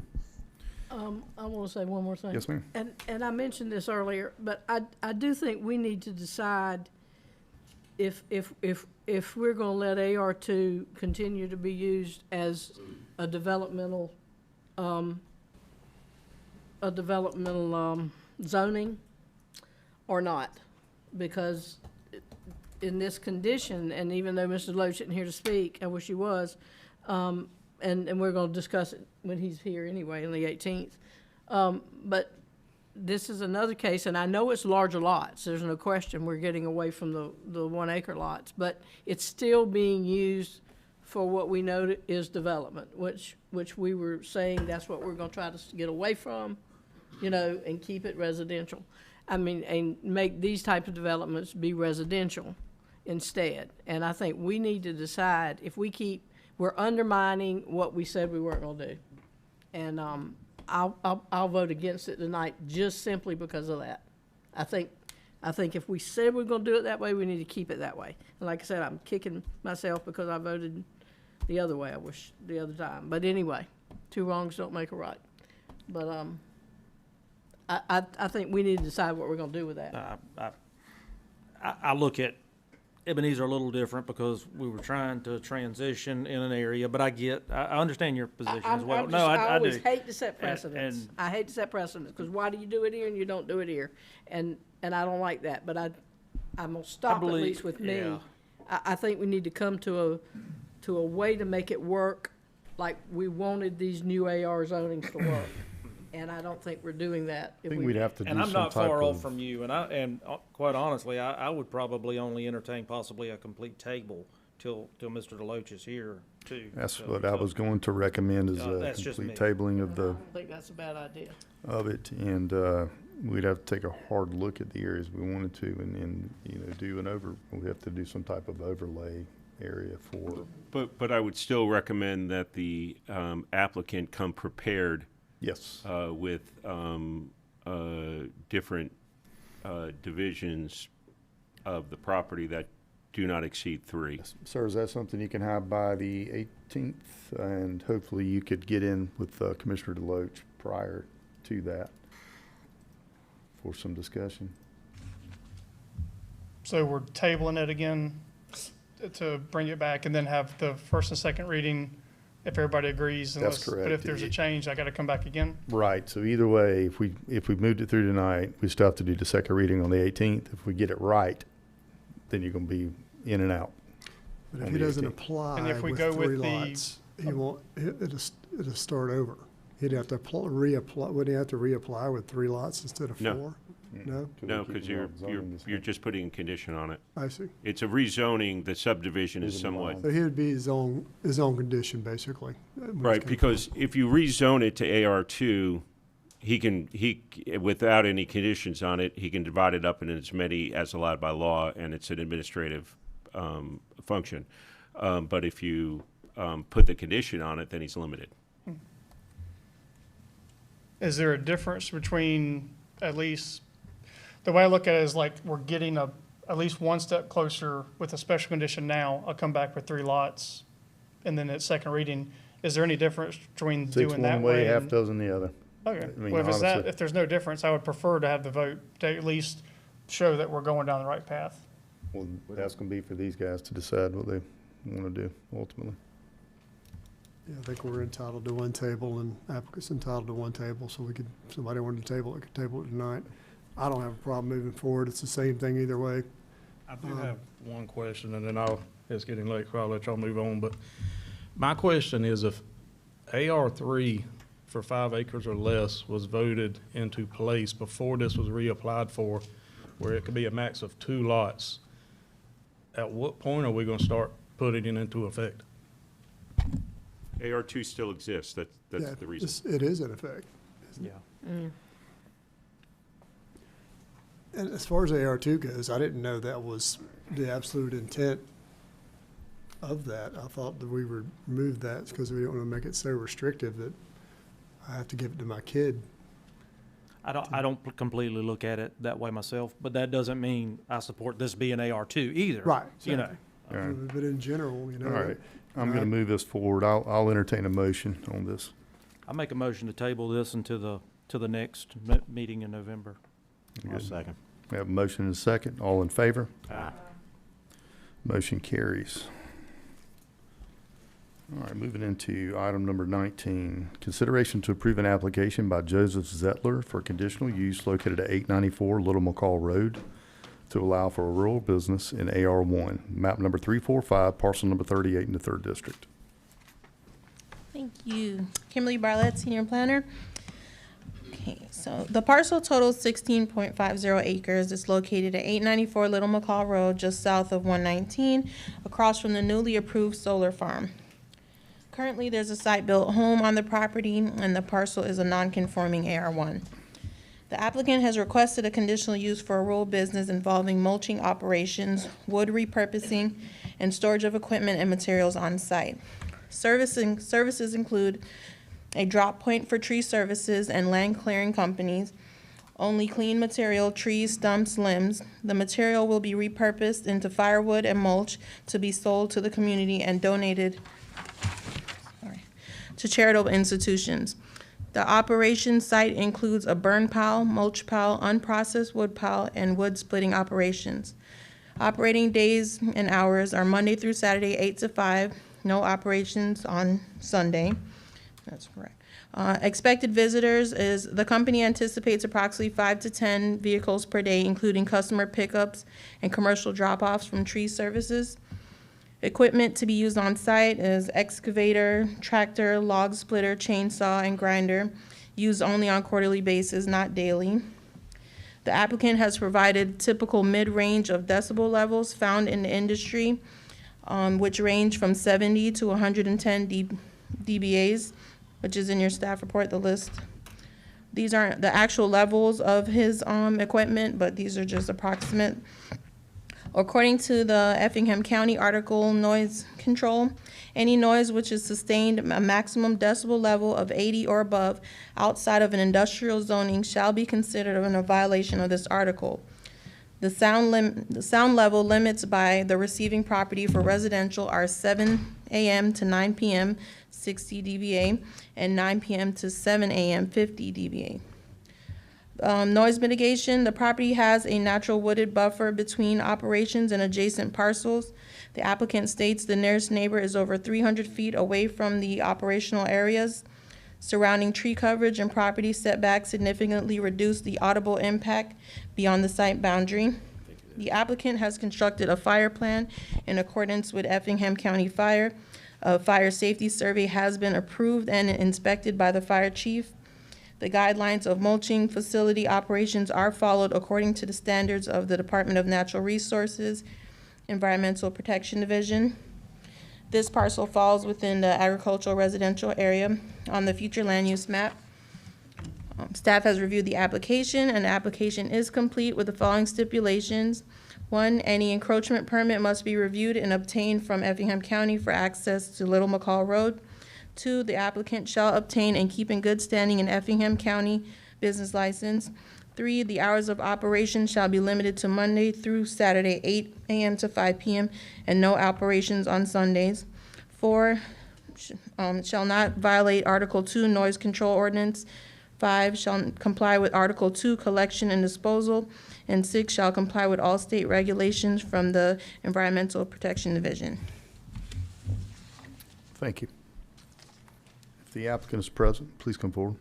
I want to say one more thing. Yes, ma'am. And I mentioned this earlier, but I do think we need to decide if we're going to let AR2 continue to be used as a developmental zoning or not. Because in this condition, and even though Mr. Loach isn't here to speak, I wish he was, and we're going to discuss it when he's here anyway on the 18th. But this is another case, and I know it's larger lots. There's no question we're getting away from the 1 acre lots, but it's still being used for what we know is development, which we were saying that's what we're going to try to get away from, and keep it residential. I mean, and make these type of developments be residential instead. And I think we need to decide if we're undermining what we said we weren't going to do. And I'll vote against it tonight just simply because of that. I think if we said we're going to do it that way, we need to keep it that way. And like I said, I'm kicking myself because I voted the other way. I wish the other time. But anyway, two wrongs don't make a right. But I think we need to decide what we're going to do with that. I look at Ebenezer a little different because we were trying to transition in an area, but I understand your position as well. I always do. hate to set precedents. I hate to set precedents because why do you do it here and you don't do it here? And I don't like that, but I'm going to stop at least with me. Yeah. I think we need to come to a way to make it work like we wanted these new AR zonings to work. And I don't think we're doing that. I think we'd have to do And I'm some not type far of. off from you, and quite honestly, I would probably only entertain possibly a complete table till Mr. Deloach is here too. That's what I was going to recommend is a that's just complete me. tabling of I don't think that's a bad idea. it, and we'd have to take a hard look at the areas we wanted to, and we'd have to do some type of overlay area for. But I would still recommend that the applicant come prepared. Yes. With different divisions of the property that do not exceed 3. Sir, is that something you can have by the 18th? And hopefully you could get in with Commissioner Deloach prior to that for some discussion. So we're tabling it again to bring it back and then have the first and second reading if everybody agrees. That's correct. But if there's a change, I got to come back again? Right. So either way, if we moved it through tonight, we still have to do the second reading on the 18th. If we get it right, then you're going to be in and out. But if he doesn't apply And if we with go with 3 the- lots, he won't, it'll start over. He'd have to reapply, would he have to reapply with 3 lots instead of 4? No. No? No, because you're just putting a condition on it. I see. It's a rezoning. The subdivision is somewhat. So he would be his own condition, basically. Right, because if you rezone it to AR2, he without any conditions on it, he can divide it up into as many as allowed by law, and it's an administrative function. But if you put the condition on it, then he's limited. Is there a difference between at least, the way I look at it is like we're getting at least one step closer with a special condition now. I'll come back with 3 lots and then at second reading. Is there any difference between doing that one way, way? half dozen the other. Okay. I mean, Well, honestly. if there's no difference, I would prefer to have the vote to at least show that we're going down the right path. Well, that's going to be for these guys to decide what they want to do ultimately. Yeah, I think we're entitled to one table and applicants entitled to one table, so if somebody wanted to table it, could table it tonight. I don't have a problem moving forward. It's the same thing either way. I do have one question, and then it's getting late, so I'll let y'all move on. But my question is, if AR3 for 5 acres or less was voted into place before this was reapplied for, where it could be a max of 2 lots, at what point are we gonna start putting it into effect? AR2 still exists, that's Yeah, the reason. It is in effect. Yeah. And as far as AR2 goes, I didn't know that was the absolute intent of that. I thought that we would remove that because we don't want to make it so restrictive that I have to give it to my kid. I don't completely look at it that way myself, but that doesn't mean I support this being AR2 either. Right, You know, exactly. All right. But in general, you know. All right, I'm going to move this forward. I'll entertain a motion on this. I make a motion to table this into the next meeting in November. I'll second. We have a motion and a second. All in favor? Aye. Motion carries. All right, moving into item number 19. Consideration to approve an application by Joseph Zettler for conditional use located at 894 Little McCall Road to allow for a rural business in AR1, map number 345, parcel number 38 in the 3rd District. Thank you. Kimberly Barlett, Senior Planner. Okay, so the parcel totals 16.50 acres. It's located at 894 Little McCall Road, just south of 119, across from the newly approved solar farm. Currently, there's a site-built home on the property, and the parcel is a non-conforming AR1. The applicant has requested a conditional use for a rural business involving mulching operations, wood repurposing, and storage of equipment and materials on site. Services include a drop point for tree services and land clearing companies, only clean material, trees, stumps, limbs. The material will be repurposed into firewood and mulch to be sold to the community and donated to charitable institutions. The operation site includes a burn pile, mulch pile, unprocessed wood pile, and wood splitting operations. Operating days and hours are Monday through Saturday, 8 to 5, no operations on Sunday. That's correct. Expected visitors is, the company anticipates approximately 5 to 10 vehicles per day, including customer pickups and commercial drop-offs from tree services. Equipment to be used on site is excavator, tractor, log splitter, chainsaw, and grinder, used only on quarterly basis, not daily. The applicant has provided typical mid-range of decibel levels found in the industry, which range from 70 to 110 dBAs, which is in your staff report, the list. These aren't the actual levels of his equipment, but these are just approximate. According to the Effingham County article, noise control, any noise which is sustained a maximum decibel level of 80 or above outside of an industrial zoning shall be considered a violation of this article. The sound level limits by the receiving property for residential are 7 a.m. to 9 p.m., 60 dBA, and 9 p.m. to 7 a.m., 50 dBA. Noise mitigation, the property has a natural wooded buffer between operations and adjacent parcels. The applicant states the nearest neighbor is over 300 feet away from the operational areas. Surrounding tree coverage and property setbacks significantly reduce the audible impact beyond the site boundary. The applicant has constructed a fire plan in accordance with Effingham County Fire. A fire safety survey has been approved and inspected by the fire chief. The guidelines of mulching facility operations are followed according to the standards of the Department of Natural Resources, Environmental Protection Division. This parcel falls within the agricultural residential area on the future land use map. Staff has reviewed the application, and the application is complete with the following stipulations. 1, any encroachment permit must be reviewed and obtained from Effingham County for access to Little McCall Road. 2, the applicant shall obtain and keep in good standing an Effingham County business license. 3, the hours of operation shall be limited to Monday through Saturday, 8 a.m. to 5 p.m., and no operations on Sundays. 4, shall not violate Article 2 noise control ordinance. 5, shall comply with Article 2 collection and disposal. And 6, shall comply with all state regulations from the Environmental Protection Division. Thank you. If the applicant is present, please come forward.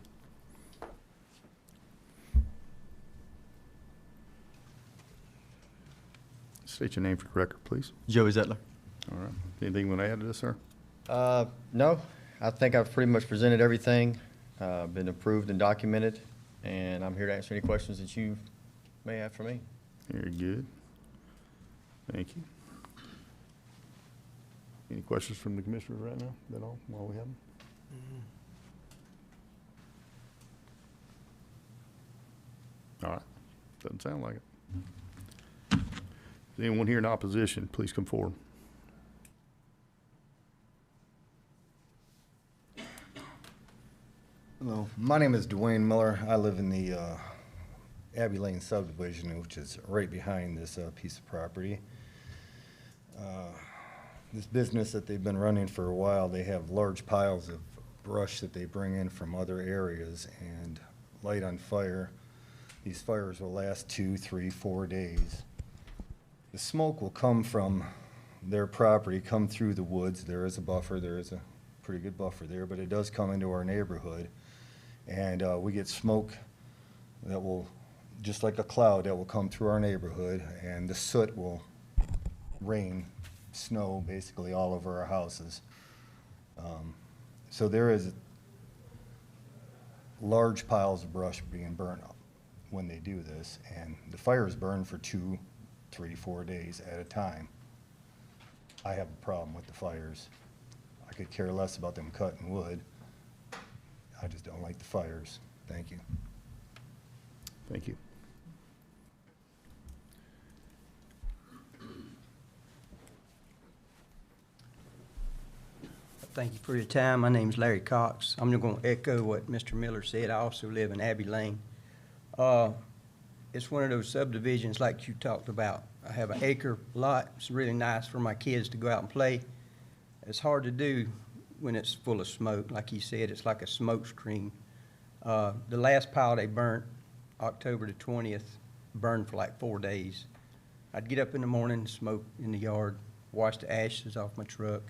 State your name for the record, please. Joey Zettler. All right. Anything you want to add to this, sir? No, I think I've pretty much presented everything, been approved and documented, and I'm here to answer any questions that you may have for me. Very good. Thank you. Any questions from the commissioners right now, at all, while we have them? All right, doesn't sound like it. Is anyone here in opposition? Please come forward. Hello, my name is Dwayne Miller. I live in the Abbey Lane subdivision, which is right behind this piece of property. This business that they've been running for a while, they have large piles of brush that they bring in from other areas and light on fire. These fires will last 2, 3, 4 days. The smoke will come from their property, come through the woods. There is a buffer, there is a pretty good buffer there, but it does come into our neighborhood. And we get smoke that will, just like a cloud, that will come through our neighborhood, and the soot will rain, snow, basically all over our houses. So there is large piles of brush being burned up when they do this, and the fires burn for 2, 3, 4 days at a time. I have a problem with the fires. I could care less about them cutting wood. I just don't like the fires. Thank you. Thank you. Thank you for your time. My name's Larry Cox. I'm going to echo what Mr. Miller said. I also live in Abbey Lane. It's one of those subdivisions like you talked about. I have an acre lot. It's really nice for my kids to go out and play. It's hard to do when it's full of smoke. Like he said, it's like a smoke screen. The last pile they burnt, October the 20th, burned for like 4 days. I'd get up in the morning, smoke in the yard, wash the ashes off my truck.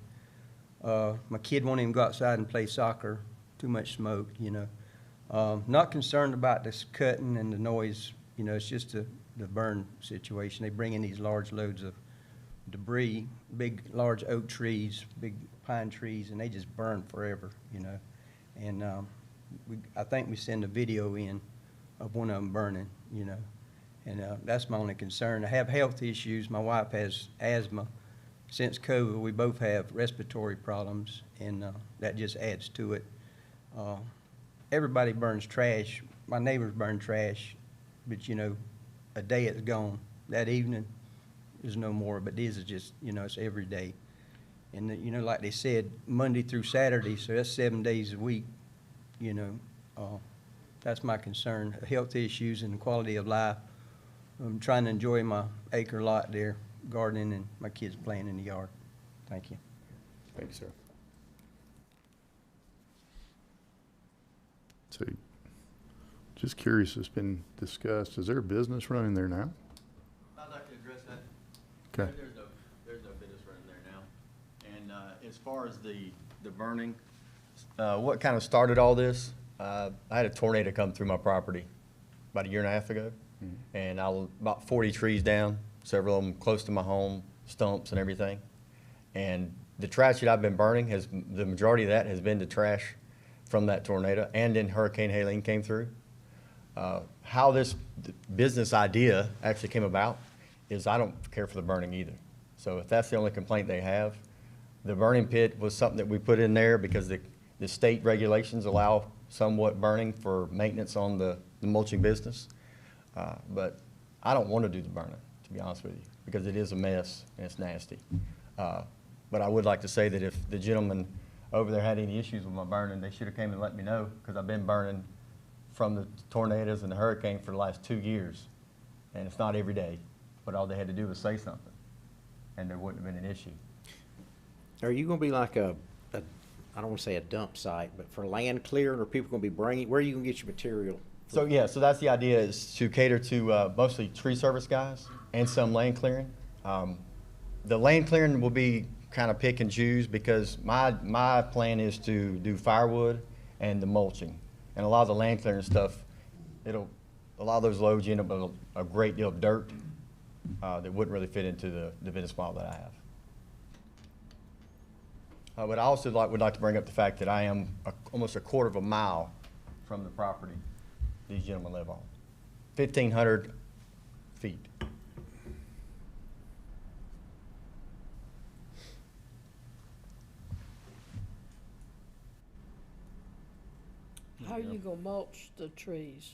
My kid won't even go outside and play soccer. Too much smoke, you know. Not concerned about this cutting and the noise. You know, it's just the burn situation. They bring in these large loads of debris, big, large oak trees, big pine trees, and they just burn forever, you know. And I think we send a video in of one of them burning, you know. And that's my only concern. I have health issues. My wife has asthma. Since COVID, we both have respiratory problems, and that just adds to it. Everybody burns trash. My neighbors burn trash, but, you know, a day it's gone. That evening, there's no more, but these are just, you know, it's every day. And, you know, like they said, Monday through Saturday, so that's 7 days a week, you know. That's my concern, health issues and quality of life. I'm trying to enjoy my acre lot there, gardening, and my kids playing in the yard. Thank you. Thank you, sir. So, just curious, it's been discussed, is there a business running there now? I'd like to address that. Okay. There's no business running there now. And as far as the burning, what kind of started all this, I had a tornado come through my property about 1.5 years ago. And I was about 40 trees down, several of them close to my home, stumps and everything. And the trash that I've been burning, the majority of that has been the trash from that tornado, and then Hurricane Helene came through. How this business idea actually came about is I don't care for the burning either. So if that's the only complaint they have, the burning pit was something that we put in there because the state regulations allow somewhat burning for maintenance on the mulching business. But I don't want to do the burning, to be honest with you, because it is a mess and it's nasty. But I would like to say that if the gentleman over there had any issues with my burning, they should have came and let me know, because I've been burning from the tornadoes and the hurricane for the last 2 years. And it's not every day, but all they had to do was say something, and there wouldn't have been an issue. Are you going to be like I don't want to say a dump site, but for land clearing, or people going to be bringing, where are you going to get your material? So yeah, so that's the idea, is to cater to mostly tree service guys and some land clearing. The land clearing will be kind of pick and choose, because my plan is to do firewood and the mulching. And a lot of the land clearing stuff, a lot of those loads end up with a great deal of dirt that wouldn't really fit into the business model that I have. But I also would like to bring up the fact that I am almost 1/4 mile from the property these gentlemen live on. 1,500 feet. How are you gonna mulch the trees?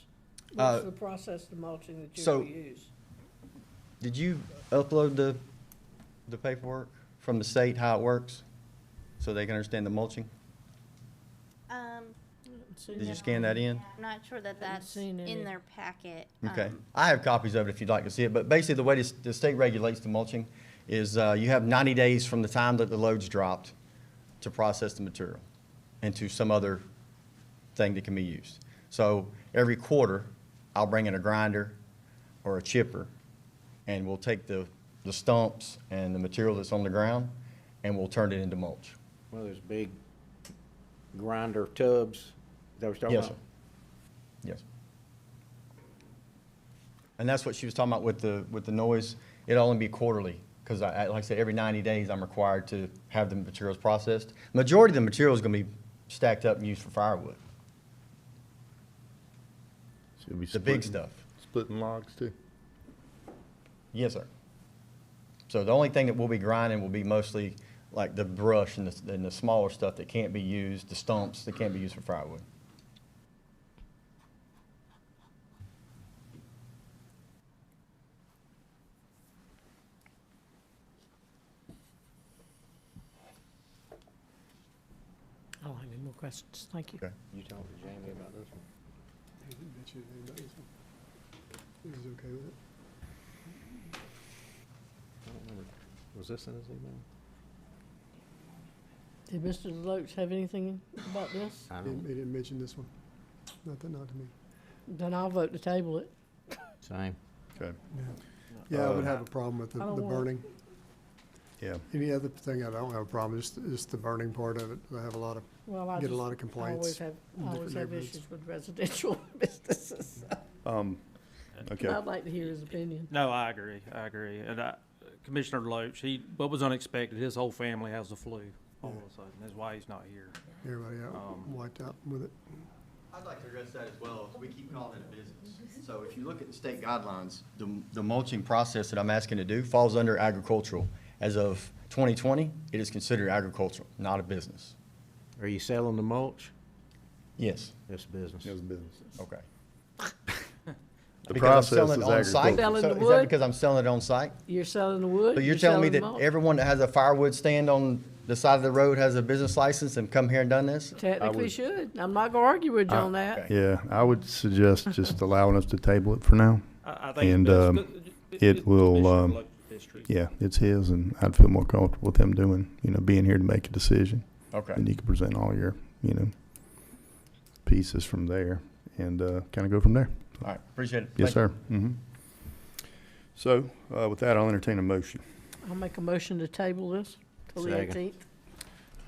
Uh, What's the process of mulching that you so- will use? Did you upload the paperwork from the state, how it works? So they can understand the mulching? Did you scan that in? I'm not sure that that's seen any. in their packet. Okay. I have copies of it if you'd like to see it, but basically the way the state regulates the mulching is you have 90 days from the time that the load's dropped to process the material into some other thing that can be used. So every quarter, I'll bring in a grinder or a chipper, and we'll take the stumps and the material that's on the ground, and we'll turn it into mulch. One of those big grinder tubs, is that what you're talking Yes, sir. about? Yes. And that's what she was talking about with the noise. It'll only be quarterly, because like I said, every 90 days, I'm required to have the materials processed. Majority of the material is going to be stacked up and used for firewood. Should we The big splitting- stuff. Splitting logs too? Yes, sir. So the only thing that we'll be grinding will be mostly like the brush and the smaller stuff that can't be used, the stumps that can't be used for firewood. I don't have any more questions. Thank you. Okay. You talked to Jamie about this one? He didn't mention anything about this one. He was okay with it. I don't remember. Was this in his email? Did Mr. Deloach have anything about this? I He don't, didn't mention this one. Not to me. Then I'll vote to table it. same. Okay. Yeah, I would have a problem with the I don't want- burning. Yeah. Any other thing, I don't have a problem, just the burning part of it. I have a lot of, Well, I get a just- lot of complaints. I in always different have neighborhoods. issues with residential businesses. Okay. I'd like to hear his opinion. No, I agree, And Commissioner Deloach, what was unexpected, his whole family has the flu all of a sudden. That's why he's not here. Everybody out, wiped out with it. I'd like to address that as well. We keep calling it a business. So if you look at the state guidelines, the mulching process that I'm asking to do falls under agricultural. As of 2020, it is considered agricultural, not a business. Are you selling the mulch? Yes. It's business. It was business. Okay. The Because I'm process selling is it on site? agricultural. Selling So the is that wood? because I'm selling it on site? You're selling the wood? So you're telling me selling that the mulch. everyone that has a firewood stand on the side of the road has a business license and come here and done this? Technically should. I'm not gonna argue with you on that. okay. Yeah, I would suggest just allowing us to table it for now. I think And, it's best. it will, Commissioner Deloach's district. Yeah, it's his, and I'd feel more comfortable with him doing, being here to make a decision. Okay. And you can present all your, pieces from there and kind of go from there. All right, appreciate it. Yes, Thank sir. Mm-hmm. So with that, I'll entertain a motion. I'll make a motion to table this till the Second. 18th.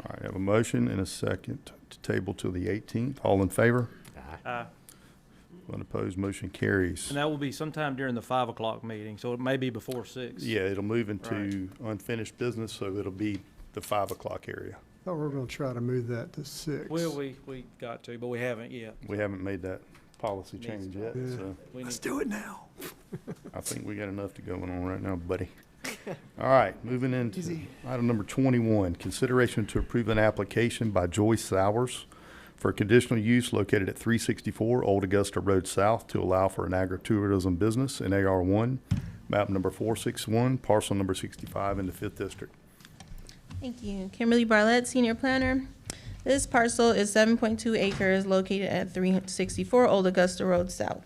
All right, I have a motion and a second to table till the 18th. All in favor? Unopposed, motion carries. And that will be sometime during the 5 o'clock meeting, so it may be before 6. Yeah, it'll move into unfinished business, so it'll be the 5 o'clock area. Thought we were gonna try to move that to 6. Well, we got to, but we haven't yet. We haven't made that policy change yet, Yeah. so Let's do it now. I think we got enough to going on right now, buddy. All right, moving into item number 21, consideration to approve an application by Joyce Sowers for conditional use located at 364 Old Augusta Road South to allow for an agritourism business in AR1, map number 461, parcel number 65 in the 5th District. Thank you. Kimberly Barlett, Senior Planner. This parcel is 7.2 acres located at 364 Old Augusta Road South.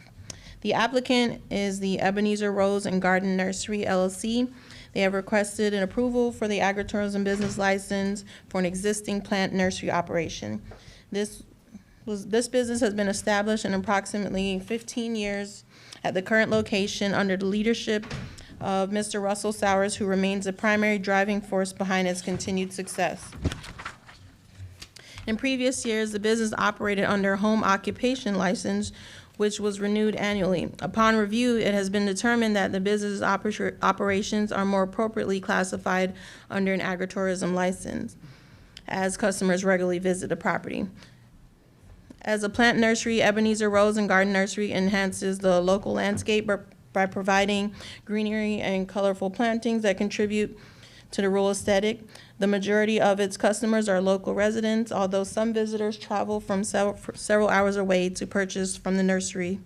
The applicant is the Ebenezer Rose and Garden Nursery LLC. They have requested an approval for the agritourism business license for an existing plant nursery operation. This business has been established in approximately 15 years at the current location under the leadership of Mr. Russell Sowers, who remains the primary driving force behind its continued success. In previous years, the business operated under a home occupation license, which was renewed annually. Upon review, it has been determined that the business operations are more appropriately classified under an agritourism license, as customers regularly visit the property. As a plant nursery, Ebenezer Rose and Garden Nursery enhances the local landscape by providing greenery and colorful plantings that contribute to the rural aesthetic. The majority of its customers are local residents, although some visitors travel from several hours away to purchase from the nursery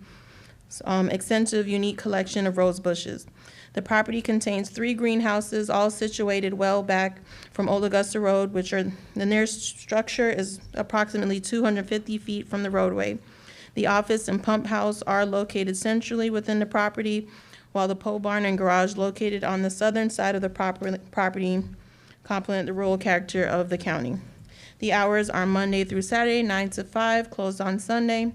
extensive, unique collection of rose bushes. The property contains 3 greenhouses, all situated well back from Old Augusta Road, the nearest structure is approximately 250 feet from the roadway. The office and pump house are located centrally within the property, while the pole barn and garage located on the southern side of the property complement the rural character of the county. The hours are Monday through Saturday, 9 to 5, closed on Sunday.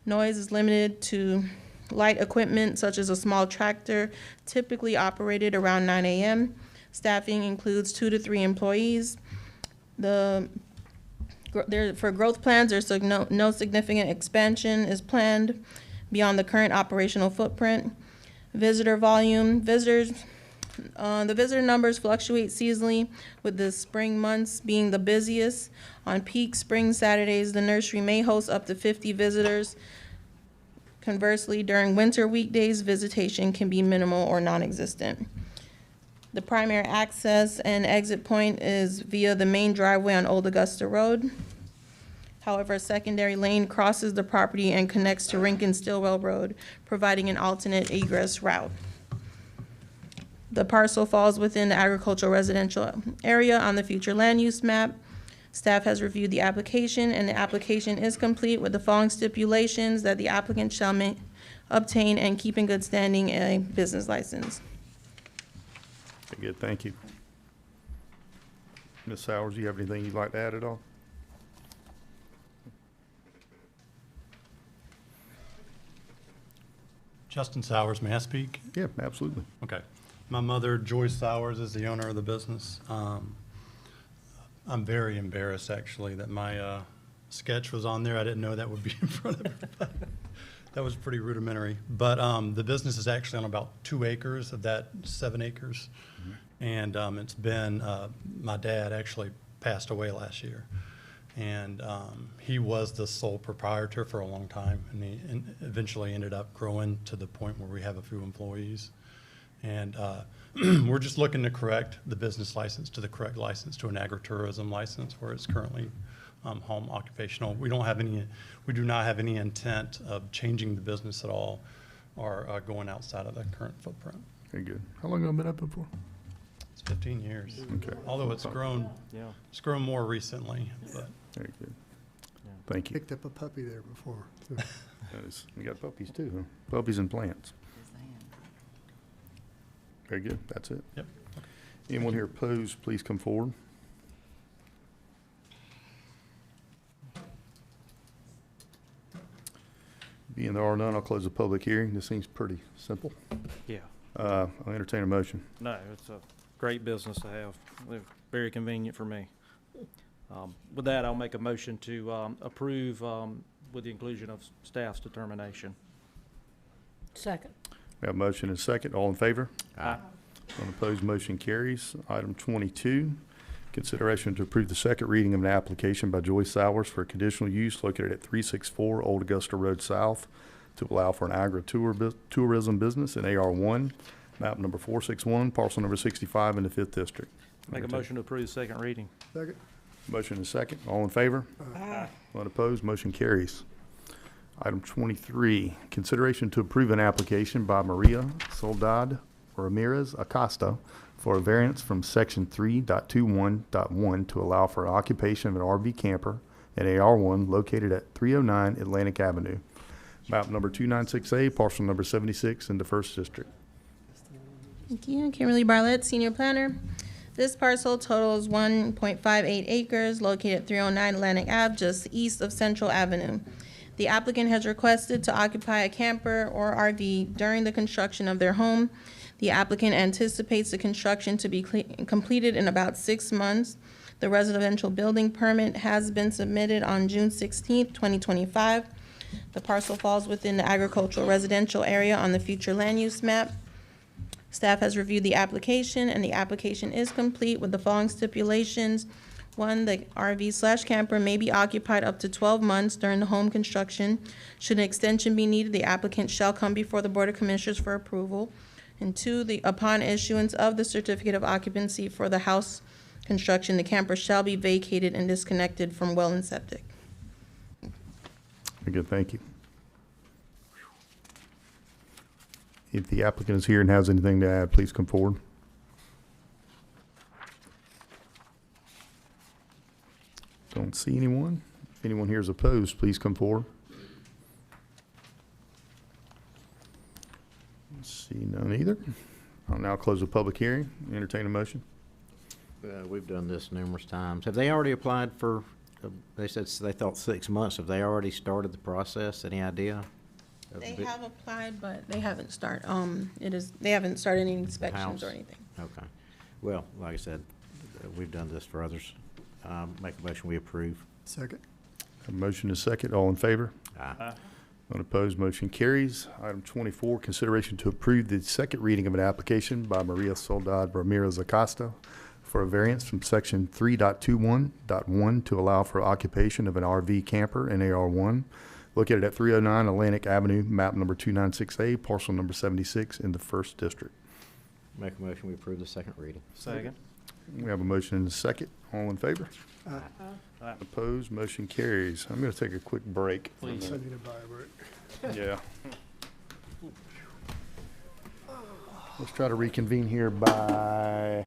Noise is limited to light equipment such as a small tractor, typically operated around 9 a.m. Staffing includes 2 to 3 employees. For growth plans, there's no significant expansion is planned beyond the current operational footprint. Visitor volume, the visitor numbers fluctuate seasonally, with the spring months being the busiest. On peak spring Saturdays, the nursery may host up to 50 visitors. Conversely, during winter weekdays, visitation can be minimal or non-existent. The primary access and exit point is via the main driveway on Old Augusta Road. However, a secondary lane crosses the property and connects to Rankin-Stillwell Road, providing an alternate egress route. The parcel falls within the agricultural residential area on the future land use map. Staff has reviewed the application, and the application is complete with the following stipulations: that the applicant shall obtain and keep in good standing a business license. Okay, good, thank you. Ms. Sowers, do you have anything you'd like to add at all? Justin Sowers, may I speak? Yeah, absolutely. Okay. My mother, Joyce Sowers, is the owner of the business. I'm very embarrassed, actually, that my sketch was on there. I didn't know that would be in front of everybody. That was pretty rudimentary. But the business is actually on about 2 acres of that 7 acres. And it's been, my dad actually passed away last year. And he was the sole proprietor for a long time. And he eventually ended up growing to the point where we have a few employees. And we're just looking to correct the business license to the correct license, to an agritourism license, where it's currently home occupational. We do not have any intent of changing the business at all, or going outside of the current footprint. Very good. How long have you been open for? It's 15 years. Okay. Although it's grown more recently, but. Very good. Thank you. Picked up a puppy there before. We got puppies too, huh? Puppies and plants. Very good. That's it. Yep. Anyone here opposed, please come forward. Being there are none, I'll close the public hearing. This seems pretty simple. Yeah. I'll entertain a motion. No, it's a great business to have. They're very convenient for me. With that, I'll make a motion to approve with the inclusion of staff's determination. Second. We have a motion and a second. All in favor? Aye. Unopposed, motion carries. Item 22, consideration to approve the second reading of an application by Joyce Sowers for conditional use located at 364 Old Augusta Road South to allow for an agritourism business in AR1, map number 461, parcel number 65 in the 5th District. Make a motion to approve second reading. Second. Motion and second. All in favor? Aye. Unopposed, motion carries. Item 23, consideration to approve an application by Maria Soledad Ramirez Acosta for a variance from section 3.21.1 to allow for occupation of an RV camper in AR1 located at 309 Atlantic Avenue, map number 296A, parcel number 76 in the 1st District. Thank you. Kimberly Barlett, Senior Planner. This parcel totals 1.58 acres located at 309 Atlantic Ave, just east of Central Avenue. The applicant has requested to occupy a camper or RV during the construction of their home. The applicant anticipates the construction to be completed in about 6 months. The residential building permit has been submitted on June 16th, 2025. The parcel falls within the agricultural residential area on the future land use map. Staff has reviewed the application, and the application is complete with the following stipulations. 1, the RV/camper may be occupied up to 12 months during the home construction. Should an extension be needed, the applicant shall come before the Board of Commissioners for approval. And 2, upon issuance of the certificate of occupancy for the house construction, the camper shall be vacated and disconnected from well and septic. Very good, thank you. If the applicant is here and has anything to add, please come forward. Don't see anyone. If anyone here is opposed, please come forward. See none either. I'll now close the public hearing. Entertain a motion. We've done this numerous times. Have they already applied for, they said they thought 6 months. Have they already started the process? Any idea? They have applied, but they haven't they haven't started any inspections or anything. Okay. Well, like I said, we've done this for others. Make a motion, we approve. Second. A motion is second. All in favor? Aye. Unopposed, motion carries. Item 24, consideration to approve the second reading of an application by Maria Soledad Ramirez Acosta for a variance from section 3.21.1 to allow for occupation of an RV camper in AR1 located at 309 Atlantic Avenue, map number 296A, parcel number 76 in the first district. Make a motion, we approve the second reading. Second. We have a motion and a second. All in favor? Aye. Opposed, motion carries. I'm going to take a quick break. Please. I need a buy a break. Yeah. Let's try to reconvene here by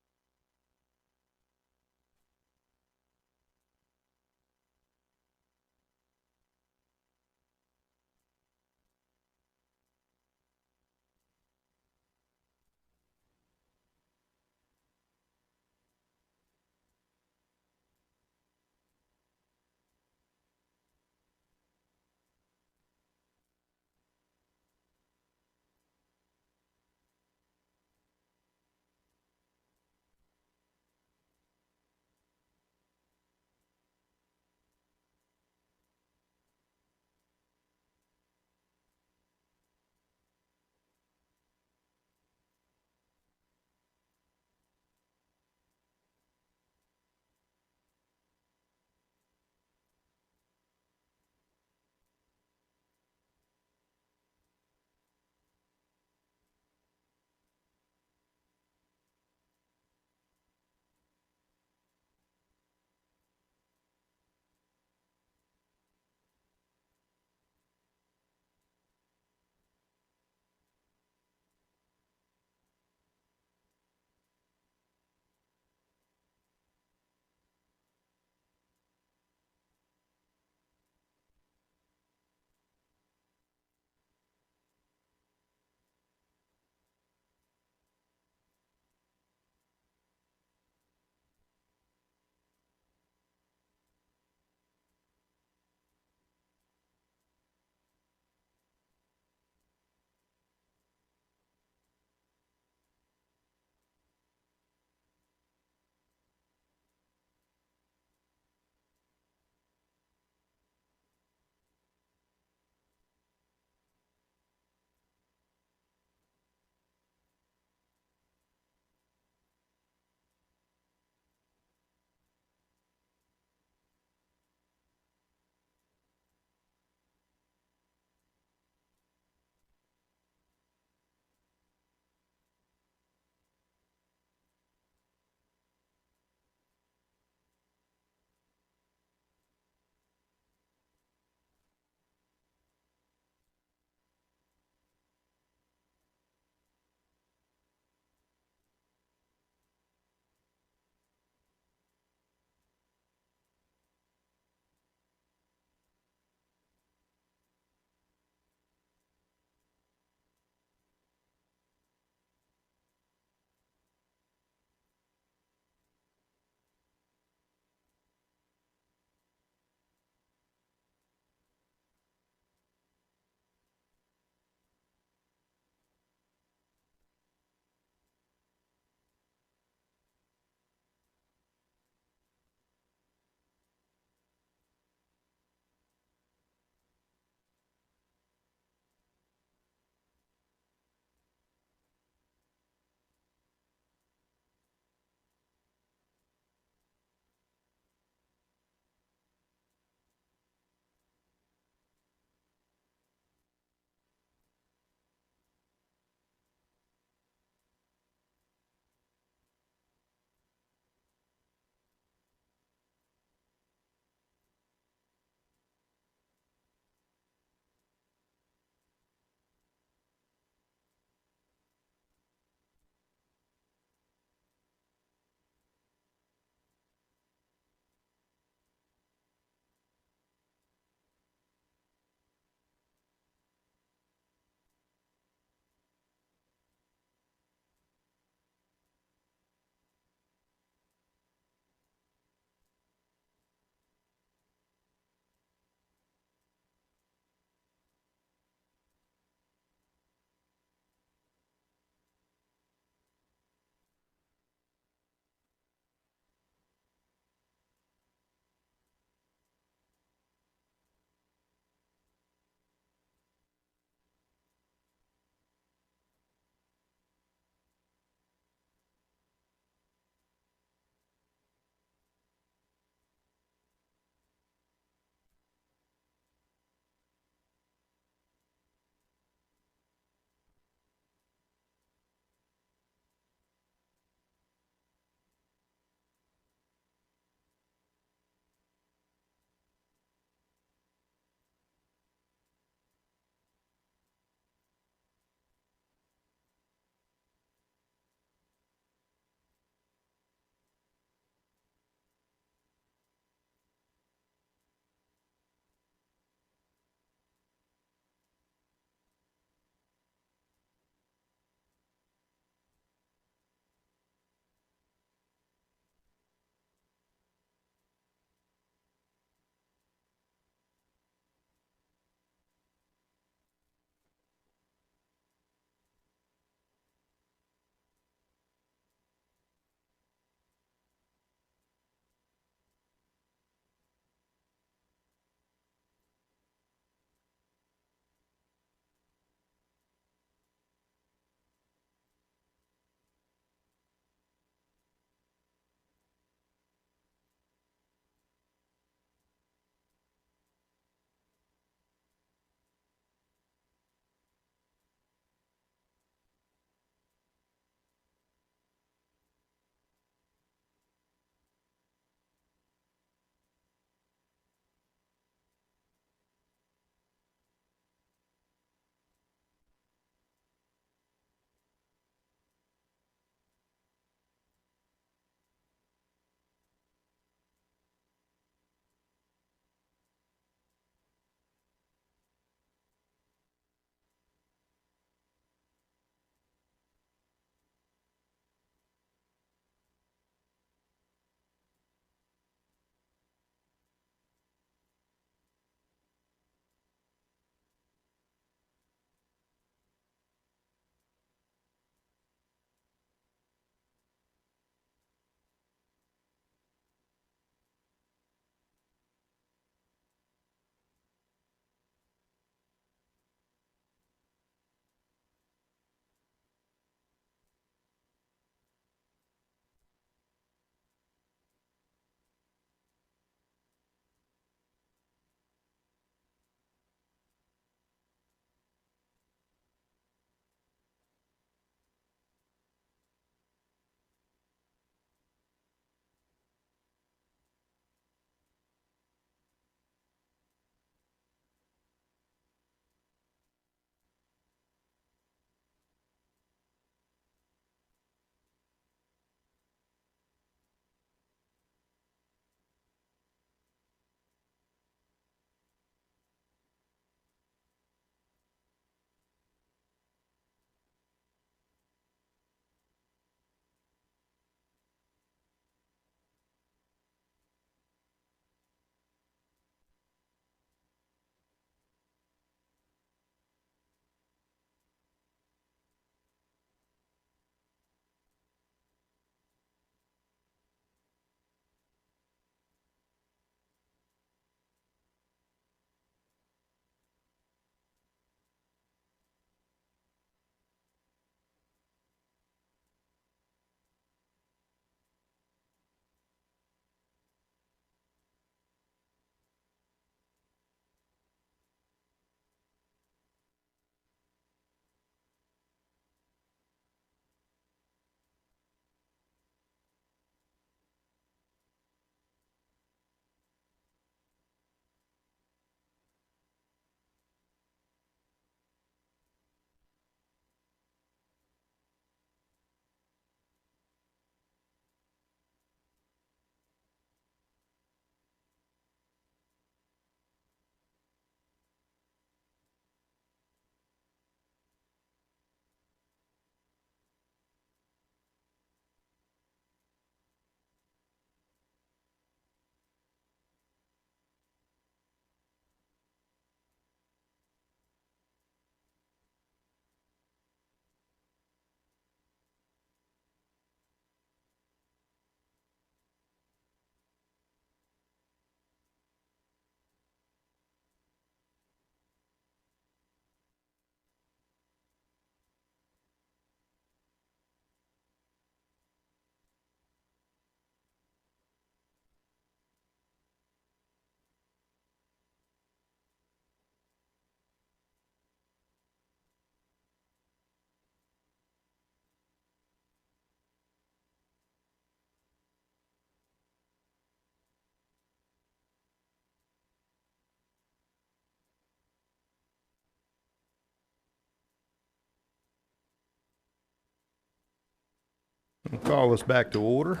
I'll call us back to order.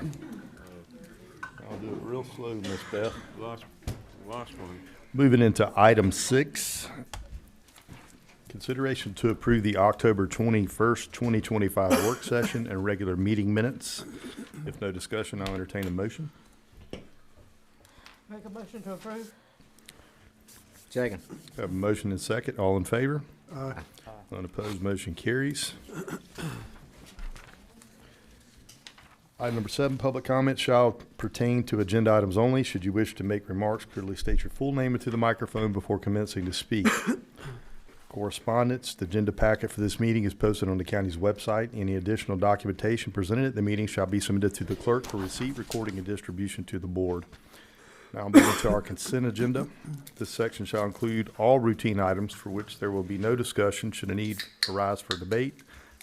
I'll do it real slow, Miss Beth. Lost one. Moving into item 6, consideration to approve the October 21st, 2025 work session and regular meeting minutes. If no discussion, I'll entertain a motion. Make a motion to approve? Second. Have a motion and second. All in favor? Aye. Unopposed, motion carries. Item number 7, public comments shall pertain to agenda items only. Should you wish to make remarks, clearly state your full name into the microphone before commencing to speak. Correspondence, the agenda packet for this meeting is posted on the county's website. Any additional documentation presented at the meeting shall be submitted to the clerk for receipt, recording, and distribution to the board. Now moving to our consent agenda. This section shall include all routine items for which there will be no discussion. Should a need arise for debate,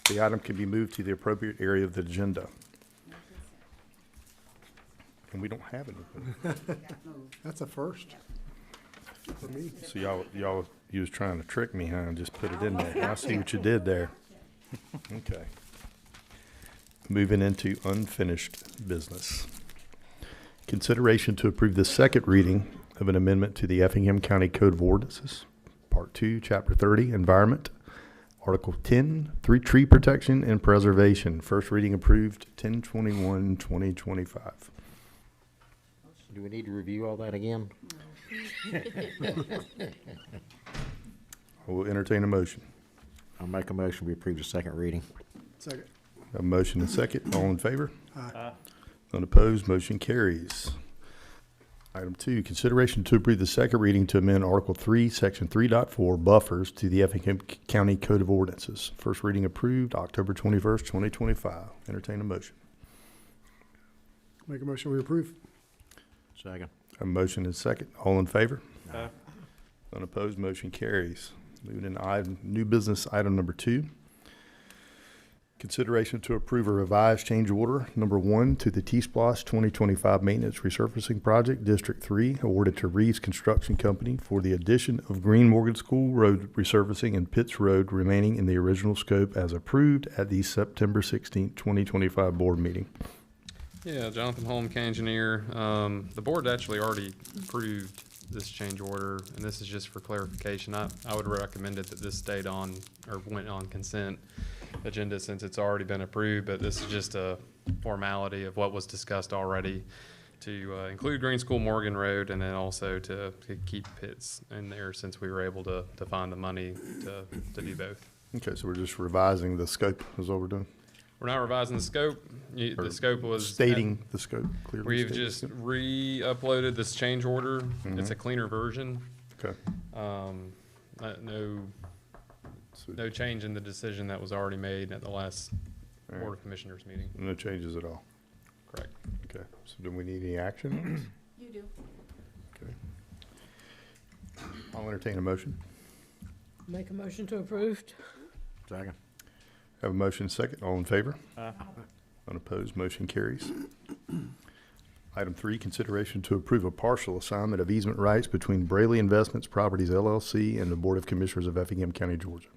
the item can be moved to the appropriate area of the agenda. And we don't have anything. That's a first for me. So you was trying to trick me, huh, and just put it in there. I see what you did there. Okay. Moving into unfinished business. Consideration to approve the second reading of an amendment to the Effingham County Code of Ordinances, Part 2, Chapter 30, Environment, Article 10, Tree Protection and Preservation. First reading approved 10/21/2025. Do we need to review all that again? I will entertain a motion. I'll make a motion, we approve the second reading. Second. A motion and second. All in favor? Aye. Unopposed, motion carries. Item 2, consideration to approve the second reading to amend Article 3, Section 3.4, buffers to the Effingham County Code of Ordinances. First reading approved October 21st, 2025. Entertain a motion. Make a motion, we approve. Second. A motion and second. All in favor? Aye. Unopposed, motion carries. Moving into new business item number 2. Consideration to approve a revised change order number 1 to the T-Splosh 2025 Maintenance Resurfacing Project, District 3, awarded to Reeves Construction Company for the addition of Green Morgan School Road resurfacing and Pitts Road remaining in the original scope as approved at the September 16th, 2025 board meeting. Yeah, Jonathan Holm, County Engineer. The board actually already approved this change order, and this is just for clarification. I would recommend it that this stayed on, or went on consent agenda since it's already been approved, but this is just a formality of what was discussed already to include Green School Morgan Road, and then also to keep Pitts in there since we were able to find the money to do both. Okay, so we're just revising the scope is what we're doing? We're not revising the scope. The scope was stating the scope clearly. We've stated. just re-uploaded this change order. Mhm. It's a cleaner version. Okay. No change in the decision that was already made at the last All Board right. of Commissioners meeting. No changes at all? Correct. Okay, so do we need any action on this? You do. Okay. I'll entertain a motion. Make a motion to approve? Second. Have a motion second. All in favor? Aye. Unopposed, motion carries. Item 3, consideration to approve a partial assignment of easement rights between Braley Investments Properties LLC and the Board of Commissioners of Effingham County, Georgia.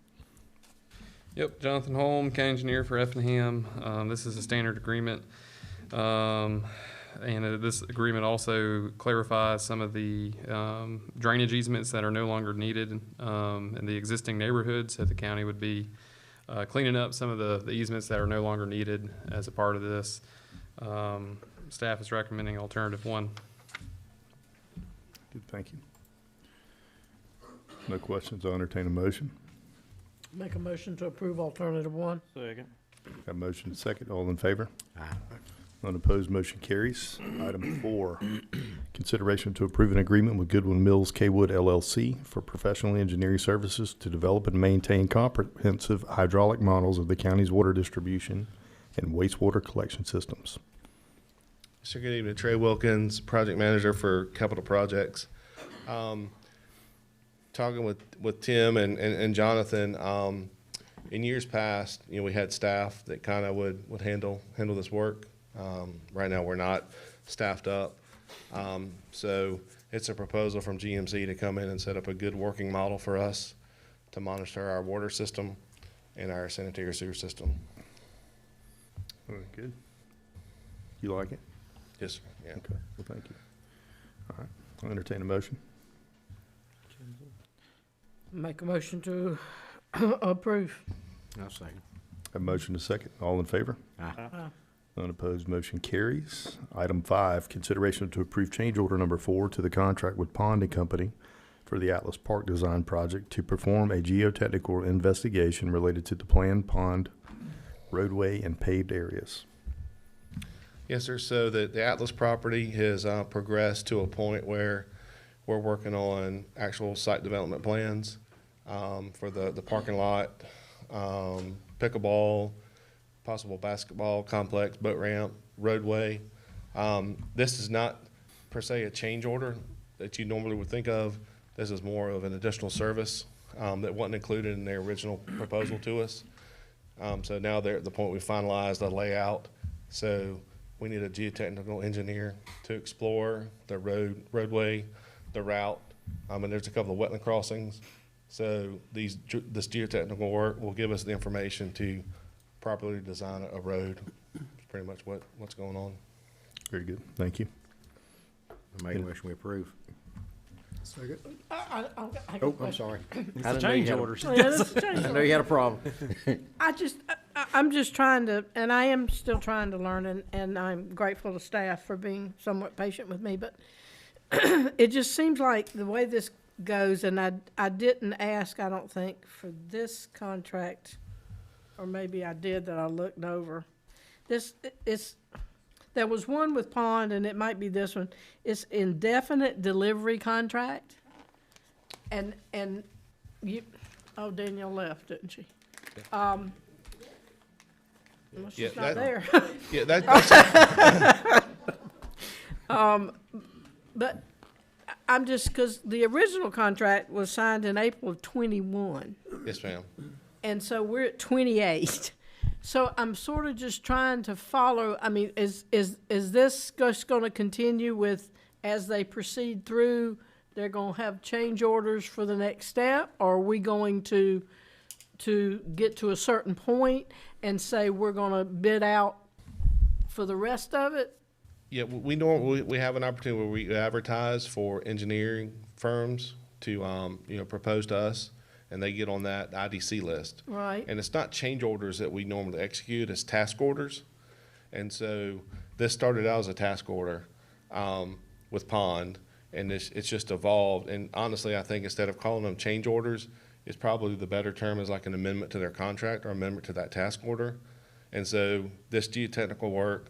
Yep, Jonathan Holm, County Engineer for Effingham. This is a standard agreement. This agreement also clarifies some of the drainage easements that are no longer needed in the existing neighborhoods, so the county would be cleaning up some of the easements that are no longer needed as a part of this. Staff is recommending alternative 1. Good, thank you. No questions, I'll entertain a motion. Make a motion to approve alternative 1? Second. Have a motion second. All in favor? Aye. Unopposed, motion carries. Item 4, consideration to approve an agreement with Goodwin Mills Kwood LLC for professional engineering services to develop and maintain comprehensive hydraulic models of the county's water distribution and wastewater collection systems. Sir, good evening. Trey Wilkins, Project Manager for Capital Projects. Talking with Tim and Jonathan, in years past, we had staff that kind of would handle this work. Right now, we're not staffed up. So it's a proposal from GMC to come in and set up a good working model for us to monitor our water system and our sanitary sewer system. Very good. You like it? Yes, sir, yeah. Okay, well, thank you. All right, I'll entertain a motion. Make a motion to approve. I'll second. Have a motion to second. All in favor? Unopposed, motion carries. Item 5, consideration to approve change order number 4 to the contract with Pond and Company for the Atlas Park Design Project to perform a geotechnical investigation related to the planned pond, roadway, and paved areas. Yes, sir. So the Atlas property has progressed to a point where we're working on actual site development plans for the parking lot, pickleball, possible basketball complex, boat ramp, roadway. This is not per se a change order that you normally would think of. This is more of an additional service that wasn't included in their original proposal to us. So now they're at the point we finalized the layout. So we need a geotechnical engineer to explore the roadway, the route, and there's a couple of wetland crossings. So this geotechnical work will give us the information to properly design a road. That's pretty much what's going on. Very good, thank you. I make a motion we approve. Second. I Oh, got a I'm question. sorry. It's I the didn't know you change had a- orders. Yeah, that's a change I know you had a problem. I'm just trying to, and I am still trying to learn, and I'm grateful to staff for being somewhat patient with me, but it just seems like the way this goes, and I didn't ask, I don't think, for this contract, or maybe I did that I looked over. There was one with Pond, and it might be this one. It's indefinite delivery contract. And you, oh, Danielle left, didn't she? Well, she's not there. Yeah, that's But I'm just, because the original contract was signed in April of '21. yes, ma'am. And so we're at 28. So I'm sort of just trying to follow, I mean, is this just going to continue with, as they proceed through, they're going to have change orders for the next step? Or are we going to get to a certain point and say we're going to bid out for the rest of it? Yeah, we have an opportunity where we advertise for engineering firms to propose to us, and they get on that IDC list. Right. And it's not change orders that we normally execute; it's task orders. And so this started out as a task order with Pond, and it's just evolved. And honestly, I think instead of calling them change orders, it's probably the better term is like an amendment to their contract or amendment to that task order. And so this geotechnical work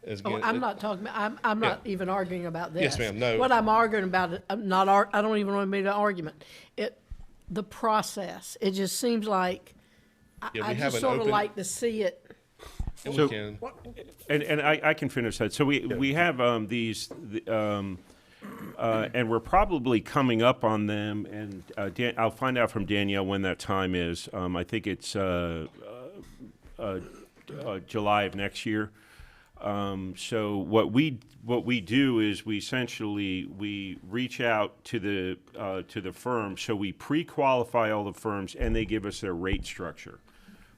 is. Oh, I'm not talking, I'm not even arguing about this. Yes, ma'am, no. What I'm arguing about, I don't even want to make an argument. The process, it just seems like, Yeah, I we have just an sort of open- like to see it. And So- we can. And I can finish that. So we have and we're probably coming up on them, and I'll find out from Danielle when that time is. I think it's July of next year. So what we do is we essentially reach out to the firm. So we pre-qualify all the firms, and they give us their rate structure,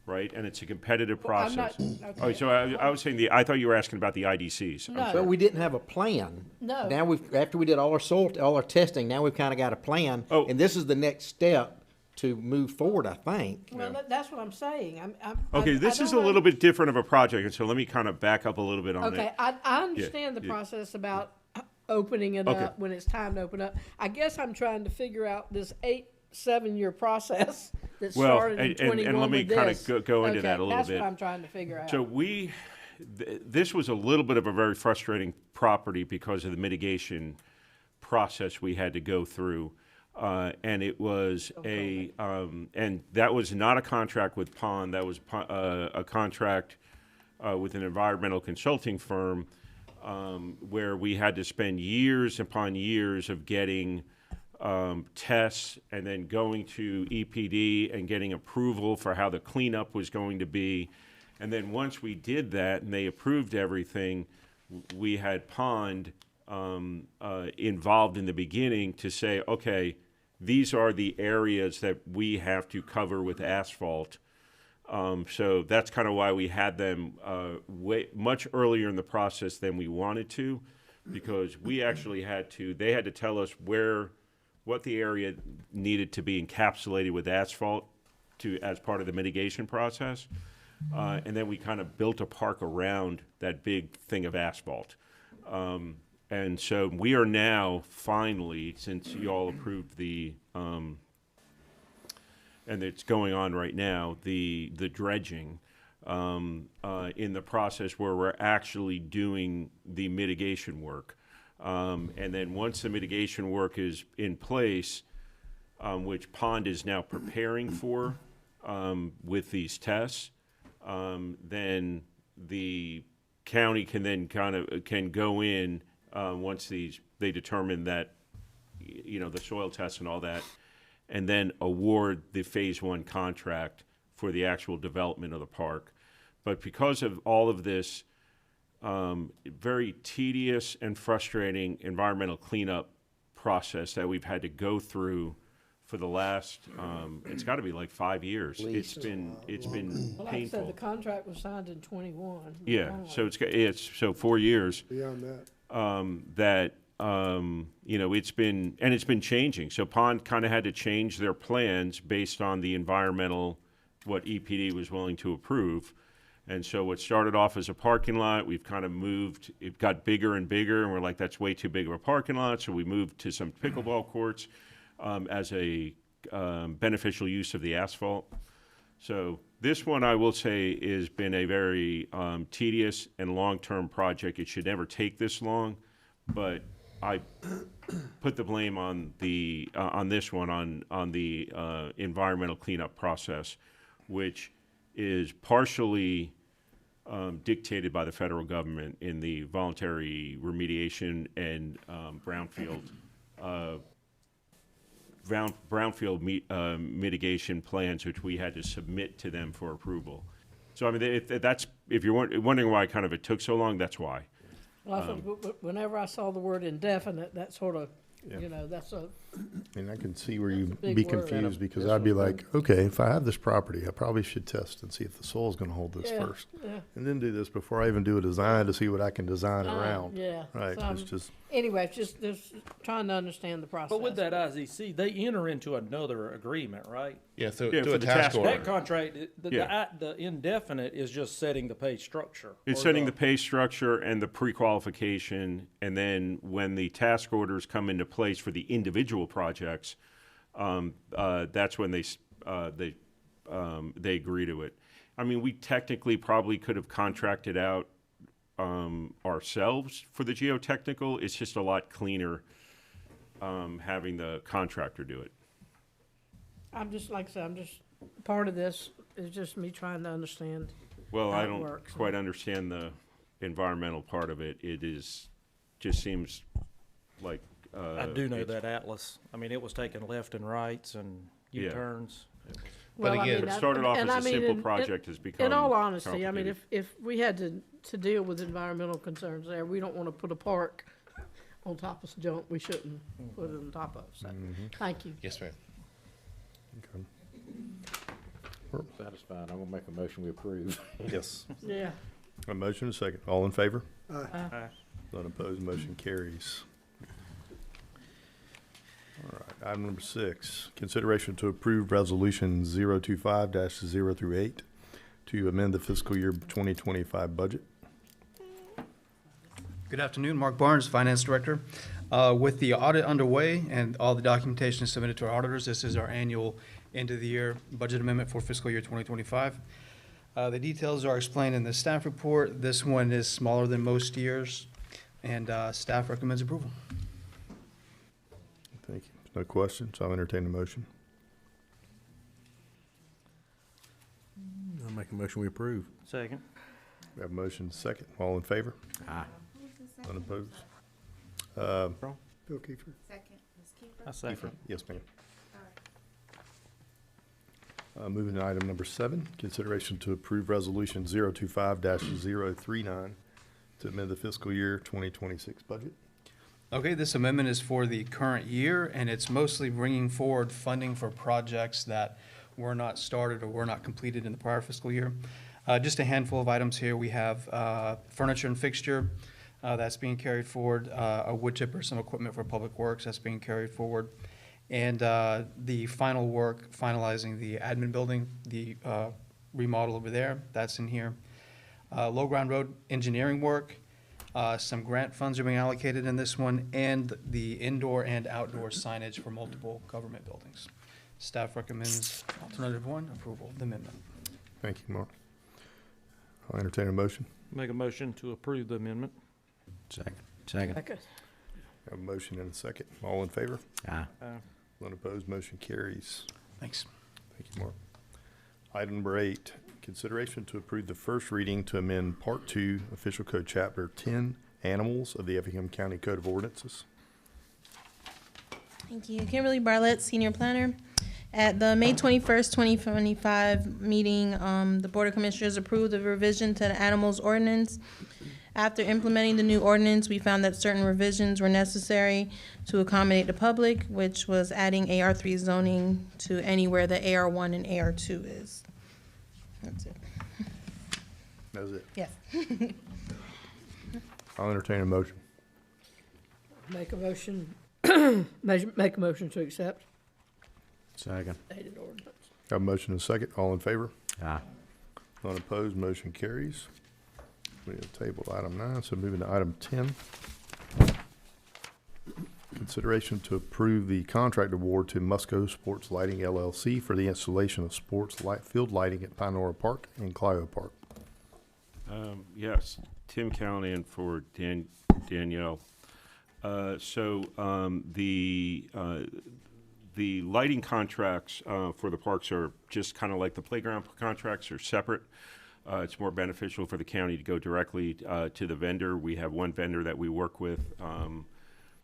right? And it's a competitive Well, I'm process. not- Oh, so I was saying I thought you were asking about the IDCs. I'm No. sorry. But we didn't have a plan. No. Now after we did all our testing, now we've kind of got a plan. Oh. And this is the next step to move forward, I think. Well, that's what I'm saying. Okay, this is a little bit different of a project, and so let me kind of back up a little bit on Okay, it. I understand the yeah. process about opening it Okay. up when it's time to open up. I guess I'm trying to figure out this 7-year process that Well, started in and 21 let me with kind this. of go into Okay, that a little that's bit. what I'm trying to figure out. So this was a little bit of a very frustrating property because of the mitigation process we had to go through. And it was and that was not a contract with Pond. That was a contract with an environmental consulting firm where we had to spend years upon years of getting tests and then going to EPD and getting approval for how the cleanup was going to be. And then once we did that and they approved everything, we had Pond involved in the beginning to say, okay, these are the areas that we have to cover with asphalt So that's kind of why we had them much earlier in the process than we wanted to, because we actually they had to tell us what the area needed to be encapsulated with asphalt as part of the mitigation process. And then we kind of built a park around that big thing of asphalt. And so we are now finally, since you all approved and it's going on right now, the dredging, in the process where we're actually doing the mitigation work. And then once the mitigation work is in place, which Pond is now preparing for with these tests, then the county can go in once they determine that, the soil tests and all that, and then award the phase 1 contract for the actual development of the park. But because of all of this very tedious and frustrating environmental cleanup process that we've had to go through for the last, it's got to be like 5 years. It's been Well, like I said, painful. the contract was signed in 21. Yeah, so it's 4 years. Beyond that. It's been changing. So Pond kind of had to change their plans based on the environmental, what EPD was willing to approve. And so what started off as a parking lot, we've kind of moved, it got bigger and bigger, and we're like, that's way too big of a parking lot. So we moved to some pickleball courts as a beneficial use of the asphalt. So this one, I will say, has been a very tedious and long-term project. It should never take this long, but I put the blame on this one on the environmental cleanup process, which is partially dictated by the federal government in the voluntary remediation and brownfield mitigation plans, which we had to submit to them for approval. So I mean, if you're wondering why it took so long, that's why. Well, whenever I saw the word indefinite, that sort of, Yeah. that's a, And I can see where you'd big be word. confused, because This I'd be one- like, okay, if I have this property, I probably should test and see if the soil's gonna hold this Yeah, first. yeah. And then do this before I even do a design to see what I can design around. Yeah. Right, So it's just, Anyway, it's just trying to understand the process. But with that IZC, they enter into another agreement, right? Yeah, through Yeah, a for the task task order. That contract, Yeah. the indefinite is just setting the pay structure. It's or setting the pay structure and the pre-qualification, and then when the task orders come into place for the individual projects, that's when they agree to it. I mean, we technically probably could have contracted out ourselves for the geotechnical. It's just a lot cleaner having the contractor do it. I'm just, like I said, part of this is just me trying to understand Well, how I it don't works. quite understand the environmental part of it. Just seems like. I do know it's- that Atlas. I mean, it was taking left and rights and Yeah. U-turns. Well, I again, mean, It started off as and a I mean, simple project, has become in all honesty, I mean, complicated. if we had to deal with environmental concerns there, we don't want to put a park on top of junk we shouldn't put it on top of, so, thank you. Yes, ma'am. okay. Satisfied, I'm gonna make a motion we approve. Yes. Yeah. A motion and a second. All in favor? Aye. None opposed, motion carries. All right, item number 6, consideration to approve resolution 025-0-8 to amend the fiscal year 2025 budget. Good afternoon, Mark Barnes, Finance Director. With the audit underway and all the documentation submitted to our auditors, this is our annual end-of-the-year budget amendment for fiscal year 2025. The details are explained in the staff report. This one is smaller than most years, and staff recommends approval. Thank you. No questions, I'll entertain a motion. I'll make a motion we approve. Second. We have a motion and a second. All in favor? Aye. None opposed? Bill Kiefer. Second, Ms. Kiefer? I second. Kiefer. Yes, ma'am. Moving to item number 7, consideration to approve resolution 025-039 to amend the fiscal year 2026 budget. Okay, this amendment is for the current year, and it's mostly bringing forward funding for projects that were not started or were not completed in the prior fiscal year. Just a handful of items here. We have furniture and fixture that's being carried forward, a wood chipper, some equipment for public works that's being carried forward. And the final work, finalizing the admin building, the remodel over there, that's in here. Low ground road engineering work, some grant funds are being allocated in this one, and the indoor and outdoor signage for multiple government buildings. Staff recommends alternative 1, approval of the amendment. Thank you, Mark. I'll entertain a motion. Make a motion to approve the amendment. Second. Okay. Have a motion and a second. All in favor? Aye. None opposed, motion carries. Thanks. Thank you, Mark. Item number 8, consideration to approve the first reading to amend Part 2, Official Code Chapter 10, Animals of the Effingham County Code of Ordinances. Thank you. Kimberly Bartlett, Senior Planner. At the May 21st, 2025 meeting, the Board of Commissioners approved the revision to the Animals Ordinance. After implementing the new ordinance, we found that certain revisions were necessary to accommodate the public, which was adding AR3 zoning to anywhere that AR1 and AR2 is. That's it. That was it. Yes. I'll entertain a motion. Make a motion, make a motion to accept. Second. Dated ordinance. Have a motion and a second. All in favor? Aye. None opposed, motion carries. We have tabled item 9, so moving to item 10. Consideration to approve the contract award to Musco Sports Lighting LLC for the installation of sports light field lighting at Pinora Park and Clio Park. Yes, Tim Callahan for Danielle. The lighting contracts for the parks are just kind of like the playground contracts are separate. It's more beneficial for the county to go directly to the vendor. We have one vendor that we work with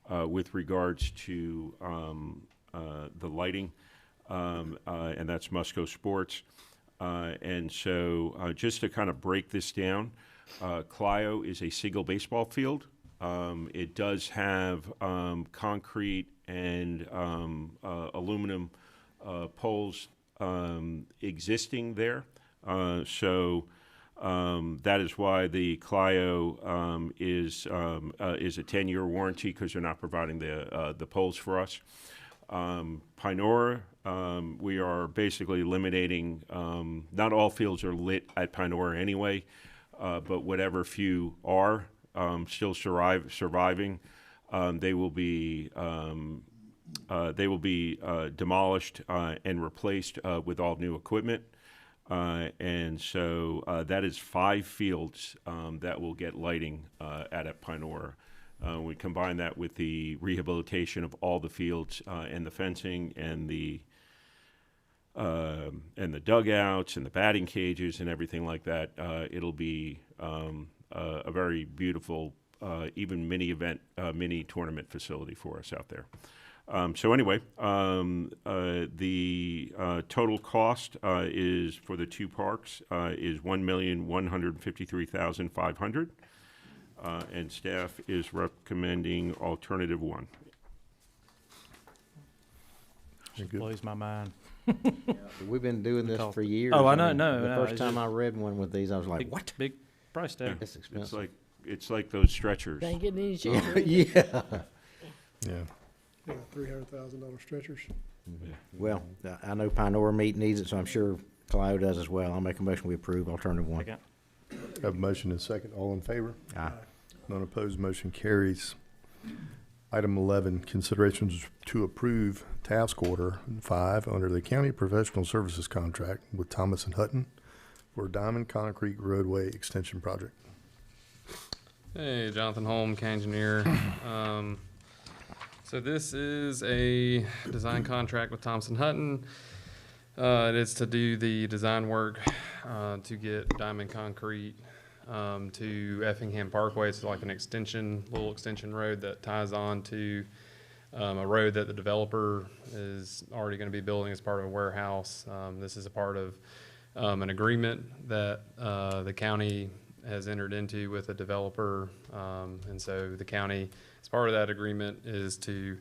regards to the lighting, and that's Musco Sports. And so just to kind of break this down, Clio is a single baseball field. It does have concrete and aluminum poles existing there. So that is why the Clio is a 10-year warranty, because they're not providing the poles for us. Pinora, we are basically eliminating, not all fields are lit at Pinora anyway, but whatever few are still surviving, they will be demolished and replaced with all new equipment. And so that is 5 fields that will get lighting at Pinora. We combine that with the rehabilitation of all the fields and the fencing and the dugouts and the batting cages and everything like that. It'll be a very beautiful, even mini tournament facility for us out there. So anyway, the total cost is for the 2 parks is $1,153,500, and staff is recommending alternative 1. Blows my mind. We've been doing this for years. Oh, I mean, know. The No, first it's time just I read one with these, I was like, what? Big price tag. It's expensive. It's like those stretchers. They ain't getting any cheaper. Yeah. Yeah. $300,000 stretchers. Well, I know Pinora Meat needs it, so I'm sure Clio does as well. I'll make a motion we approve alternative 1. Second. Have a motion and a second. All in favor? Aye. None opposed, motion carries. Item 11, consideration to approve task order 5 under the county professional services contract with Thomas & Hutton for Diamond Concrete Roadway Extension Project. Hey, Jonathan Holm, county engineer. So this is a design contract with Thompson Hutton. It is to do the design work to get Diamond Concrete to Effingham Parkway. It's like an little extension road that ties on to a road that the developer is already going to be building as part of a warehouse. This is a part of an agreement that the county has entered into with a developer, and so the county, as part of that agreement, is to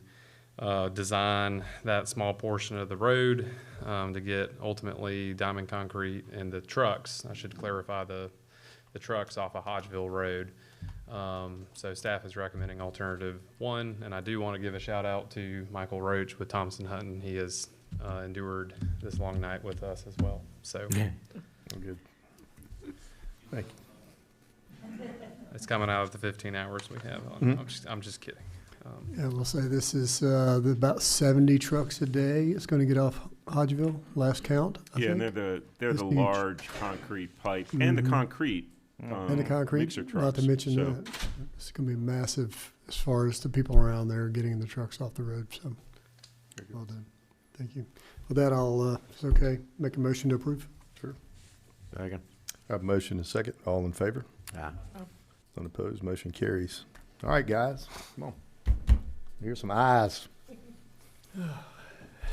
design that small portion of the road to get ultimately diamond concrete and the trucks. I should clarify the trucks off of Hodgeville Road. So staff is recommending alternative 1, and I do want to give a shout out to Michael Roach with Thompson Hutton. He has endured this long night with us as well. So Good. Thank you. it's coming out of the 15 hours we have. I'm just kidding. Yeah, we'll say this is about 70 trucks a day. It's going to get off Hodgeville, last count. I Yeah, think. and they're That's the huge. large concrete pipe and the concrete. And the concrete, mixer not trucks. to mention So, that. It's going to be massive as far as the people around there getting the trucks off the road. So, well done. Thank you. With that, I'll, if it's okay, make a motion to approve. Sure. Second. I have a motion and a second. All in favor? Aye. None opposed, motion carries. All right, guys, come on. Here's some ayes. All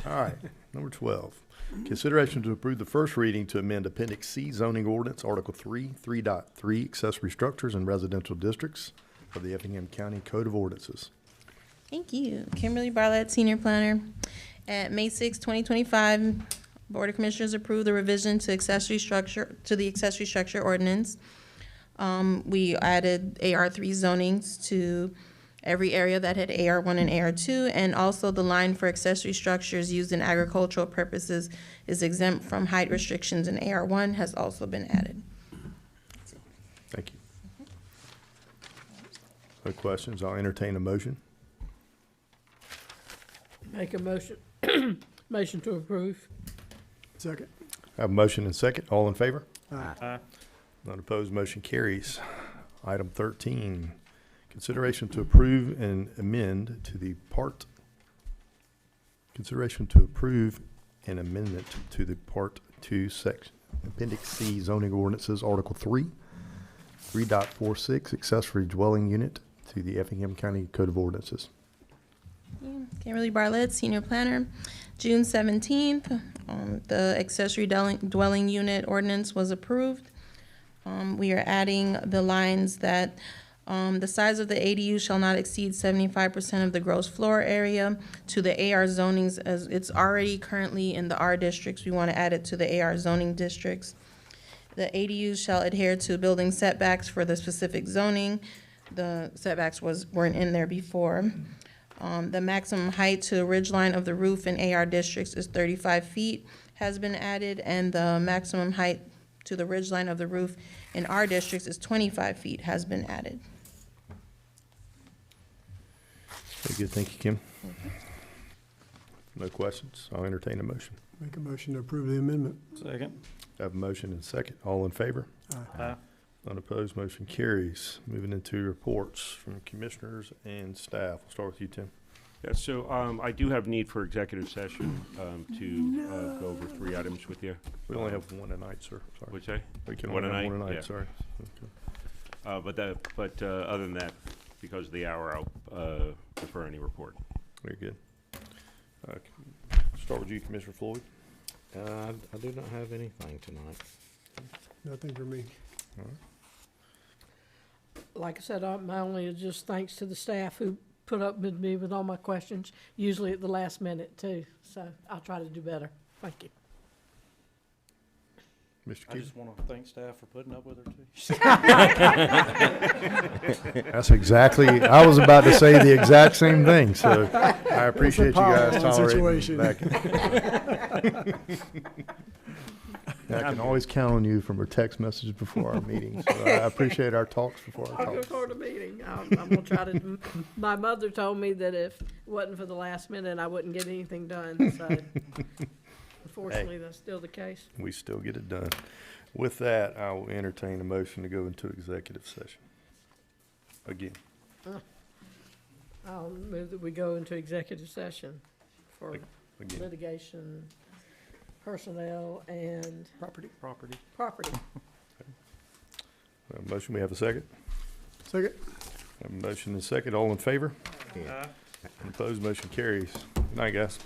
right, number 12. Consideration to approve the first reading to amend Appendix C zoning ordinance, Article 3, 3.3, accessory structures in residential districts of the Effingham County Code of Ordinances. Thank you. Kimberly Barlett, Senior Planner. At May 6, 2025, Board of Commissioners approved the revision to the accessory structure ordinance. We added AR3 zonings to every area that had AR1 and AR2, and also the line for accessory structures used in agricultural purposes is exempt from height restrictions in AR1 has also been added. Thank you. No questions, I'll entertain a motion. Make a motion, motion to approve. Second. I have a motion and second. All in favor? Aye. None opposed, motion carries. Item 13, consideration to approve and amend to the consideration to approve an amendment to the Part 2, Section Appendix C zoning ordinances, Article 3, 3.46, accessory dwelling unit to the Effingham County Code of Ordinances. Kimberly Barlett, Senior Planner. June 17th, the accessory dwelling unit ordinance was approved. We are adding the lines that the size of the ADU shall not exceed 75% of the gross floor area to the AR zonings, as it's already currently in the R districts. We want to add it to the AR zoning districts. The ADUs shall adhere to building setbacks for the specific zoning. The setbacks weren't in there before. The maximum height to the ridge line of the roof in AR districts is 35 feet, has been added, and the maximum height to the ridge line of the roof in our districts is 25 feet, has been added. Very good, thank you, Kim. No questions, I'll entertain a motion. Make a motion to approve the amendment. Second. I have a motion and second. All in favor? Aye. None opposed, motion carries. Moving into reports from commissioners and staff. We'll start with you, Tim. Yeah, so I do have need for executive session to go over 3 items with you. We only have one tonight, sir. Sorry. What'd you say? We can One only have tonight? one tonight, Yeah. sorry. Okay. But other than that, because of the hour, I'll defer any report. Very good. Start with you, Commissioner Floyd. I do not have anything tonight. Nothing for me. All right. Like I said, my only is just thanks to the staff who put up with me with all my questions, usually at the last minute too. So I'll try to do better. Thank you. Mr. I Keith? just want to thank staff for putting up with her too. That's exactly, I was about to say the exact same thing, so I appreciate you guys Situation. tolerating back. I can always count on you from our text messages before our meetings. So I appreciate our talks before our I'll go talks. toward a meeting. I'm gonna try to, my mother told me that if it wasn't for the last minute, I wouldn't get anything done, so unfortunately, that's still the case. We still get it done. With that, I will entertain a motion to go into executive session. Again, I'll move that we go into executive session for again. litigation, personnel, and Property. property. Motion, we have a second? Second. Have a motion and a second. All in favor? Yeah. Opposed, motion carries. Good night, guys.